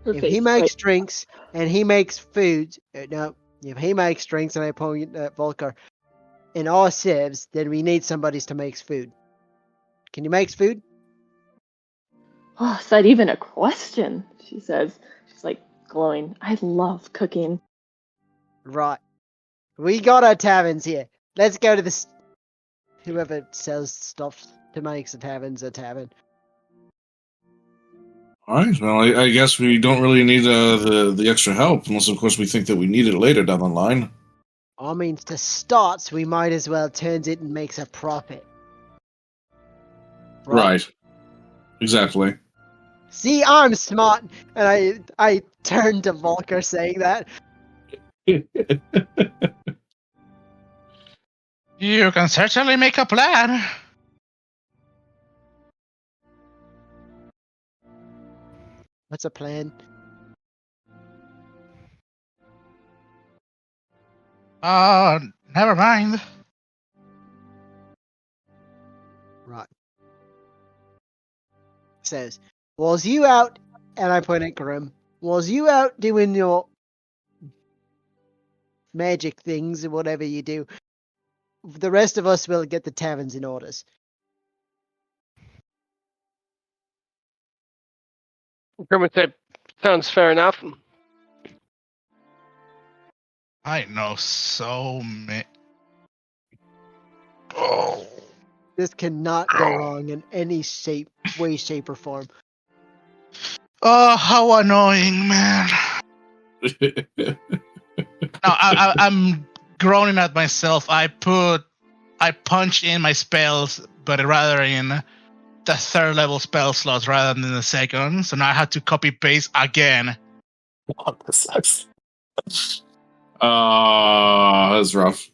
[SPEAKER 1] If he makes drinks and he makes food, no, if he makes drinks and I point at Volker, in our civs, then we need somebody to make food. Can you make food?
[SPEAKER 5] Oh, is that even a question? She says. She's like glowing. I love cooking.
[SPEAKER 1] Right. We got our taverns here. Let's go to this. Whoever sells stuff to make the taverns a tavern.
[SPEAKER 6] All right. Well, I guess we don't really need the extra help, unless, of course, we think that we need it later down the line.
[SPEAKER 1] I mean, to start, we might as well turn it and makes a profit.
[SPEAKER 6] Right. Exactly.
[SPEAKER 1] See, I'm smart, and I turned to Volker saying that.
[SPEAKER 4] You can certainly make a plan.
[SPEAKER 1] What's a plan?
[SPEAKER 4] Never mind.
[SPEAKER 1] Right. Says, was you out, and I point at Grim, was you out doing your magic things or whatever you do? The rest of us will get the taverns in orders.
[SPEAKER 3] Grim would say, sounds fair enough.
[SPEAKER 4] I know so many. Oh.
[SPEAKER 1] This cannot go wrong in any way, shape, or form.
[SPEAKER 4] Oh, how annoying, man. No, I'm groaning at myself. I punch in my spells, but rather in the third level spell slots rather than the second. So now I have to copy paste again.
[SPEAKER 2] Oh, this sucks.
[SPEAKER 6] That's rough.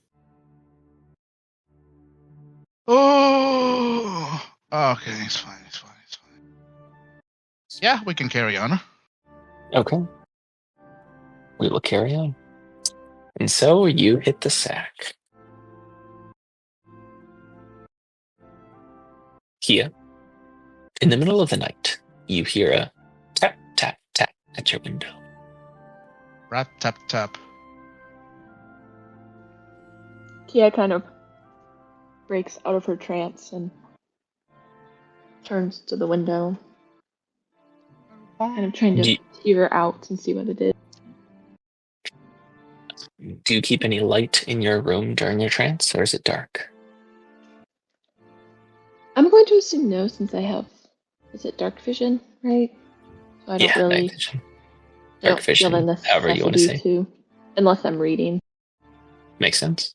[SPEAKER 4] Oh, okay, it's fine. Yeah, we can carry on.
[SPEAKER 2] Okay. We will carry on. And so you hit the sack. Kia, in the middle of the night, you hear a tap, tap, tap at your window.
[SPEAKER 4] Rap, tap, tap.
[SPEAKER 5] Kia kind of breaks out of her trance and turns to the window, kind of trying to peer out and see what it is.
[SPEAKER 2] Do you keep any light in your room during your trance, or is it dark?
[SPEAKER 5] I'm going to assume no, since I have, is it dark vision, right? So I don't really
[SPEAKER 2] night vision. Dark vision,
[SPEAKER 5] feel the
[SPEAKER 2] however you want to say.
[SPEAKER 5] necessity unless I'm reading.
[SPEAKER 2] Makes sense.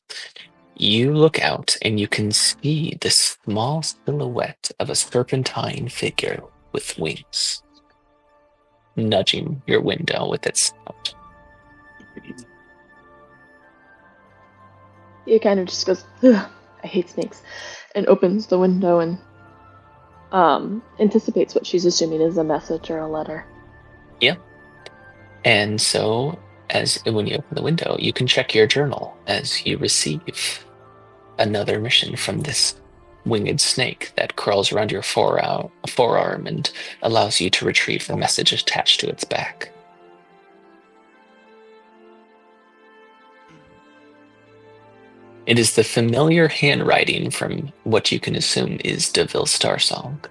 [SPEAKER 2] You look out and you can see the small silhouette of a serpentine figure with wings, nudging your window with its snout.
[SPEAKER 5] He kind of just goes, ugh, I hate snakes, and opens the window and anticipates what she's assuming is a message or a letter.
[SPEAKER 2] Yeah. And so, when you open the window, you can check your journal as you receive another mission from this winged snake that crawls around your forearm and allows you to retrieve the message attached to its back. It is the familiar handwriting from what you can assume is Deville Star Song.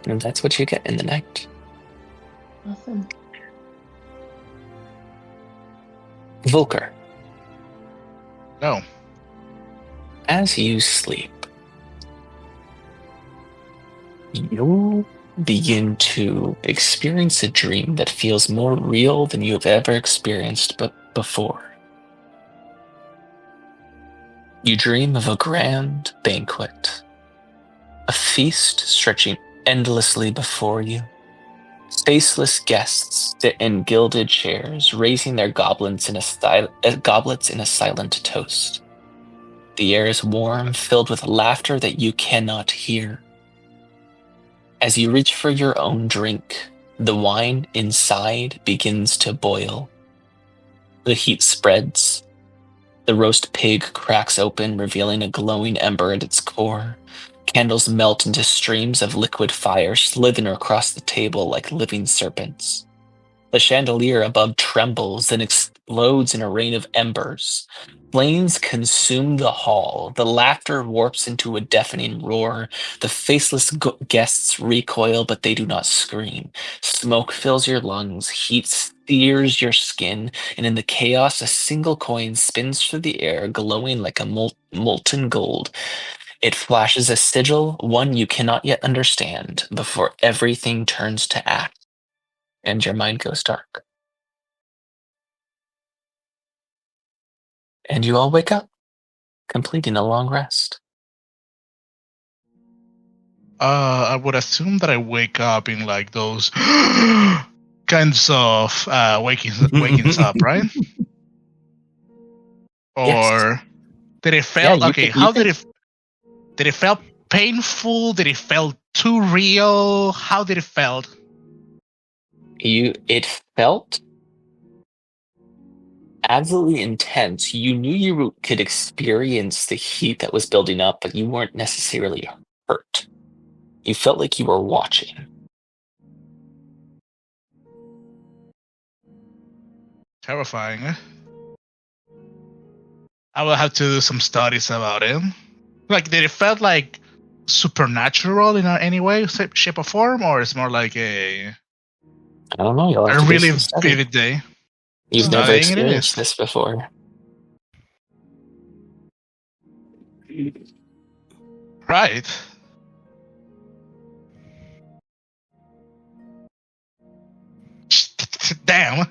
[SPEAKER 2] And that's what you get in the night.
[SPEAKER 5] Awesome.
[SPEAKER 2] Volker.
[SPEAKER 4] No.
[SPEAKER 2] As you sleep, you begin to experience a dream that feels more real than you have ever experienced before. You dream of a grand banquet, a feast stretching endlessly before you. Faceless guests sit in gilded chairs, raising their goblets in a silent toast. The air is warm, filled with laughter that you cannot hear. As you reach for your own drink, the wine inside begins to boil. The heat spreads. The roast pig cracks open, revealing a glowing ember at its core. Candles melt into streams of liquid fire, slithering across the table like living serpents. The chandelier above trembles and explodes in a rain of embers. Flames consume the hall. The laughter warps into a deafening roar. The faceless guests recoil, but they do not scream. Smoke fills your lungs. Heat sears your skin. And in the chaos, a single coin spins through the air, glowing like a molten gold. It flashes a sigil, one you cannot yet understand, before everything turns to ash, and your mind goes dark. And you all wake up, completing a long rest.
[SPEAKER 4] I would assume that I wake up in like those kinds of wakings up, right? Or
[SPEAKER 2] Yes.
[SPEAKER 4] did it feel
[SPEAKER 2] Yeah,
[SPEAKER 4] how did it felt painful? Did it felt too real? How did it felt?
[SPEAKER 2] It felt absolutely intense. You knew you could experience the heat that was building up, but you weren't necessarily hurt. You felt like you were watching.
[SPEAKER 4] Terrifying. I will have to do some studies about it. Like, did it felt like supernatural in any way, shape, or form, or it's more like a
[SPEAKER 2] I don't know. You'll have to do
[SPEAKER 4] really
[SPEAKER 2] some study.
[SPEAKER 4] vivid day?
[SPEAKER 2] You've never
[SPEAKER 4] Studying it
[SPEAKER 2] experienced
[SPEAKER 4] is.
[SPEAKER 2] this before.
[SPEAKER 4] Right. Damn.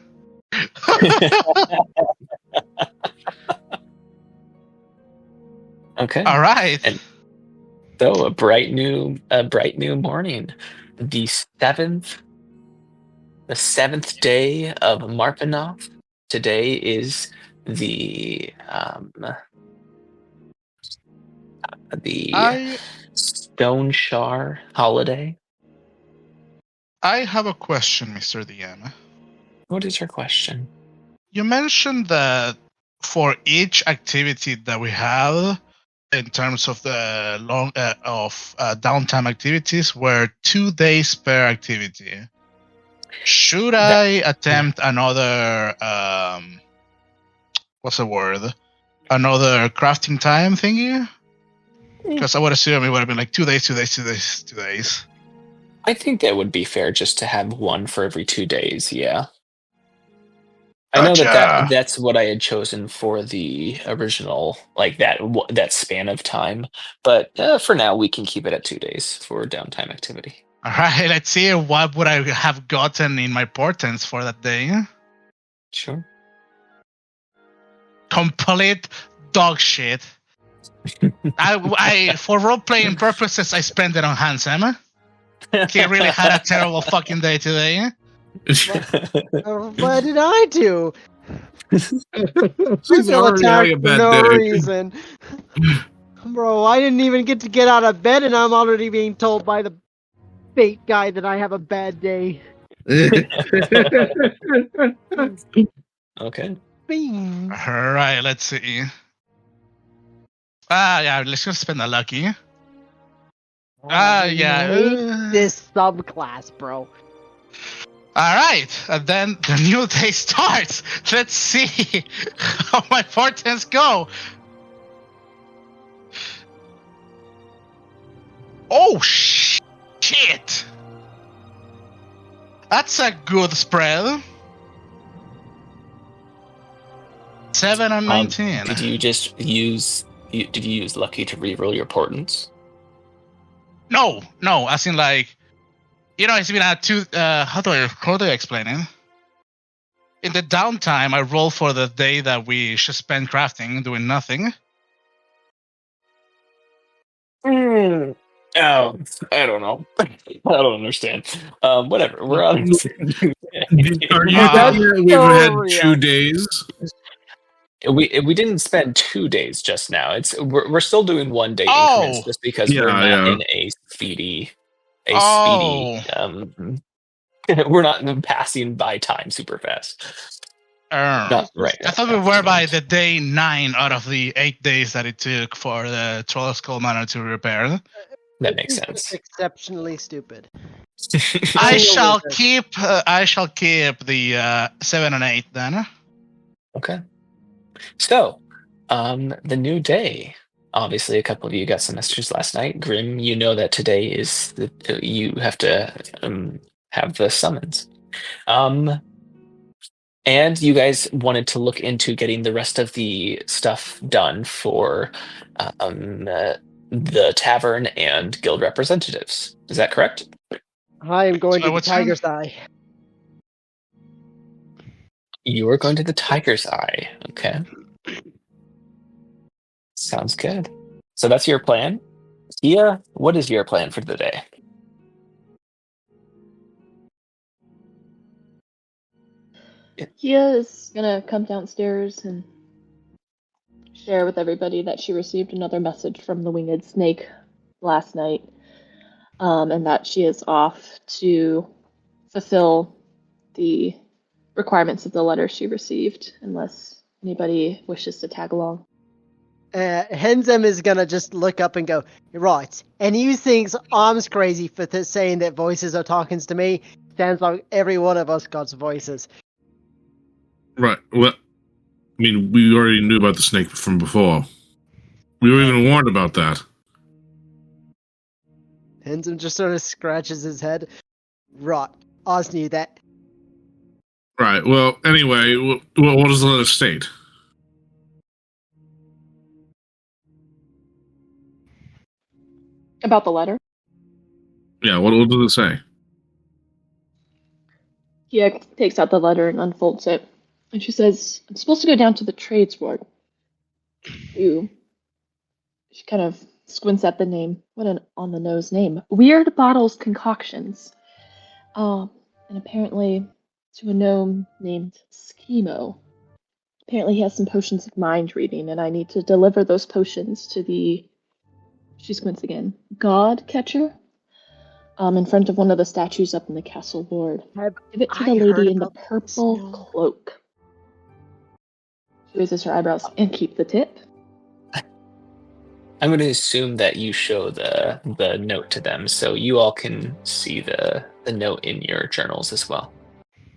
[SPEAKER 2] Okay.
[SPEAKER 4] All right.
[SPEAKER 2] And so a bright new morning. The seventh day of Marpanoth. Today is the Stone Shar holiday.
[SPEAKER 4] I have a question, Mr. DM.
[SPEAKER 2] What is your question?
[SPEAKER 4] You mentioned that for each activity that we have, in terms of the downtime activities, were 2 days per activity. Should I attempt another? What's the word? Another crafting time thingy? Because I would assume it would have been like 2 days, 2 days, 2 days, 2 days.
[SPEAKER 2] I think that would be fair, just to have one for every 2 days. Yeah. I know that's what I had chosen for the original, like that span of time. But for now, we can keep it at 2 days for downtime activity.
[SPEAKER 4] All right, let's see what would I have gotten in my portents for that day.
[SPEAKER 2] Sure.
[SPEAKER 4] Complete dog shit. I for role playing purposes, I spent it on Handsome. He really had a terrible fucking day today.
[SPEAKER 1] What did I do?
[SPEAKER 6] She's
[SPEAKER 1] feel
[SPEAKER 6] already having a
[SPEAKER 1] attacked for
[SPEAKER 6] bad
[SPEAKER 1] no
[SPEAKER 6] day.
[SPEAKER 1] reason. Bro, I didn't even get out of bed and I'm already being told by the fate guy that I have a bad day.
[SPEAKER 2] Okay.
[SPEAKER 1] Bing.
[SPEAKER 4] Alright, let's see. Yeah, let's just spend a lucky. Yeah.
[SPEAKER 1] This subclass, bro.
[SPEAKER 4] Alright, and then the new day starts. Let's see how my portents go. Oh, shit. That's a good spread. 7 on 19.
[SPEAKER 2] Did you just use lucky to reroll your portents?
[SPEAKER 4] No, as in like it's been how do I explain it? In the downtime, I roll for the day that we should spend crafting, doing nothing.
[SPEAKER 2] Oh, I don't know. I don't understand. Whatever. We're on.
[SPEAKER 6] Are you
[SPEAKER 4] That's
[SPEAKER 6] thinking we've had 2 days?
[SPEAKER 2] We didn't spend 2 days just now. We're still doing 1 day increments just because we're not in a speedy. We're not passing by time super fast. Not right.
[SPEAKER 4] I thought we were by the day 9 out of the 8 days that it took for the Troll Skull Manor to repair.
[SPEAKER 2] That makes sense.
[SPEAKER 1] Exceptionally stupid.
[SPEAKER 4] I shall keep the 7 and 8 then.
[SPEAKER 2] Okay. So, the new day. Obviously, a couple of you got some messages last night. Grim, you know that today is you have to have the summons. And you guys wanted to look into getting the rest of the stuff done for the tavern and guild representatives. Is that correct?
[SPEAKER 1] I am going to the Tiger's Eye.
[SPEAKER 2] You are going to the Tiger's Eye. Okay. Sounds good. So that's your plan? Kia, what is your plan for the day?
[SPEAKER 5] Kia is gonna come downstairs and share with everybody that she received another message from the winged snake last night, and that she is off to fulfill the requirements of the letter she received, unless anybody wishes to tag along.
[SPEAKER 1] Henzem is gonna just look up and go, right, and you think I'm crazy for saying that voices are talking to me? Sounds like every one of us got voices.
[SPEAKER 6] Right. Well, I mean, we already knew about the snake from before. We were even warned about that.
[SPEAKER 1] Henzem just sort of scratches his head. Right, Oz knew that.
[SPEAKER 6] Right. Well, anyway, what does the letter state?
[SPEAKER 5] About the letter?
[SPEAKER 6] Yeah, what does it say?
[SPEAKER 5] Kia takes out the letter and unfolds it. And she says, I'm supposed to go down to the trades ward. She kind of squints at the name. What an on-the-nose name. Weird Bottles Concoctions. And apparently to a gnome named Schemo. Apparently he has some potions of mind reading, and I need to deliver those potions to the... She squints again. God Catcher? In front of one of the statues up in the castle ward. Give it to the lady in the purple cloak. She raises her eyebrows. And keep the tip.
[SPEAKER 2] I'm going to assume that you show the note to them, so you all can see the note in your journals as well.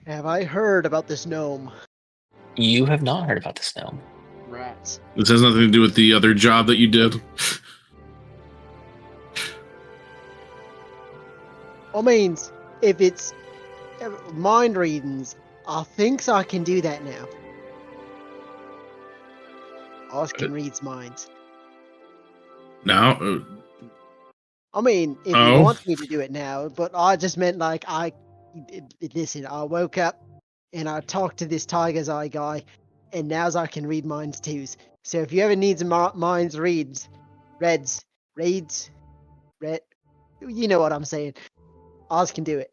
[SPEAKER 1] Have I heard about this gnome?
[SPEAKER 2] You have not heard about this gnome.
[SPEAKER 1] Rats.
[SPEAKER 6] This has nothing to do with the other job that you did.
[SPEAKER 1] I mean, if it's mind readings, I think I can do that now. Oz can read minds.
[SPEAKER 6] Now?
[SPEAKER 1] I mean, if you want me to do it now, but I just meant like listen, I woke up and I talked to this Tiger's Eye guy, and now I can read minds too. So if you ever need some minds red, you know what I'm saying. Oz can do it.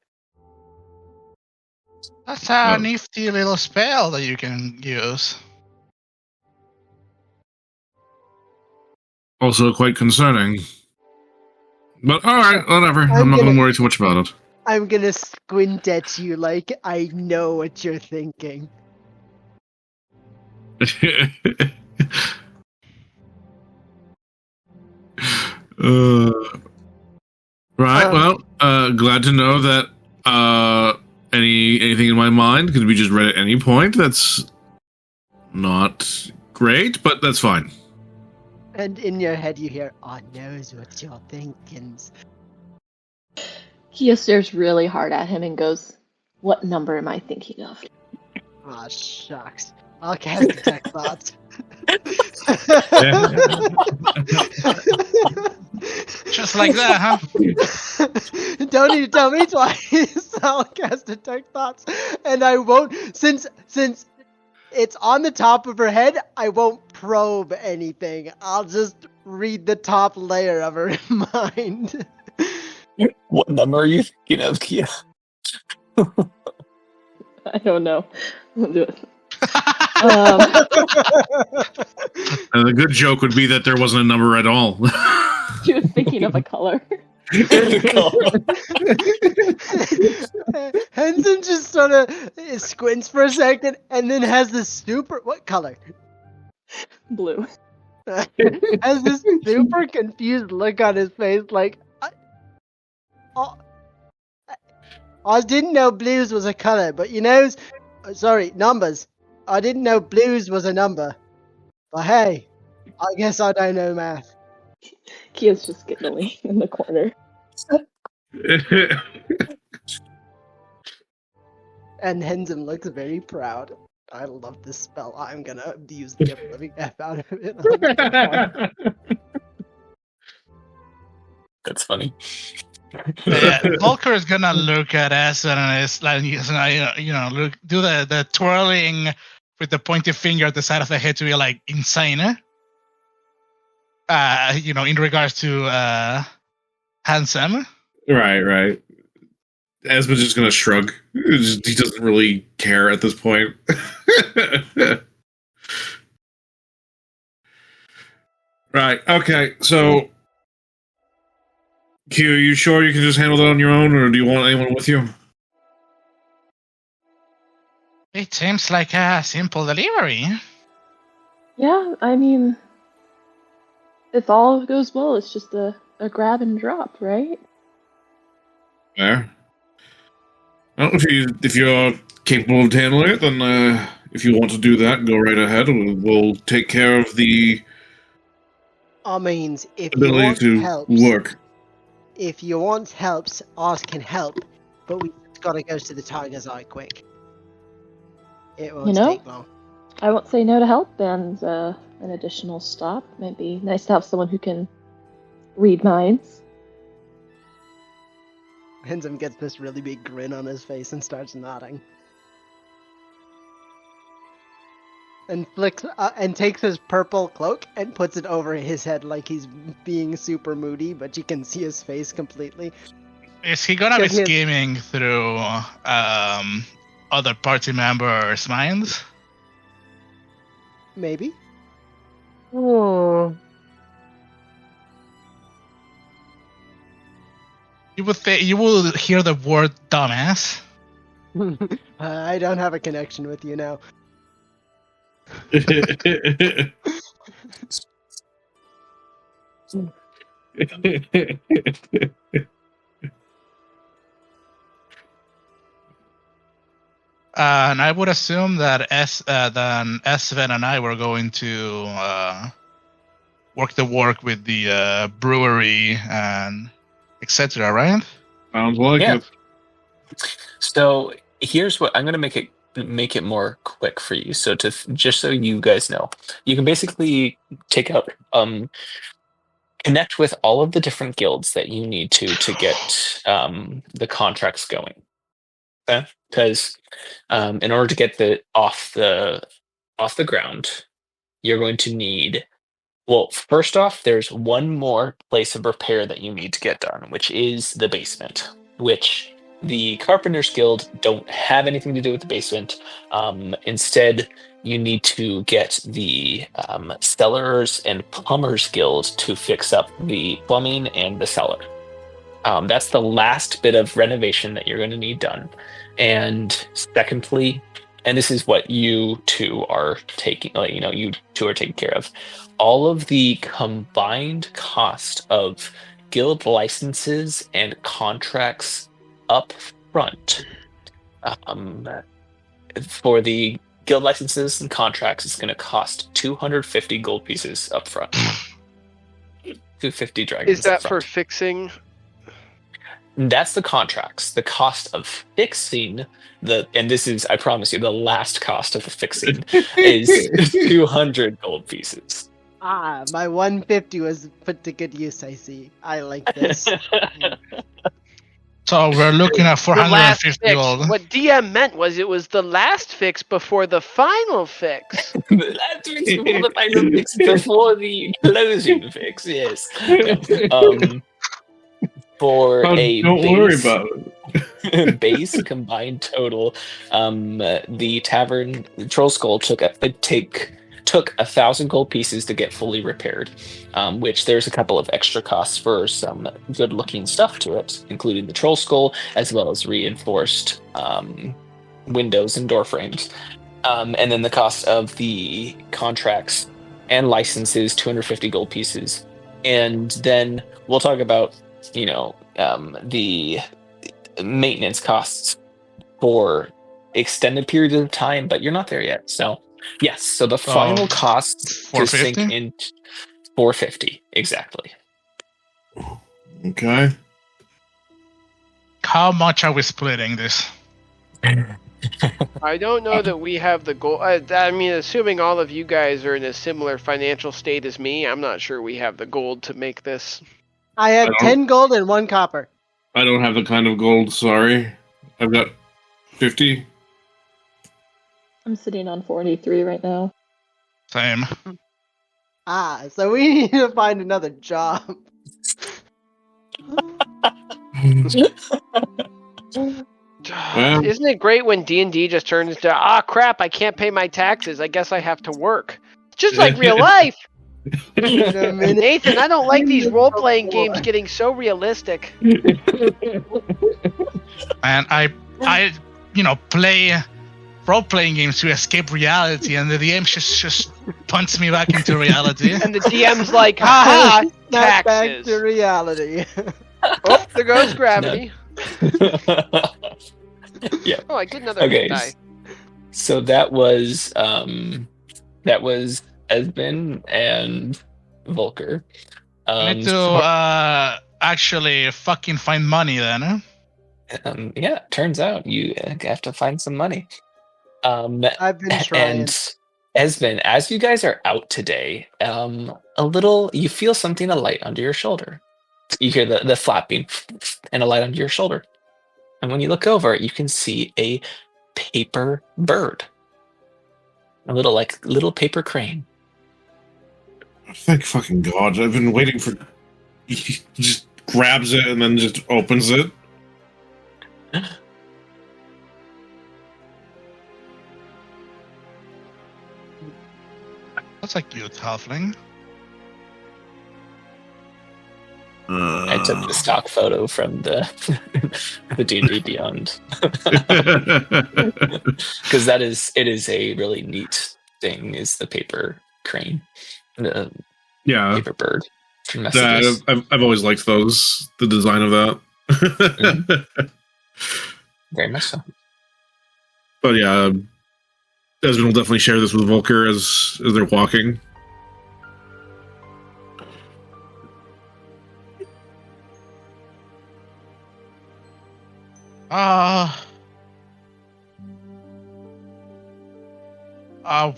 [SPEAKER 4] That's a nifty little spell that you can use.
[SPEAKER 6] Also quite concerning. But alright, whatever. I'm not going to worry too much about it.
[SPEAKER 1] I'm going to squint at you like I know what you're thinking.
[SPEAKER 6] Right, well, glad to know that anything in my mind could be just read at any point. That's not great, but that's fine.
[SPEAKER 1] And in your head you hear, I knows what you're thinking.
[SPEAKER 5] Kia stares really hard at him and goes, what number am I thinking of?
[SPEAKER 1] Ah, shucks. I'll cast Detect Thoughts.
[SPEAKER 4] Just like that, huh?
[SPEAKER 1] Don't need to tell me twice. I'll cast Detect Thoughts, and I won't. Since it's on the top of her head, I won't probe anything. I'll just read the top layer of her mind.
[SPEAKER 2] What number are you thinking of, Kia?
[SPEAKER 5] I don't know. I'll do it.
[SPEAKER 6] The good joke would be that there wasn't a number at all.
[SPEAKER 5] She was thinking of a color.
[SPEAKER 1] Henson just sort of squints for a second and then has this super. What color?
[SPEAKER 5] Blue.
[SPEAKER 1] Has this super confused look on his face, like. I didn't know blues was a color, but numbers. I didn't know blues was a number. But hey, I guess I don't know math.
[SPEAKER 5] Kia's just giggling in the corner.
[SPEAKER 1] And Henson looks very proud. I love this spell. I'm gonna use the living F out of it.
[SPEAKER 2] That's funny.
[SPEAKER 4] Volker is gonna look at us and is like, look, do the twirling with the pointy finger at the side of the head to be like insane. In regards to Handsome.
[SPEAKER 6] Right. Esmond's just gonna shrug. He doesn't really care at this point. Right. Okay. So, Q, are you sure you can just handle that on your own, or do you want anyone with you?
[SPEAKER 4] It seems like a simple delivery.
[SPEAKER 5] Yeah, I mean, if all goes well, it's just a grab and drop, right?
[SPEAKER 6] There. Well, if you're capable of handling it, then if you want to do that, go right ahead. We'll take care of the
[SPEAKER 1] if you
[SPEAKER 6] ability
[SPEAKER 1] want
[SPEAKER 6] to
[SPEAKER 1] helps,
[SPEAKER 6] work.
[SPEAKER 1] If you want helps, ours can help, but we gotta go to the Tiger's Eye quick. It won't take long.
[SPEAKER 5] I won't say no to help, and an additional stop. Might be nice to have someone who can read minds.
[SPEAKER 1] Henson gets this really big grin on his face and starts nodding. And flicks and takes his purple cloak and puts it over his head like he's being super moody, but you can see his face completely.
[SPEAKER 4] Is he gonna be scheming through other party members' minds?
[SPEAKER 1] Maybe.
[SPEAKER 4] You will hear the word dumbass.
[SPEAKER 1] I don't have a connection with you now.
[SPEAKER 4] And I would assume that then Sven and I were going to work with the brewery and etc. Right?
[SPEAKER 6] Sounds like it.
[SPEAKER 2] So here's what I'm going to make it more quick for you. So just so you guys know, you can basically take out connect with all of the different guilds that you need to get the contracts going. Okay? Because in order to get off the ground, you're going to need. Well, first off, there's one more place of repair that you need to get done, which is the basement, which the Carpenters Guild don't have anything to do with the basement. Instead, you need to get the Stellars and Plumbers Guild to fix up the plumbing and the cellar. That's the last bit of renovation that you're going to need done. And secondly, and this is what you two are taking, you two are taking care of. All of the combined cost of guild licenses and contracts up front. For the guild licenses and contracts, it's going to cost 250 gold pieces up front. 250 dragons.
[SPEAKER 3] Is that for fixing?
[SPEAKER 2] That's the contracts. The cost of fixing and this is, I promise you, the last cost of the fixing is 200 gold pieces.
[SPEAKER 1] Ah, my 150 was put to good use, I see. I like this.
[SPEAKER 4] So we're looking at
[SPEAKER 3] The last
[SPEAKER 4] 450
[SPEAKER 3] fix.
[SPEAKER 4] gold.
[SPEAKER 3] What DM meant was it was the last fix before the final fix.
[SPEAKER 2] The last fix before the final fix, before the closing fix, yes. For
[SPEAKER 6] Oh,
[SPEAKER 2] a
[SPEAKER 6] don't worry
[SPEAKER 2] base,
[SPEAKER 6] about it.
[SPEAKER 2] base combined total, the tavern Troll Skull took 1,000 gold pieces to get fully repaired, which there's a couple of extra costs for some good looking stuff to it, including the Troll Skull as well as reinforced windows and door frames. And then the cost of the contracts and licenses, 250 gold pieces. And then we'll talk about, the maintenance costs for extended periods of time, but you're not there yet. So, yes. So the final cost to sink
[SPEAKER 4] 450?
[SPEAKER 2] in 450, exactly.
[SPEAKER 6] Okay.
[SPEAKER 4] How much are we splitting this?
[SPEAKER 3] I don't know that we have the goal. I mean, assuming all of you guys are in a similar financial state as me, I'm not sure we have the gold to make this.
[SPEAKER 1] I have
[SPEAKER 6] I don't-
[SPEAKER 1] 10 gold and 1 copper.
[SPEAKER 6] I don't have the kind of gold, sorry. I've got 50.
[SPEAKER 5] I'm sitting on 43 right now.
[SPEAKER 4] Same.
[SPEAKER 1] Ah, so we need to find another job.
[SPEAKER 6] Well-
[SPEAKER 3] Isn't it great when D&D just turns into, crap, I can't pay my taxes. I guess I have to work. Just like real life.
[SPEAKER 1] Wait a minute.
[SPEAKER 3] Nathan, I don't like these role-playing games getting so realistic.
[SPEAKER 4] And I play role-playing games to escape reality, and the DM just punts me back into reality.
[SPEAKER 3] And the DM's like, haha,
[SPEAKER 1] Snap back
[SPEAKER 3] taxes.
[SPEAKER 1] to reality.
[SPEAKER 3] Oh, there goes gravity.
[SPEAKER 2] Yeah.
[SPEAKER 3] Oh, I did another
[SPEAKER 2] Okay.
[SPEAKER 3] hit die.
[SPEAKER 2] So that was Esben and Volker.
[SPEAKER 4] I need to actually fucking find money then. Huh?
[SPEAKER 2] Yeah, turns out you have to find some money.
[SPEAKER 1] I've been trying.
[SPEAKER 2] And Esben, as you guys are out today, you feel something, a light under your shoulder. You hear the flapping and a light under your shoulder. And when you look over, you can see a paper bird. A little paper crane.
[SPEAKER 6] Thank fucking God. I've been waiting for... He just grabs it and then just opens it.
[SPEAKER 4] That's a cute halfling.
[SPEAKER 2] I took the stock photo from the D&D Beyond. Because it is a really neat thing, is the paper crane. The paper bird for messages.
[SPEAKER 6] I've always liked those, the design of that.
[SPEAKER 2] Very much so.
[SPEAKER 6] But yeah, Desmond will definitely share this with Volker as they're walking.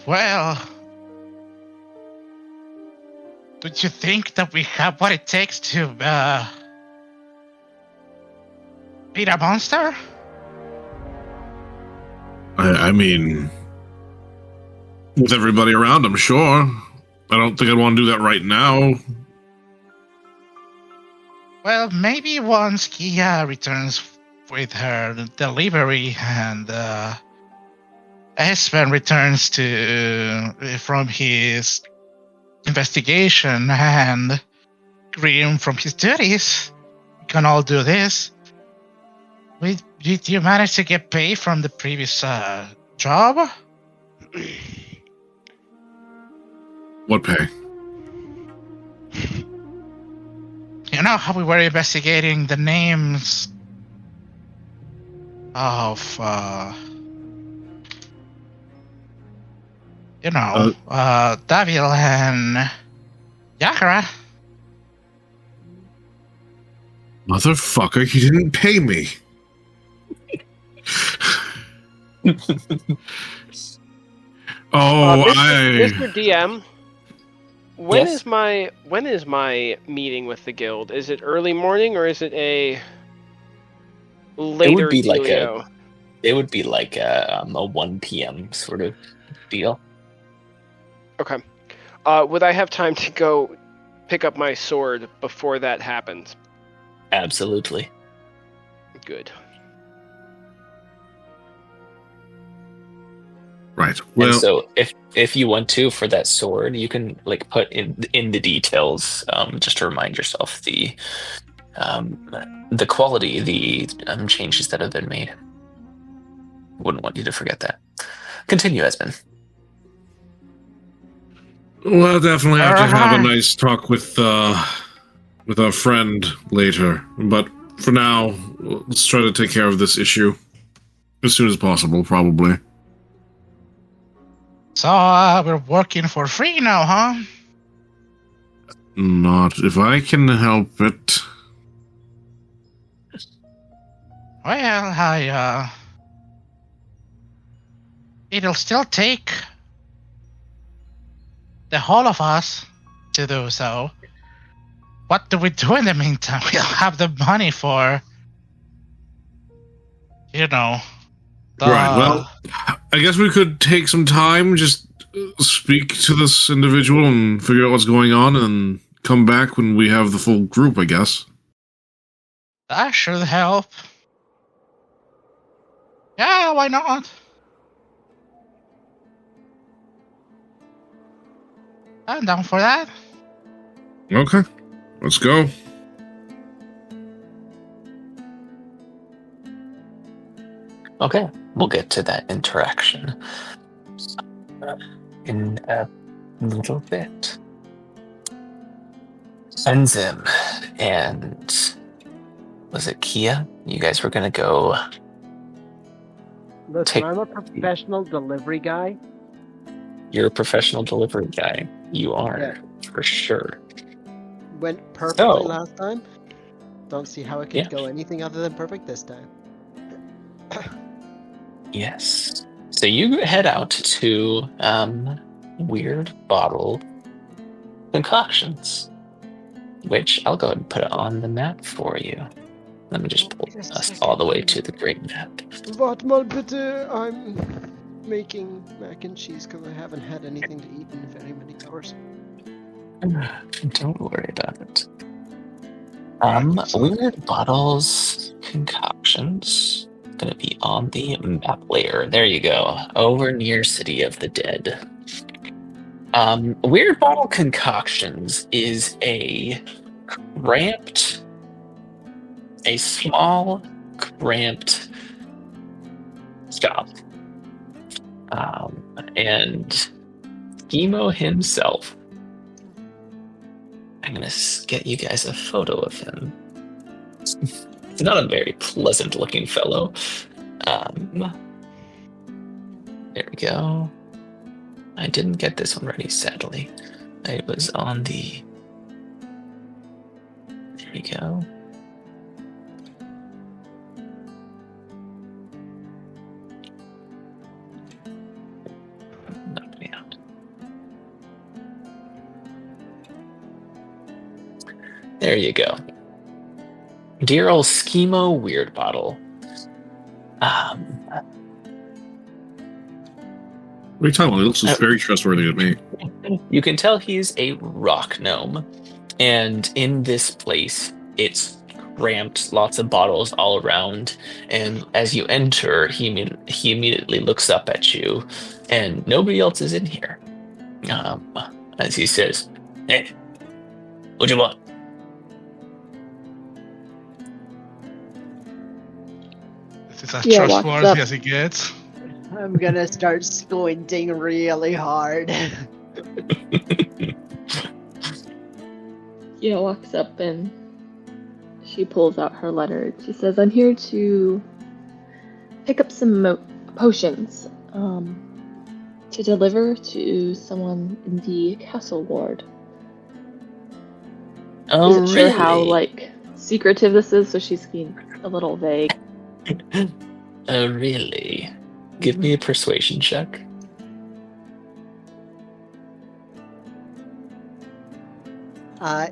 [SPEAKER 4] Well. Do you think that we have what it takes to, beat a monster?
[SPEAKER 6] I mean, with everybody around, I'm sure. I don't think I'd want to do that right now.
[SPEAKER 4] Well, maybe once Kia returns with her delivery and Espen returns from his investigation and Grimm from his duties, we can all do this. Did you manage to get paid from the previous job?
[SPEAKER 6] What pay?
[SPEAKER 4] You know how we were investigating the names of, Davil and Yakara?
[SPEAKER 6] Motherfucker, he didn't pay me.
[SPEAKER 3] Mr. DM, When
[SPEAKER 2] Yes?
[SPEAKER 3] is my meeting with the guild? Is it early morning or is it a later
[SPEAKER 2] be like a-
[SPEAKER 3] dealio?
[SPEAKER 2] It would be like a 1 p.m. sort of deal.
[SPEAKER 3] Okay. Would I have time to go pick up my sword before that happens?
[SPEAKER 2] Absolutely.
[SPEAKER 3] Good.
[SPEAKER 6] Right.
[SPEAKER 2] And
[SPEAKER 6] Well,
[SPEAKER 2] so if you want to for that sword, you can like put in the details, just to remind yourself the quality, the changes that have been made. Wouldn't want you to forget that. Continue, Esmond.
[SPEAKER 6] we'll definitely have to have a nice talk with our friend later. But for now, let's try to take care of this issue as soon as possible, probably.
[SPEAKER 4] So, we're working for free now, huh?
[SPEAKER 6] Not if I can help it.
[SPEAKER 4] Well, it'll still take the whole of us to do so. What do we do in the meantime? We don't have the money for,
[SPEAKER 6] Right, well, I guess we could take some time, just speak to this individual and figure out what's going on, and come back when we have the full group, I guess.
[SPEAKER 4] that should help. Yeah, why not? I'm down for that.
[SPEAKER 6] Okay, let's go.
[SPEAKER 2] Okay, we'll get to that interaction in a little bit. Enzim and was it Kia? You guys were gonna go.
[SPEAKER 1] Listen, I'm a professional delivery guy.
[SPEAKER 2] You're a professional delivery guy. You are, for sure.
[SPEAKER 1] Went perfectly
[SPEAKER 2] So-
[SPEAKER 1] last time. Don't see how it could
[SPEAKER 2] Yeah.
[SPEAKER 1] go anything other than perfect this time.
[SPEAKER 2] Yes. So you head out to Weird Bottle Concoctions, which I'll go ahead and put it on the map for you. Let me just pull
[SPEAKER 1] Just a
[SPEAKER 2] us
[SPEAKER 1] second
[SPEAKER 2] all the way
[SPEAKER 1] here.
[SPEAKER 2] to the great map.
[SPEAKER 1] Warte mal bitte, I'm making mac and cheese because I haven't had anything to eat in very many hours.
[SPEAKER 2] Don't worry about it.
[SPEAKER 4] So-
[SPEAKER 2] Weird Bottles Concoctions. Gonna be on the map layer. There you go. Over near City of the Dead. Weird Bottle Concoctions is a small, cramped shop. And Emo himself. I'm gonna get you guys a photo of him. He's not a very pleasant looking fellow. There we go. I didn't get this one ready, sadly. I was on the... There we go. Knocked me out. There you go. Dear old Schemo Weird Bottle.
[SPEAKER 6] What are you talking about? He looks very trustworthy to me.
[SPEAKER 2] You can tell he's a rock gnome. And in this place, it's cramped, lots of bottles all around. And as you enter, he immediately looks up at you, and nobody else is in here. As he says, "Hey, what you want?"
[SPEAKER 4] This is as
[SPEAKER 5] Yeah, walks
[SPEAKER 4] trustworthy
[SPEAKER 5] up.
[SPEAKER 4] as it gets.
[SPEAKER 1] I'm gonna start squinting really hard.
[SPEAKER 5] Gia walks up and she pulls out her letter. She says, I'm here to pick up some potions to deliver to someone in the castle ward.
[SPEAKER 2] Oh,
[SPEAKER 5] Isn't sure
[SPEAKER 2] really?
[SPEAKER 5] how secretive this is, so she's being a little vague.
[SPEAKER 2] Oh, really? Give me a persuasion check.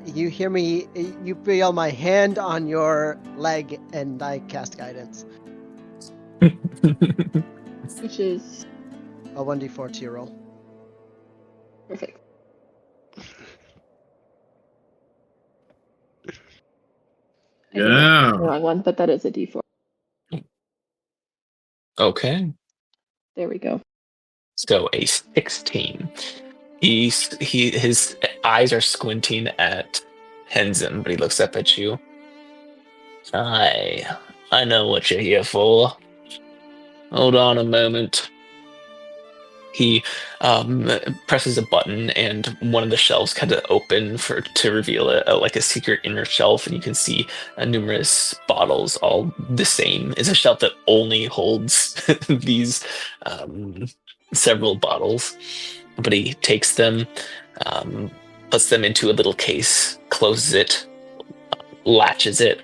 [SPEAKER 1] You hear me, you feel my hand on your leg, and I cast guidance.
[SPEAKER 5] Which is
[SPEAKER 1] A 1d4 to your roll.
[SPEAKER 5] perfect. I did
[SPEAKER 6] Yeah.
[SPEAKER 5] the wrong one, but that is a D4.
[SPEAKER 2] Okay.
[SPEAKER 5] There we go.
[SPEAKER 2] So a 16. His eyes are squinting at Henzin, but he looks up at you. I know what you're here for. Hold on a moment. He presses a button, and one of the shelves kind of open to reveal like a secret inner shelf, and you can see numerous bottles, all the same. It's a shelf that only holds these several bottles, but he takes them, puts them into a little case, closes it, latches it,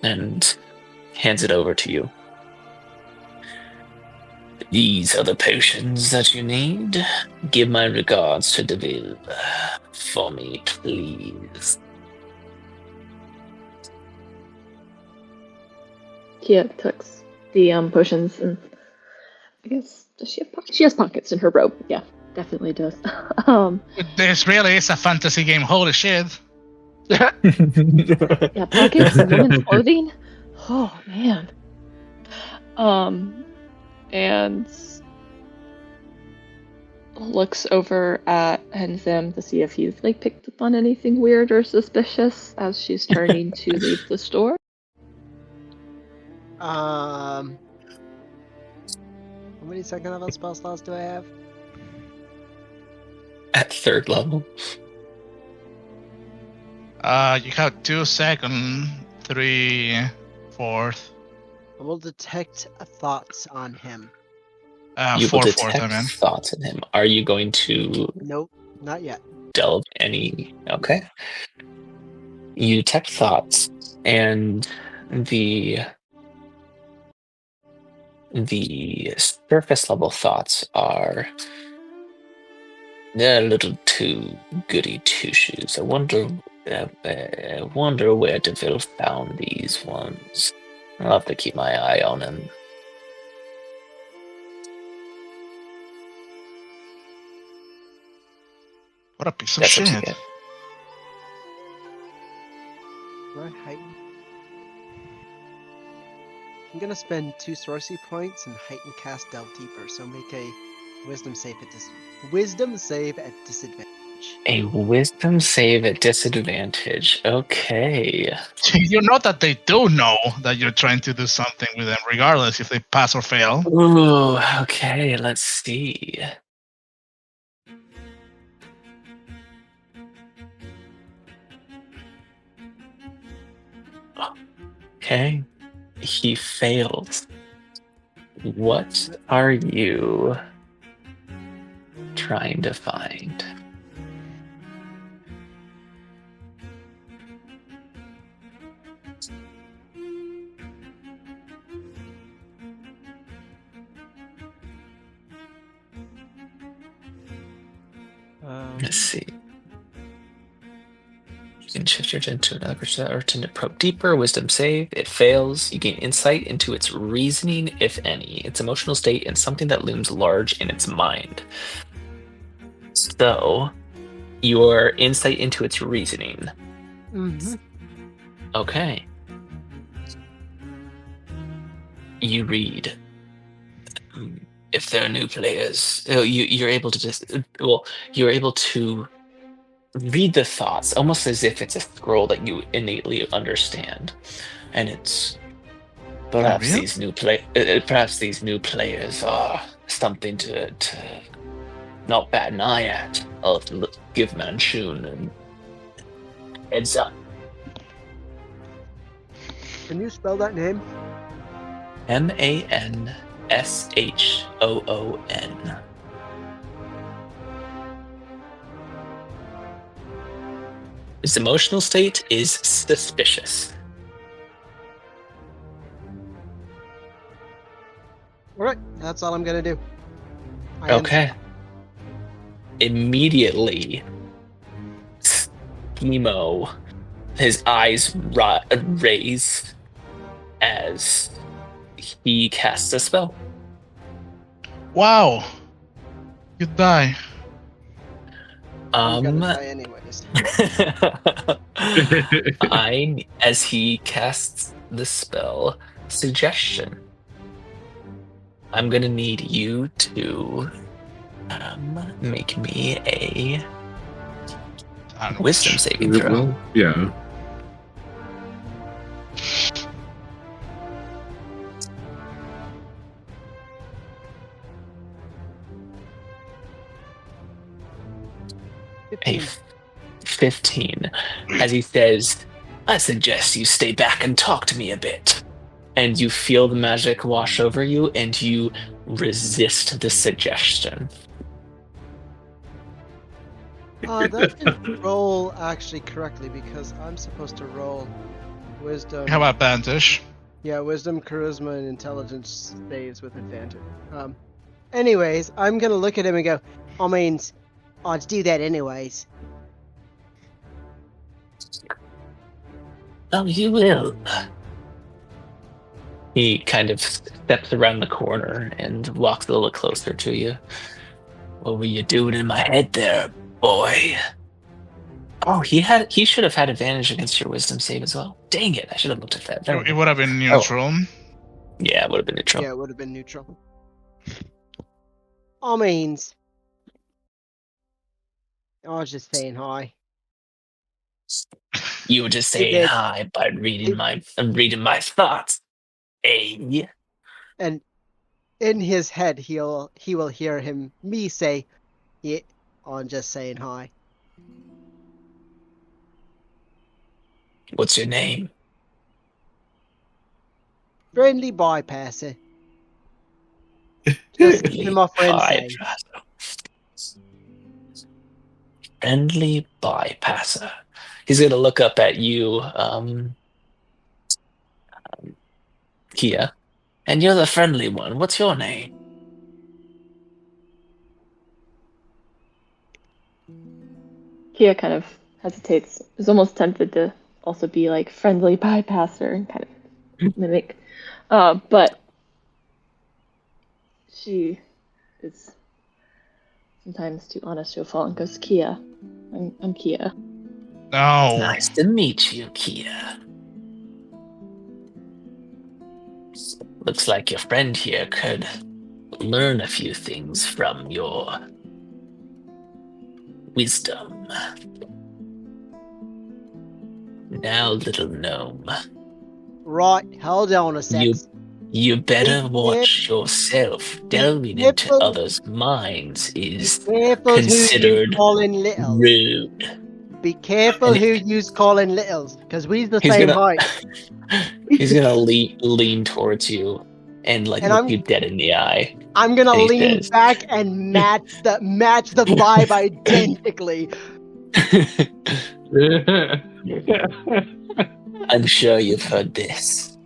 [SPEAKER 2] and hands it over to you. These are the potions that you need. Give my regards to Deville for me, please.
[SPEAKER 5] Kia tucks the potions, and I guess, does she have pockets? She has pockets in her robe. Yeah, definitely does.
[SPEAKER 4] This really is a fantasy game. Holy shit.
[SPEAKER 5] Yeah, pockets and women's clothing. Oh man. And looks over at Henzim to see if he's like picked up on anything weird or suspicious as she's turning to leave the store.
[SPEAKER 1] How many second level spell slots do I have?
[SPEAKER 2] At 3rd level.
[SPEAKER 4] You have 2 second, 3, 4th.
[SPEAKER 1] I will detect thoughts on him.
[SPEAKER 2] You will
[SPEAKER 4] 4th,
[SPEAKER 2] detect
[SPEAKER 4] I mean.
[SPEAKER 2] thoughts in him. Are you going to
[SPEAKER 1] Nope, not yet.
[SPEAKER 2] delve any? Okay. You detect thoughts, and the surface level thoughts are they're a little too goody two shoes. I wonder where Deville found these ones. I'll have to keep my eye on him.
[SPEAKER 4] What a piece of
[SPEAKER 2] That's what you
[SPEAKER 4] shit.
[SPEAKER 2] get.
[SPEAKER 1] Do I heighten? I'm gonna spend 2 sorcery points and heighten cast delve deeper, so make a wisdom save at disadvantage.
[SPEAKER 2] A wisdom save at disadvantage. Okay.
[SPEAKER 4] You know that they do know that you're trying to do something with them, regardless if they pass or fail.
[SPEAKER 2] Ooh, okay, let's see. Okay. He failed. What are you trying to find? Let's see. You can shift your attention to another person or tend to probe deeper. Wisdom save. It fails. You gain insight into its reasoning, if any, its emotional state, and something that looms large in its mind. So, your insight into its reasoning.
[SPEAKER 1] Mm-hmm.
[SPEAKER 2] Okay. You read. If there are new players, you're able to you're able to read the thoughts almost as if it's a scroll that you innately understand, and it's perhaps
[SPEAKER 4] really?
[SPEAKER 2] these new players are something to not bat an eye at. I'll have to give Manchun and heads up.
[SPEAKER 1] Can you spell that name?
[SPEAKER 2] Manshhoon. His emotional state is suspicious.
[SPEAKER 1] Alright, that's all I'm gonna do.
[SPEAKER 2] Okay. Immediately, Schemo, his eyes raise as he casts a spell.
[SPEAKER 4] Wow. You die.
[SPEAKER 1] I'm gonna die anyways.
[SPEAKER 2] As he casts the spell, suggestion. I'm gonna need you to make me a wisdom saving throw.
[SPEAKER 6] Yeah.
[SPEAKER 2] A 15. As he says, I suggest you stay back and talk to me a bit. And you feel the magic wash over you, and you resist the suggestion.
[SPEAKER 1] That didn't roll actually correctly because I'm supposed to roll wisdom.
[SPEAKER 4] Have advantage.
[SPEAKER 1] Yeah, wisdom, charisma, and intelligence saves with advantage. Anyways, I'm gonna look at him and go, I mean, I'd do that anyways.
[SPEAKER 2] Oh, you will. He kind of steps around the corner and walks a little closer to you. What were you doing in my head there, boy? Oh, he should have had advantage against your wisdom save as well. Dang it, I should have looked at that.
[SPEAKER 4] It would have been neutral.
[SPEAKER 2] Oh. Yeah, it would have been neutral.
[SPEAKER 1] Yeah, it would have been neutral. I mean, I was just saying hi.
[SPEAKER 2] You were just saying hi by reading my thoughts. Eh?
[SPEAKER 1] And in his head, he will hear me say, "Yeah, I'm just saying hi."
[SPEAKER 2] What's your name?
[SPEAKER 1] Friendly bypasser. Just to my friend say.
[SPEAKER 2] Friendly bypasser. He's gonna look up at you, Kia. And you're the friendly one. What's your name?
[SPEAKER 5] Kia kind of hesitates. Is almost tempted to also be like friendly bypasser and kind of mimic. But she is sometimes too honest to a fault and goes, Kia. I'm Kia.
[SPEAKER 4] No.
[SPEAKER 2] Nice to meet you, Kia. Looks like your friend here could learn a few things from your wisdom. Now, little gnome.
[SPEAKER 1] Right, hold on a sec.
[SPEAKER 2] You better watch yourself. Delving into others' minds is considered rude.
[SPEAKER 1] Be careful who you's calling littles, because we's the same height.
[SPEAKER 2] He's gonna lean towards you and look you dead in the eye.
[SPEAKER 1] I'm gonna lean back and match the vibe identically.
[SPEAKER 2] I'm sure you've heard this,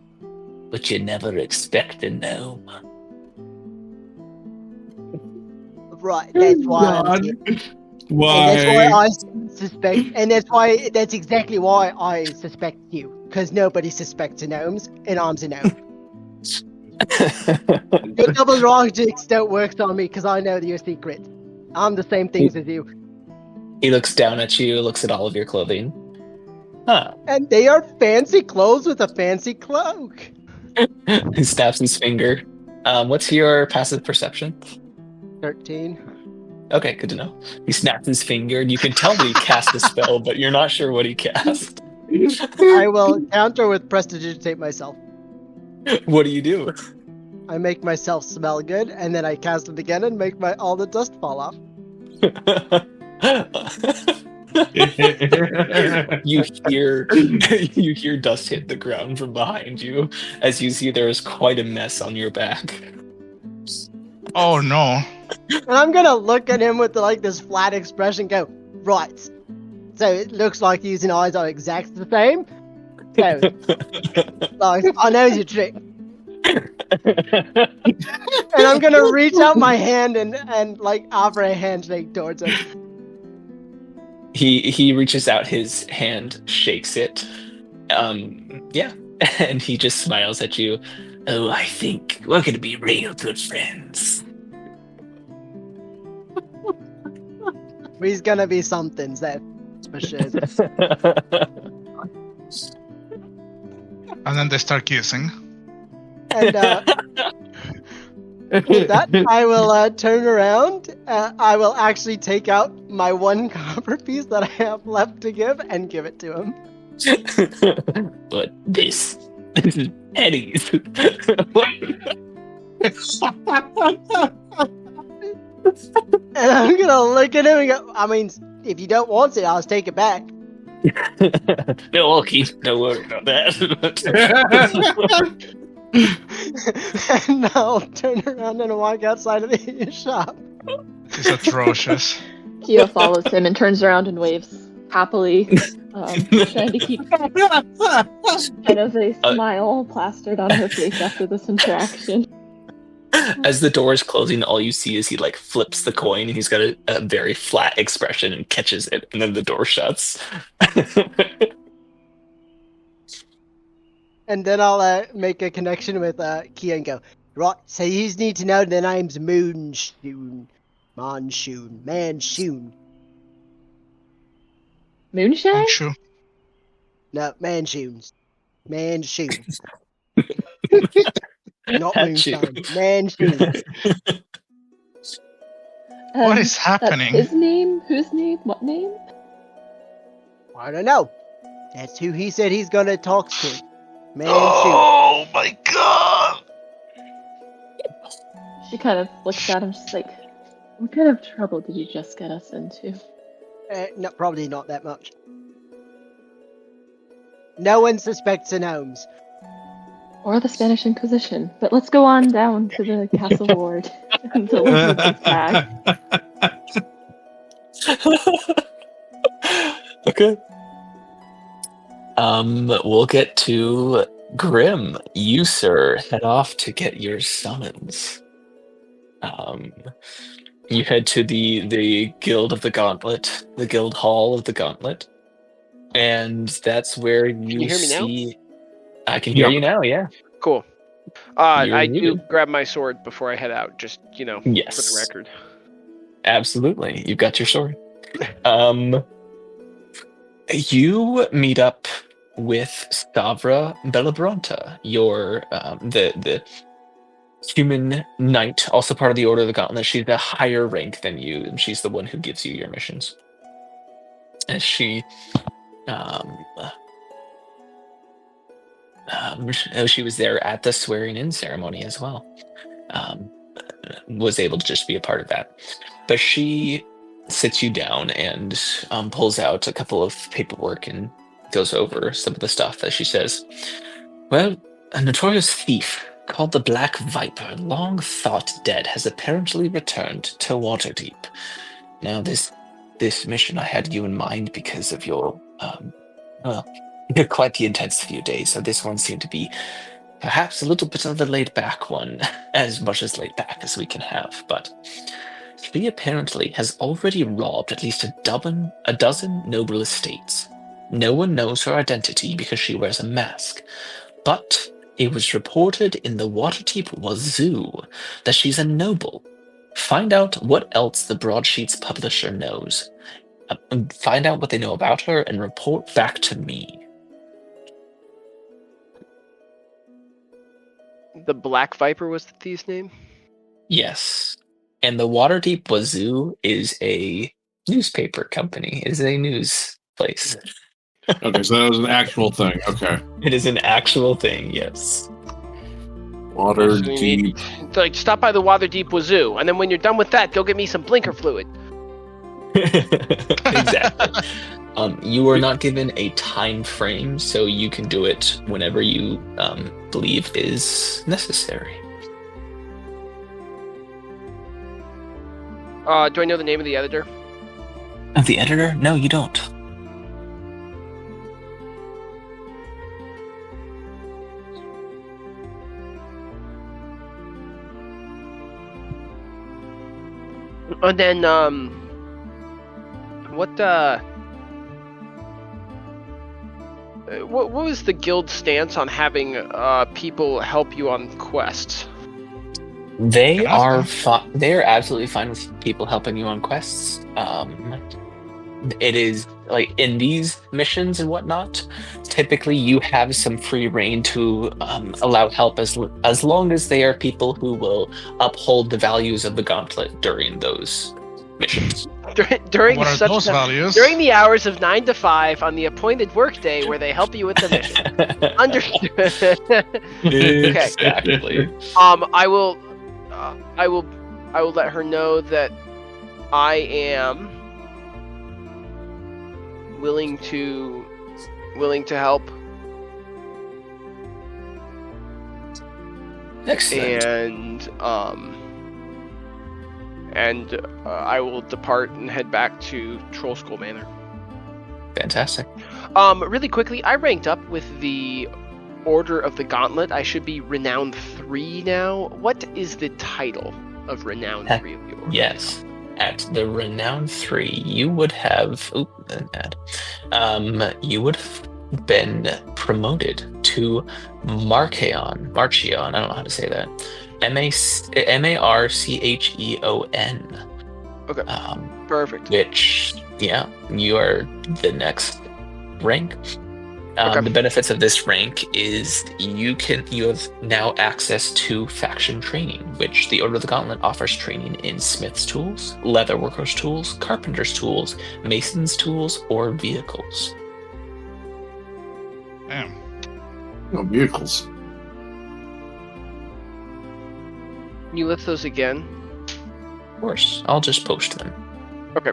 [SPEAKER 2] but you never expect a gnome.
[SPEAKER 1] Right, that's why.
[SPEAKER 6] Why?
[SPEAKER 1] And that's why I suspect, and that's exactly why I suspect you, because nobody suspects a gnomes, and I'm a gnome. Your double logics don't work on me, because I know your secret. I'm the same things as you.
[SPEAKER 2] He looks down at you, looks at all of your clothing. Huh.
[SPEAKER 1] And they are fancy clothes with a fancy cloak.
[SPEAKER 2] He snaps his finger. What's your passive perception?
[SPEAKER 1] 13.
[SPEAKER 2] Okay, good to know. He snaps his finger, and you can tell that he cast a spell, but you're not sure what he cast.
[SPEAKER 1] I will counter with prestidigitate myself.
[SPEAKER 2] What do you do?
[SPEAKER 1] I make myself smell good, and then I cast it again and make all the dust fall off.
[SPEAKER 2] You hear dust hit the ground from behind you as you see there is quite a mess on your back.
[SPEAKER 4] Oh no.
[SPEAKER 1] And I'm gonna look at him with this flat expression, go, right. So it looks like you and eyes are exactly the same. So, I know your trick. And I'm gonna reach out my hand and offer a handshake towards him.
[SPEAKER 2] He reaches out his hand, shakes it. Yeah, and he just smiles at you. Oh, I think we're gonna be real good friends.
[SPEAKER 1] We's gonna be something, that's for sure.
[SPEAKER 4] And then they start kissing.
[SPEAKER 1] And with that, I will turn around. I will actually take out my one copper piece that I have left to give and give it to him.
[SPEAKER 2] But this is Eddie's.
[SPEAKER 1] And I'm gonna look at him and go, I mean, if you don't want it, I'll just take it back.
[SPEAKER 2] No, I'll keep. Don't worry about that.
[SPEAKER 1] And I'll turn around and walk outside of the shop.
[SPEAKER 4] It's atrocious.
[SPEAKER 5] Kia follows him and turns around and waves happily, trying to keep kind of a smile plastered on her face after this interaction.
[SPEAKER 2] As the door is closing, all you see is he like flips the coin and he's got a very flat expression and catches it, and then the door shuts.
[SPEAKER 1] And then I'll make a connection with Kia and go, right, so you need to know the name's Moonshoon. Manshoon.
[SPEAKER 5] Moonshine?
[SPEAKER 4] Sure.
[SPEAKER 1] No, Manshoons. Manshoon. Not Moonshine. Manshoon.
[SPEAKER 4] What is happening?
[SPEAKER 5] That's his name? Whose name? What name?
[SPEAKER 1] I don't know. That's who he said he's gonna talk to. Manshoon.
[SPEAKER 4] Oh my god!
[SPEAKER 5] She kind of looks at him, she's like, what kind of trouble did you just get us into?
[SPEAKER 1] No, probably not that much. No one suspects the gnomes.
[SPEAKER 5] Or the Spanish Inquisition. But let's go on down to the castle ward and deliver this bag.
[SPEAKER 2] Okay. We'll get to Grim. You, sir, head off to get your summons. You head to the Guild of the Gauntlet, the Guild Hall of the Gauntlet, and that's where you
[SPEAKER 3] you hear me now?
[SPEAKER 2] see. I can hear you now. Yeah.
[SPEAKER 3] Cool.
[SPEAKER 2] You're
[SPEAKER 3] I do
[SPEAKER 2] muted.
[SPEAKER 3] grab my sword before I head out, just, for
[SPEAKER 2] Yes.
[SPEAKER 3] the record.
[SPEAKER 2] Absolutely. You've got your sword. You meet up with Stavra Bellabronta, your the human knight, also part of the Order of the Gauntlet. She's a higher rank than you, and she's the one who gives you your missions. And she she was there at the swearing-in ceremony as well. Was able to just be a part of that. But she sits you down and pulls out a couple of paperwork and goes over some of the stuff that she says. Well, a notorious thief called the Black Viper, long thought dead, has apparently returned to Waterdeep. Now, this mission, I had you in mind because of your, quite the intense few days, so this one seemed to be perhaps a little bit of the laid-back one, as much as laid-back as we can have, but she apparently has already robbed at least a dozen noble estates. No one knows her identity because she wears a mask, but it was reported in the Waterdeep Wazoo that she's a noble. Find out what else the Broadsheets publisher knows. Find out what they know about her and report back to me.
[SPEAKER 3] The Black Viper was the thief's name?
[SPEAKER 2] Yes. And the Waterdeep Wazoo is a newspaper company, is a news place.
[SPEAKER 6] Okay, so that was an actual thing. Okay.
[SPEAKER 2] It is an actual thing, yes.
[SPEAKER 6] Water
[SPEAKER 3] So you
[SPEAKER 6] deep.
[SPEAKER 3] need- Like, stop by the Waterdeep Wazoo, and then when you're done with that, go get me some blinker fluid.
[SPEAKER 2] Exactly. You are not given a time frame, so you can do it whenever you believe is necessary.
[SPEAKER 3] Do I know the name of the editor?
[SPEAKER 2] Of the editor? No, you don't.
[SPEAKER 3] And then, what what was the guild stance on having people help you on quests?
[SPEAKER 2] They
[SPEAKER 4] Can I ask
[SPEAKER 2] are
[SPEAKER 4] them?
[SPEAKER 2] they are absolutely fine with people helping you on quests. It is like in these missions and whatnot. Typically, you have some free reign to allow help as long as they are people who will uphold the values of the gauntlet during those missions.
[SPEAKER 3] During
[SPEAKER 4] What are
[SPEAKER 3] such
[SPEAKER 4] those values?
[SPEAKER 3] during the hours of 9 to 5 on the appointed workday where they help you with the mission. Understood. Okay.
[SPEAKER 2] Exactly.
[SPEAKER 3] I will let her know that I am willing to help,
[SPEAKER 2] Excellent.
[SPEAKER 3] and I will depart and head back to Troll School Manor.
[SPEAKER 2] Fantastic.
[SPEAKER 3] Really quickly, I ranked up with the Order of the Gauntlet. I should be Renown 3 now. What is the title of Renown 3 of the Order?
[SPEAKER 2] Yes. At the Renown 3, you would have you would have been promoted to Marcheon. I don't know how to say that. Marcheon.
[SPEAKER 3] Okay. Perfect.
[SPEAKER 2] Which, yeah, you are the next rank.
[SPEAKER 3] Okay.
[SPEAKER 2] The benefits of this rank is you have now access to faction training, which the Order of the Gauntlet offers training in smith's tools, leatherworkers' tools, carpenter's tools, mason's tools, or vehicles.
[SPEAKER 4] Damn.
[SPEAKER 6] No vehicles.
[SPEAKER 3] Can you lift those again?
[SPEAKER 2] Of course, I'll just post them.
[SPEAKER 3] Okay,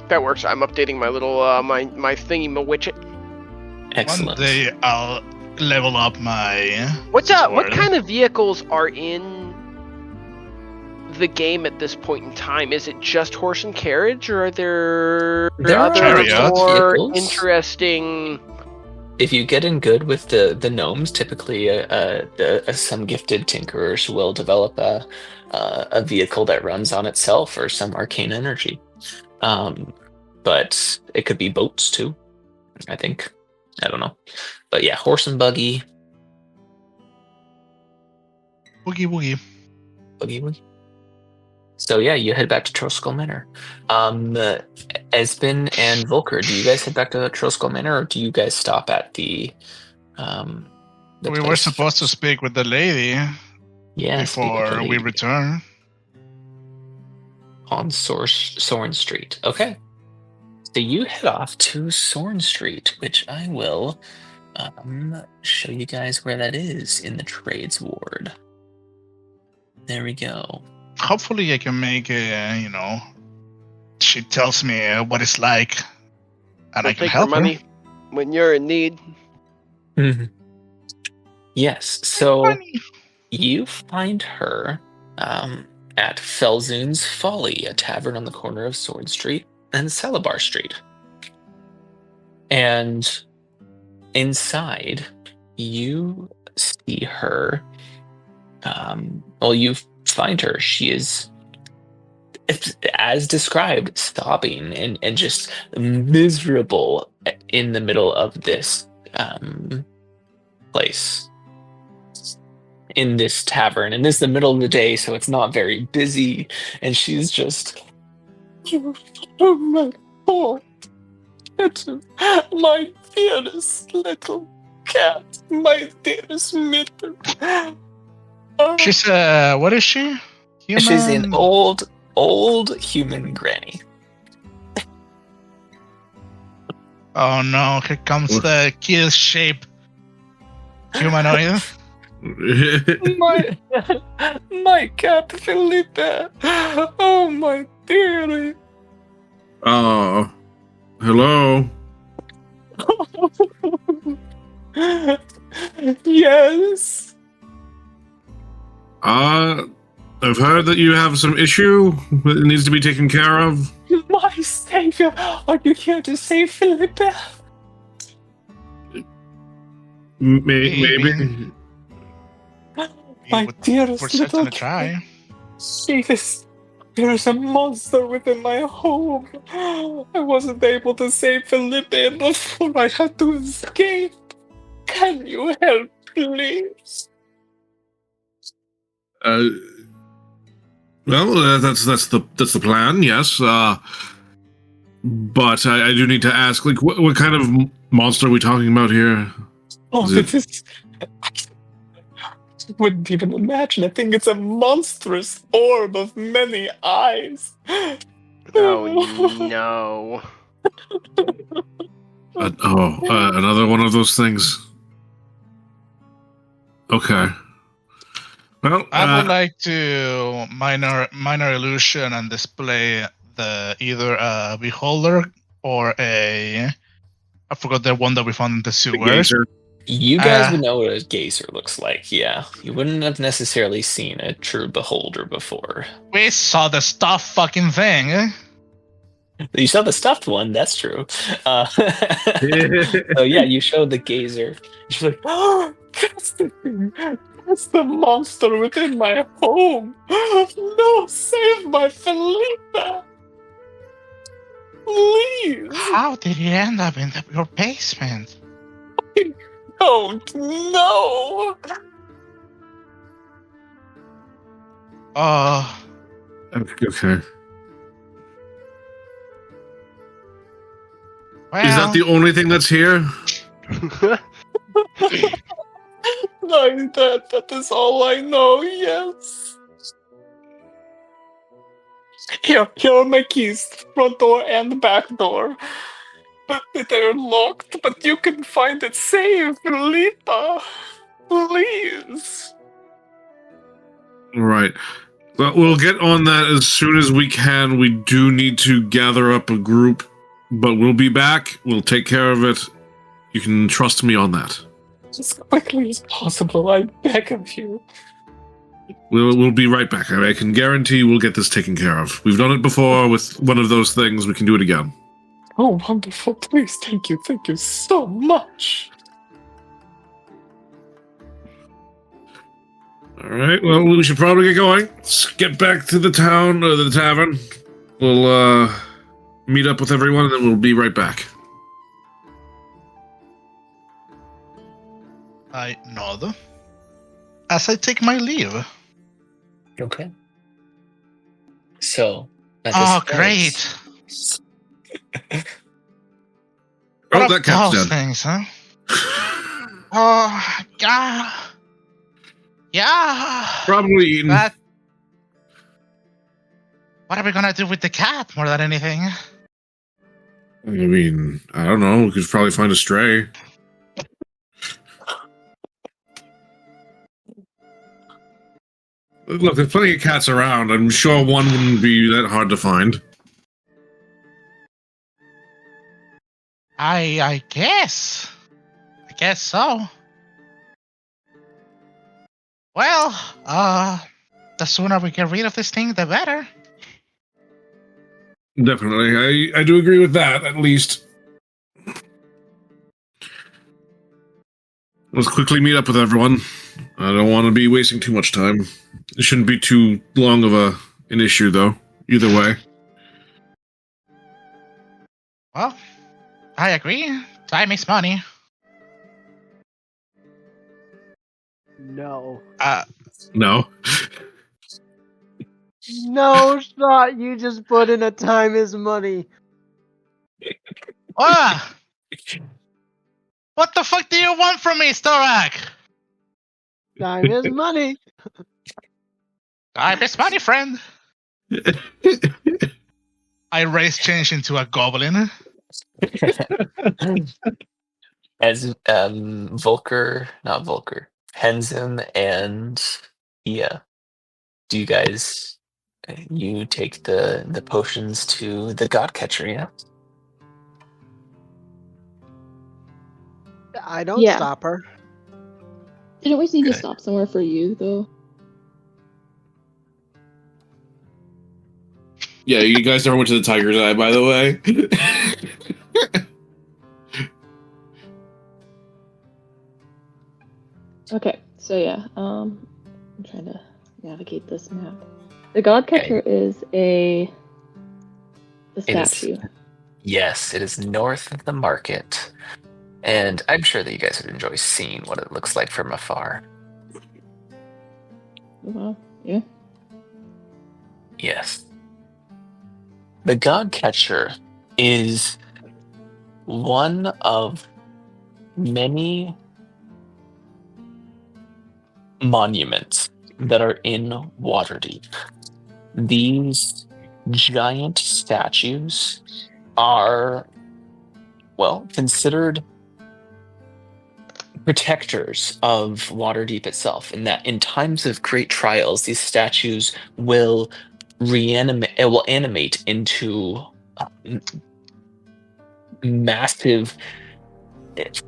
[SPEAKER 3] that works. I'm updating my little my thingy widget.
[SPEAKER 2] Excellent.
[SPEAKER 4] One day I'll level up my.
[SPEAKER 3] What
[SPEAKER 4] sword.
[SPEAKER 3] kind of vehicles are in the game at this point in time? Is it just horse and carriage, or are there other
[SPEAKER 4] chariot
[SPEAKER 3] more
[SPEAKER 2] vehicles.
[SPEAKER 3] interesting?
[SPEAKER 2] If you get in good with the gnomes, typically some gifted tinkerers will develop a vehicle that runs on itself or some arcane energy. But it could be boats too, I think. I don't know. But yeah, horse and buggy.
[SPEAKER 4] Woogie woogie.
[SPEAKER 2] Boogie. So yeah, you head back to Troskull Manor. Esben and Volker, do you guys head back to Troskull Manor, or do you guys stop at the
[SPEAKER 4] We were
[SPEAKER 2] place
[SPEAKER 4] supposed to
[SPEAKER 2] first?
[SPEAKER 4] speak with the lady
[SPEAKER 2] Yeah, speak with the
[SPEAKER 4] before we
[SPEAKER 2] lady
[SPEAKER 4] return.
[SPEAKER 2] on Soren Street. Okay. So you head off to Soren Street, which I will show you guys where that is in the Trades Ward. There we go.
[SPEAKER 4] Hopefully, I can make she tells me what it's like, and I can
[SPEAKER 3] Take
[SPEAKER 4] help
[SPEAKER 3] your money when you're in need.
[SPEAKER 2] Yes, so you find her at Felzoon's Folly, a tavern on the corner of Sword Street and Celabar Street. And inside, you see her. You find her. She is, as described, sobbing and just miserable in the middle of this place. In this tavern, and this is the middle of the day, so it's not very busy, and she's just, oh my poor kitten, my dearest little cat, my dearest mitten.
[SPEAKER 4] She's what is she? Human?
[SPEAKER 2] She's an old human granny.
[SPEAKER 4] Oh no! Here comes the kill shape humanoid.
[SPEAKER 2] my cat Felipe. Oh my dearie.
[SPEAKER 6] Hello.
[SPEAKER 2] Yes.
[SPEAKER 6] I've heard that you have some issue that needs to be taken care of.
[SPEAKER 2] My savior, are you here to save Felipe?
[SPEAKER 6] Maybe.
[SPEAKER 2] My dearest
[SPEAKER 4] We're
[SPEAKER 2] little
[SPEAKER 4] certainly try.
[SPEAKER 2] there is a monster within my home. I wasn't able to save Felipe before I had to escape. Can you help, please?
[SPEAKER 6] Well, that's the plan. Yes. But I do need to ask, like, what kind of monster are we talking about here?
[SPEAKER 2] Oh,
[SPEAKER 6] Is it-
[SPEAKER 2] this is. I wouldn't even imagine. I think it's a monstrous orb of many eyes.
[SPEAKER 3] Oh no.
[SPEAKER 6] Another one of those things. Okay. Well,
[SPEAKER 4] I would like to minor illusion and display the either a beholder or I forgot the one that we found in the sewers.
[SPEAKER 2] You guys would know what a gazer looks like, yeah. You wouldn't have necessarily seen a true beholder before.
[SPEAKER 4] We saw the stuff fucking thing.
[SPEAKER 2] You saw the stuffed one, that's true. So yeah, you showed the gazer. She's like, oh, that's the thing. That's the monster within my home. No, save my Felipa. Please.
[SPEAKER 4] How did he end up in your basement?
[SPEAKER 2] Don't know.
[SPEAKER 6] okay.
[SPEAKER 4] Well,
[SPEAKER 6] Is that the only thing that's here?
[SPEAKER 2] No, that is all I know, yes. Here are my keys, front door and back door. But they're locked, but you can find it safe, Lita. Please.
[SPEAKER 6] Right. Well, we'll get on that as soon as we can. We do need to gather up a group, but we'll be back. We'll take care of it. You can trust me on that.
[SPEAKER 2] As quickly as possible, I beg of you.
[SPEAKER 6] We'll be right back. I can guarantee we'll get this taken care of. We've done it before with one of those things. We can do it again.
[SPEAKER 2] Oh, wonderful. Please, thank you so much.
[SPEAKER 6] All right, well, we should probably get going. Let's get back to the town, or the tavern. We'll, meet up with everyone, and then we'll be right back.
[SPEAKER 4] I nod as I take my leave.
[SPEAKER 2] Okay. So.
[SPEAKER 4] Oh, great.
[SPEAKER 6] Oh, that cat's
[SPEAKER 4] those
[SPEAKER 6] dead.
[SPEAKER 4] things, huh? Oh, yeah. Yeah.
[SPEAKER 6] Probably eaten.
[SPEAKER 4] What are we gonna do with the cat more than anything?
[SPEAKER 6] I mean, I don't know. We could probably find a stray. Look, there's plenty of cats around. I'm sure one wouldn't be that hard to find.
[SPEAKER 4] I guess. I guess so. Well, the sooner we get rid of this thing, the better.
[SPEAKER 6] Definitely. I do agree with that, at least. Let's quickly meet up with everyone. I don't want to be wasting too much time. It shouldn't be too long of an issue, though. Either way.
[SPEAKER 4] Well, I agree. Time is money.
[SPEAKER 1] No.
[SPEAKER 6] No.
[SPEAKER 1] No shot. You just put in a time is money.
[SPEAKER 4] Ah! What the fuck do you want from me, Storak?
[SPEAKER 1] Time is money.
[SPEAKER 4] Time is money, friend. I raise change into a goblin.
[SPEAKER 2] As Henzim and Ia, do you guys you take the potions to the god catcher, yeah?
[SPEAKER 1] I don't
[SPEAKER 5] Yeah.
[SPEAKER 1] stop her.
[SPEAKER 5] Didn't we need to
[SPEAKER 4] Okay.
[SPEAKER 5] stop somewhere for you, though?
[SPEAKER 6] Yeah, you guys never went to the Tiger's Eye, by the way.
[SPEAKER 5] Okay, so yeah, I'm trying to navigate this map. The god catcher is a
[SPEAKER 2] It is-
[SPEAKER 5] statue.
[SPEAKER 2] Yes, it is north of the market. And I'm sure that you guys would enjoy seeing what it looks like from afar.
[SPEAKER 5] Well, yeah.
[SPEAKER 2] Yes. The God Catcher is one of many monuments that are in Waterdeep. These giant statues are, well, considered protectors of Waterdeep itself, in that in times of great trials, these statues will animate into massive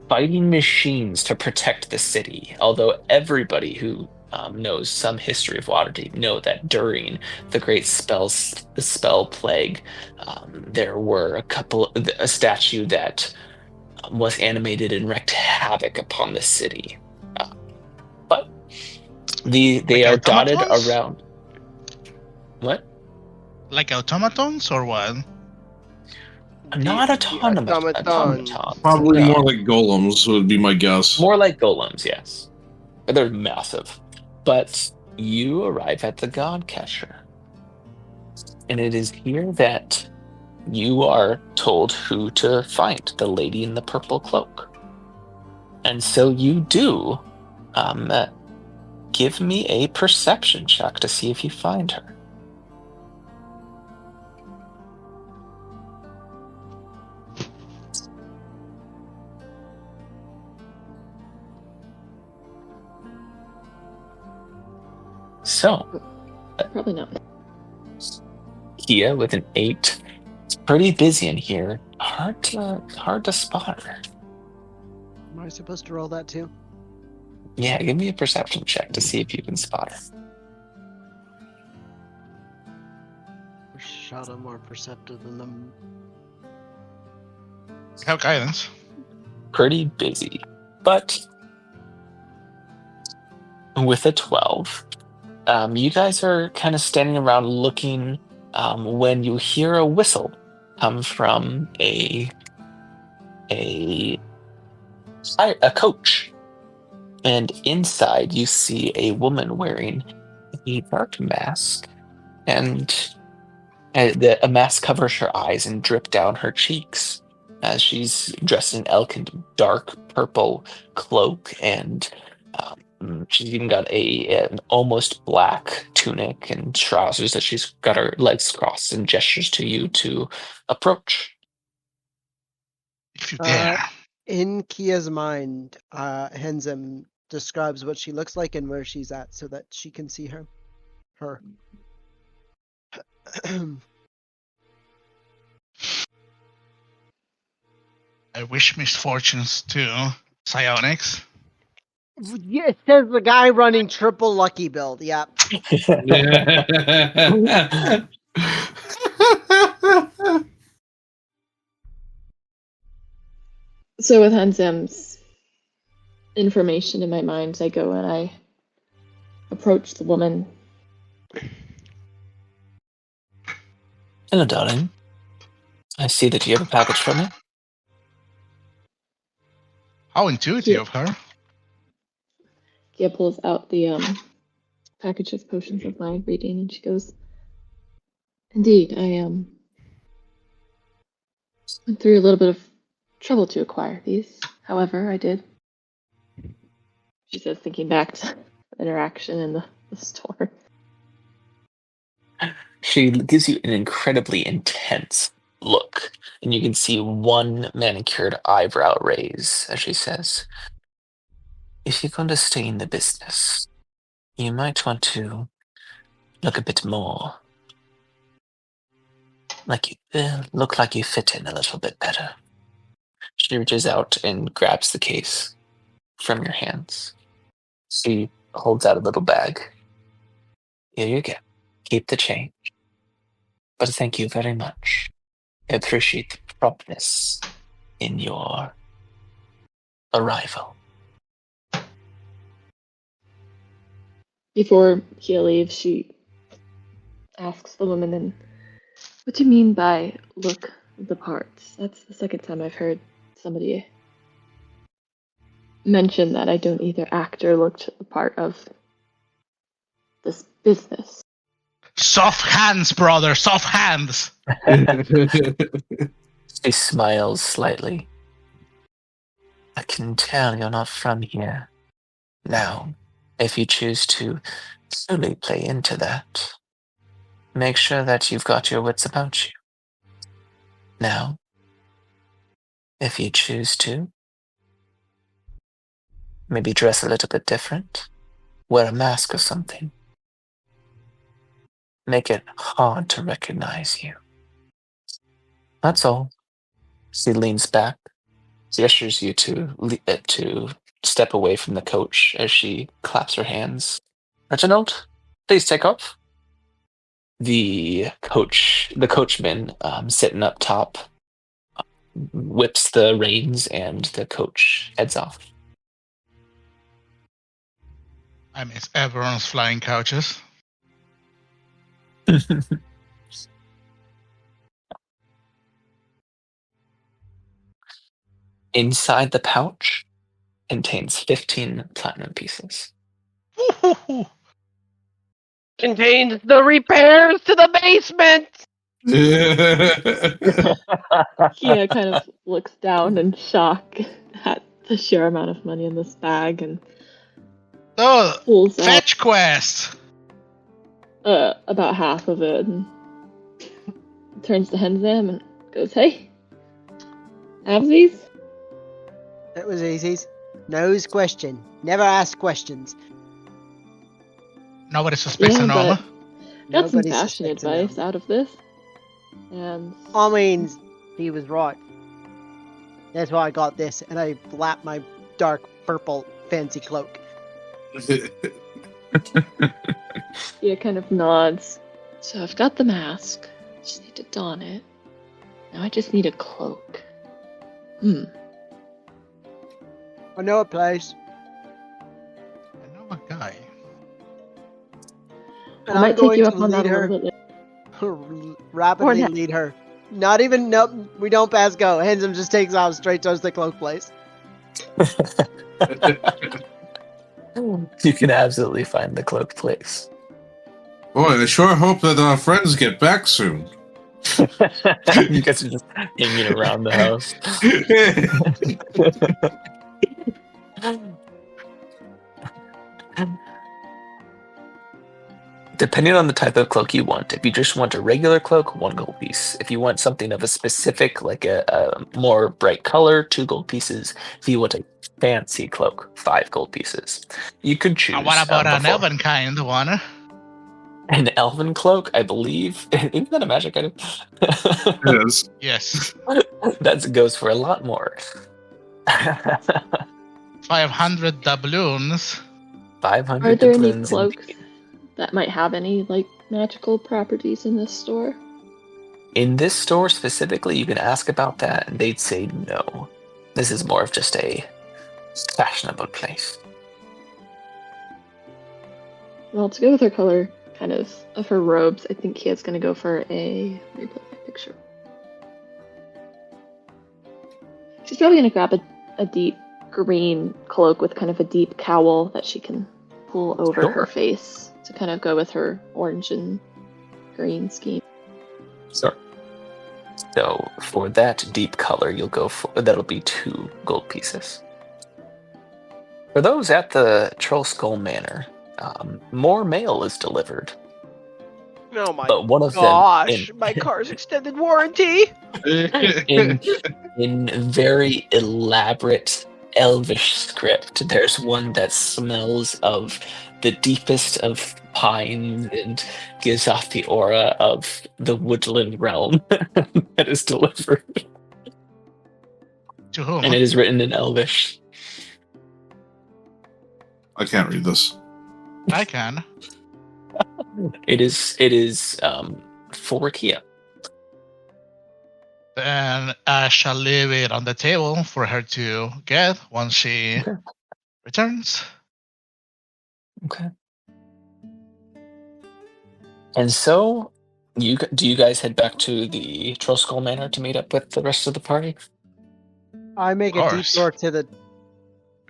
[SPEAKER 2] fighting machines to protect the city. Although everybody who knows some history of Waterdeep know that during the the spell plague, there were a statue that was animated and wreaked havoc upon the city. But they
[SPEAKER 4] Like
[SPEAKER 2] are dotted
[SPEAKER 4] automatons?
[SPEAKER 2] around. What?
[SPEAKER 4] Like automatons or what?
[SPEAKER 2] Not
[SPEAKER 3] The automatons.
[SPEAKER 2] automatons.
[SPEAKER 6] Probably
[SPEAKER 2] No.
[SPEAKER 6] more like golems would be my guess.
[SPEAKER 2] More like golems, yes. They're massive. But you arrive at the God Catcher. And it is here that you are told who to find, the lady in the purple cloak. And so you do. Give me a perception check to see if you find her. So,
[SPEAKER 5] Probably not.
[SPEAKER 2] Kia with an 8. It's pretty busy in here. Hard to spot her.
[SPEAKER 1] Am I supposed to roll that too?
[SPEAKER 2] Yeah, give me a perception check to see if you can spot her.
[SPEAKER 1] Shot are more perceptive than them.
[SPEAKER 4] Have guidance.
[SPEAKER 2] Pretty busy. But with a 12, you guys are kind of standing around looking when you hear a whistle come from a coach. And inside you see a woman wearing a dark mask, and a mask covers her eyes and drip down her cheeks. As she's dressed in elegant dark purple cloak, and she's even got an almost black tunic and trousers that she's got her legs crossed and gestures to you to approach.
[SPEAKER 4] If you dare.
[SPEAKER 1] In Kia's mind, Henzem describes what she looks like and where she's at so that she can see her.
[SPEAKER 4] I wish misfortunes to psionics.
[SPEAKER 1] Yeah, it says the guy running triple lucky build. Yep.
[SPEAKER 5] So with Hansem's information in my mind, I go and I approach the woman.
[SPEAKER 2] Hello, darling. I see that you have a package for me.
[SPEAKER 4] How intuitive
[SPEAKER 5] Yeah.
[SPEAKER 4] of her.
[SPEAKER 5] Kia pulls out the package of potions of my reading, and she goes, "Indeed, I went through a little bit of trouble to acquire these. However, I did." She says, thinking back to the interaction in the store.
[SPEAKER 2] She gives you an incredibly intense look, and you can see one manicured eyebrow raise as she says, "If you're going to stay in the business, you might want to look a bit more like look like you fit in a little bit better." She reaches out and grabs the case from your hands. She holds out a little bag. Here you go. Keep the change. But thank you very much. I appreciate the promptness in your arrival.
[SPEAKER 5] Before Kia leaves, she asks the woman, "And what do you mean by look the parts?" That's the second time I've heard somebody mention that I don't either act or look the part of this business.
[SPEAKER 4] Soft hands, brother. Soft hands.
[SPEAKER 2] She smiles slightly. I can tell you're not from here. Now, if you choose to fully play into that, make sure that you've got your wits about you. Now, if you choose to, maybe dress a little bit different, wear a mask or something. Make it hard to recognize you. That's all. She leans back, gestures you to step away from the coach as she claps her hands. Reginald, please take off. The coachman sitting up top, whips the reins and the coach heads off.
[SPEAKER 4] I miss everyone's flying couches.
[SPEAKER 2] Inside the pouch contains 15 platinum pieces.
[SPEAKER 3] Contains the repairs to the basement.
[SPEAKER 5] Kia kind of looks down in shock at the sheer amount of money in this bag and
[SPEAKER 4] Oh,
[SPEAKER 5] pulls out
[SPEAKER 4] fetch quest.
[SPEAKER 5] about half of it and turns to Henzam and goes, "Hey, have these?"
[SPEAKER 1] That was easy. No's question. Never ask questions.
[SPEAKER 4] Nobody suspects an
[SPEAKER 5] but
[SPEAKER 4] Noma.
[SPEAKER 5] got some
[SPEAKER 1] Nobody
[SPEAKER 5] fashion
[SPEAKER 1] suspects a
[SPEAKER 5] advice
[SPEAKER 1] Noma.
[SPEAKER 5] out of this. And
[SPEAKER 1] I mean, he was right. That's why I got this, and I flap my dark purple fancy cloak.
[SPEAKER 5] Kia kind of nods. So I've got the mask. Just need to don it. Now I just need a cloak.
[SPEAKER 1] I know a place.
[SPEAKER 4] I know a guy.
[SPEAKER 1] And
[SPEAKER 5] I might take you up on that a
[SPEAKER 1] her,
[SPEAKER 5] little bit later.
[SPEAKER 1] rapidly
[SPEAKER 5] Or
[SPEAKER 1] lead her. Not even, nope, we don't pass go. Hensam just takes off straight towards the cloak place.
[SPEAKER 2] You can absolutely find the cloak place.
[SPEAKER 6] Boy, I sure hope that our friends get back soon.
[SPEAKER 2] You guys are just hanging around the house. Depending on the type of cloak you want, if you just want a regular cloak, 1 gold piece. If you want something of a specific, like a more bright color, 2 gold pieces. If you want a fancy cloak, 5 gold pieces. You could choose.
[SPEAKER 4] And what about an
[SPEAKER 2] before.
[SPEAKER 4] elven kind one?
[SPEAKER 2] An elven cloak, I believe. Isn't that a magic item?
[SPEAKER 6] Yes.
[SPEAKER 4] Yes.
[SPEAKER 2] That goes for a lot more.
[SPEAKER 4] 500 doubloons.
[SPEAKER 2] 500
[SPEAKER 5] Are there any
[SPEAKER 2] doubloons
[SPEAKER 5] cloaks
[SPEAKER 2] indeed.
[SPEAKER 5] that might have any magical properties in this store?
[SPEAKER 2] In this store specifically, you can ask about that, and they'd say no. This is more of just a fashionable place.
[SPEAKER 5] Well, to go with her color, kind of her robes, I think Kia's going to go for a. Let me put my picture. She's probably going to grab a deep green cloak with kind of a deep cowl that she can pull over
[SPEAKER 2] Sure.
[SPEAKER 5] her face to kind of go with her orange and green scheme.
[SPEAKER 2] Sure. So for that deep color, you'll go for that'll be 2 gold pieces. For those at the Troll Skull Manor, more mail is delivered,
[SPEAKER 3] Oh my
[SPEAKER 2] but one of
[SPEAKER 3] gosh,
[SPEAKER 2] them
[SPEAKER 3] my car's extended warranty.
[SPEAKER 2] in very elaborate Elvish script. There's one that smells of the deepest of pines and gives off the aura of the woodland realm that is delivered.
[SPEAKER 4] To whom?
[SPEAKER 2] And it is written in Elvish.
[SPEAKER 6] I can't read this.
[SPEAKER 4] I can.
[SPEAKER 2] It is for Kia.
[SPEAKER 4] Then I shall leave it on the table for her to get once she
[SPEAKER 2] Okay.
[SPEAKER 4] returns.
[SPEAKER 2] Okay. And so, do you guys head back to the Troll Skull Manor to meet up with the rest of the party?
[SPEAKER 1] I make
[SPEAKER 4] Of
[SPEAKER 1] a
[SPEAKER 4] course.
[SPEAKER 1] detour to the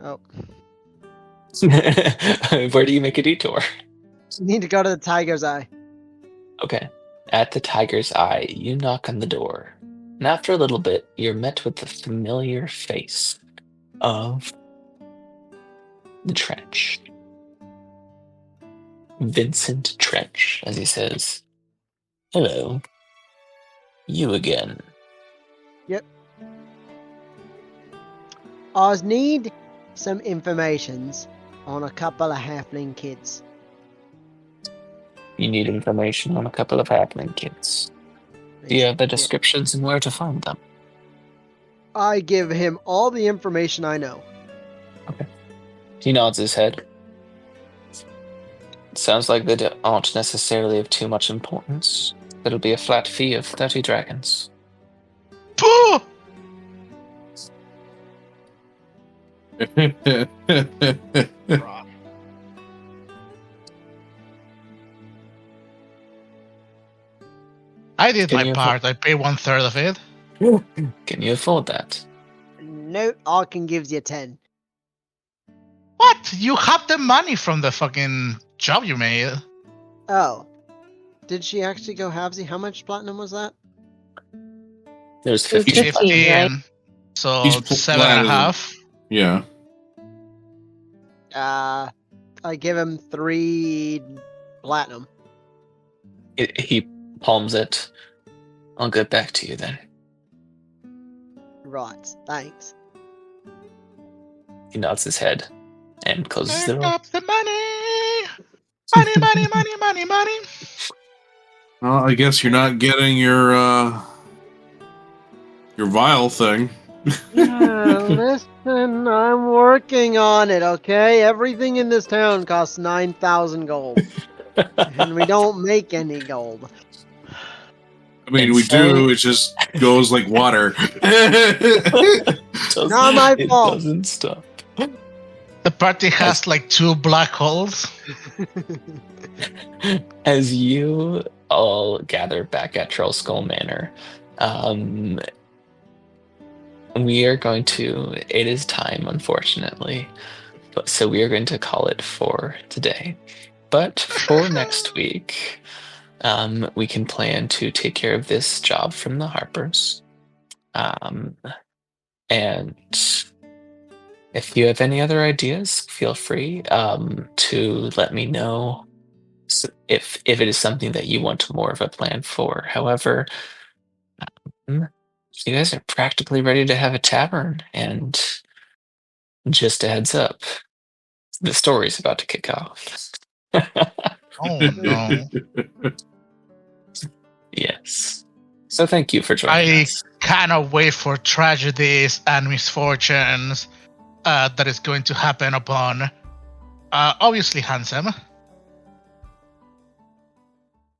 [SPEAKER 1] Oh,
[SPEAKER 2] Where do you make a detour?
[SPEAKER 1] you need to go to the Tiger's Eye.
[SPEAKER 2] Okay. At the Tiger's Eye, you knock on the door. And after a little bit, you're met with the familiar face of the Trench. Vincent Trench, as he says, "Hello. You again."
[SPEAKER 1] I need some informations on a couple of halfling kids.
[SPEAKER 2] You need information on a couple of happening kids. Do you have the descriptions and where to find them?
[SPEAKER 1] I give him all the information I know.
[SPEAKER 2] He nods his head. It sounds like they aren't necessarily of too much importance. It'll be a flat fee of 30 dragons.
[SPEAKER 4] Pooh! I did
[SPEAKER 2] Can
[SPEAKER 4] my
[SPEAKER 2] you
[SPEAKER 4] part. I paid 1/3 of it.
[SPEAKER 2] Can you afford that?
[SPEAKER 1] No, I can give you 10.
[SPEAKER 4] What? You have the money from the fucking job you made.
[SPEAKER 1] Oh. Did she actually go halvesy? How much platinum was that?
[SPEAKER 2] There's
[SPEAKER 5] It was
[SPEAKER 2] 50.
[SPEAKER 5] 15, right?
[SPEAKER 4] So
[SPEAKER 6] He's
[SPEAKER 4] 7.5.
[SPEAKER 6] Yeah.
[SPEAKER 1] I give him 3 platinum.
[SPEAKER 2] He palms it. I'll get back to you then.
[SPEAKER 1] Right, thanks.
[SPEAKER 2] He nods his head and closes the
[SPEAKER 4] Pick
[SPEAKER 2] door.
[SPEAKER 4] up the money. Money, money, money, money, money.
[SPEAKER 6] Well, I guess you're not getting your vial thing.
[SPEAKER 1] Listen, I'm working on it, okay? Everything in this town costs 9,000 gold. And we don't make any gold.
[SPEAKER 6] I mean,
[SPEAKER 2] And
[SPEAKER 6] we
[SPEAKER 2] so-
[SPEAKER 6] do. It just goes like water.
[SPEAKER 1] Not my
[SPEAKER 2] It
[SPEAKER 1] fault.
[SPEAKER 2] doesn't stop.
[SPEAKER 4] The party has like 2 black holes.
[SPEAKER 2] As you all gather back at Troll Skull Manor, we are going to. It is time, unfortunately, but so we are going to call it for today. But for next week, we can plan to take care of this job from the Harpers. And if you have any other ideas, feel free to let me know if it is something that you want more of a plan for. However, you guys are practically ready to have a tavern, and just a heads up, the story's about to kick off.
[SPEAKER 4] Oh no.
[SPEAKER 2] Yes. So thank you for joining
[SPEAKER 4] I
[SPEAKER 2] us.
[SPEAKER 4] cannot wait for tragedies and misfortunes that is going to happen upon obviously Handsome.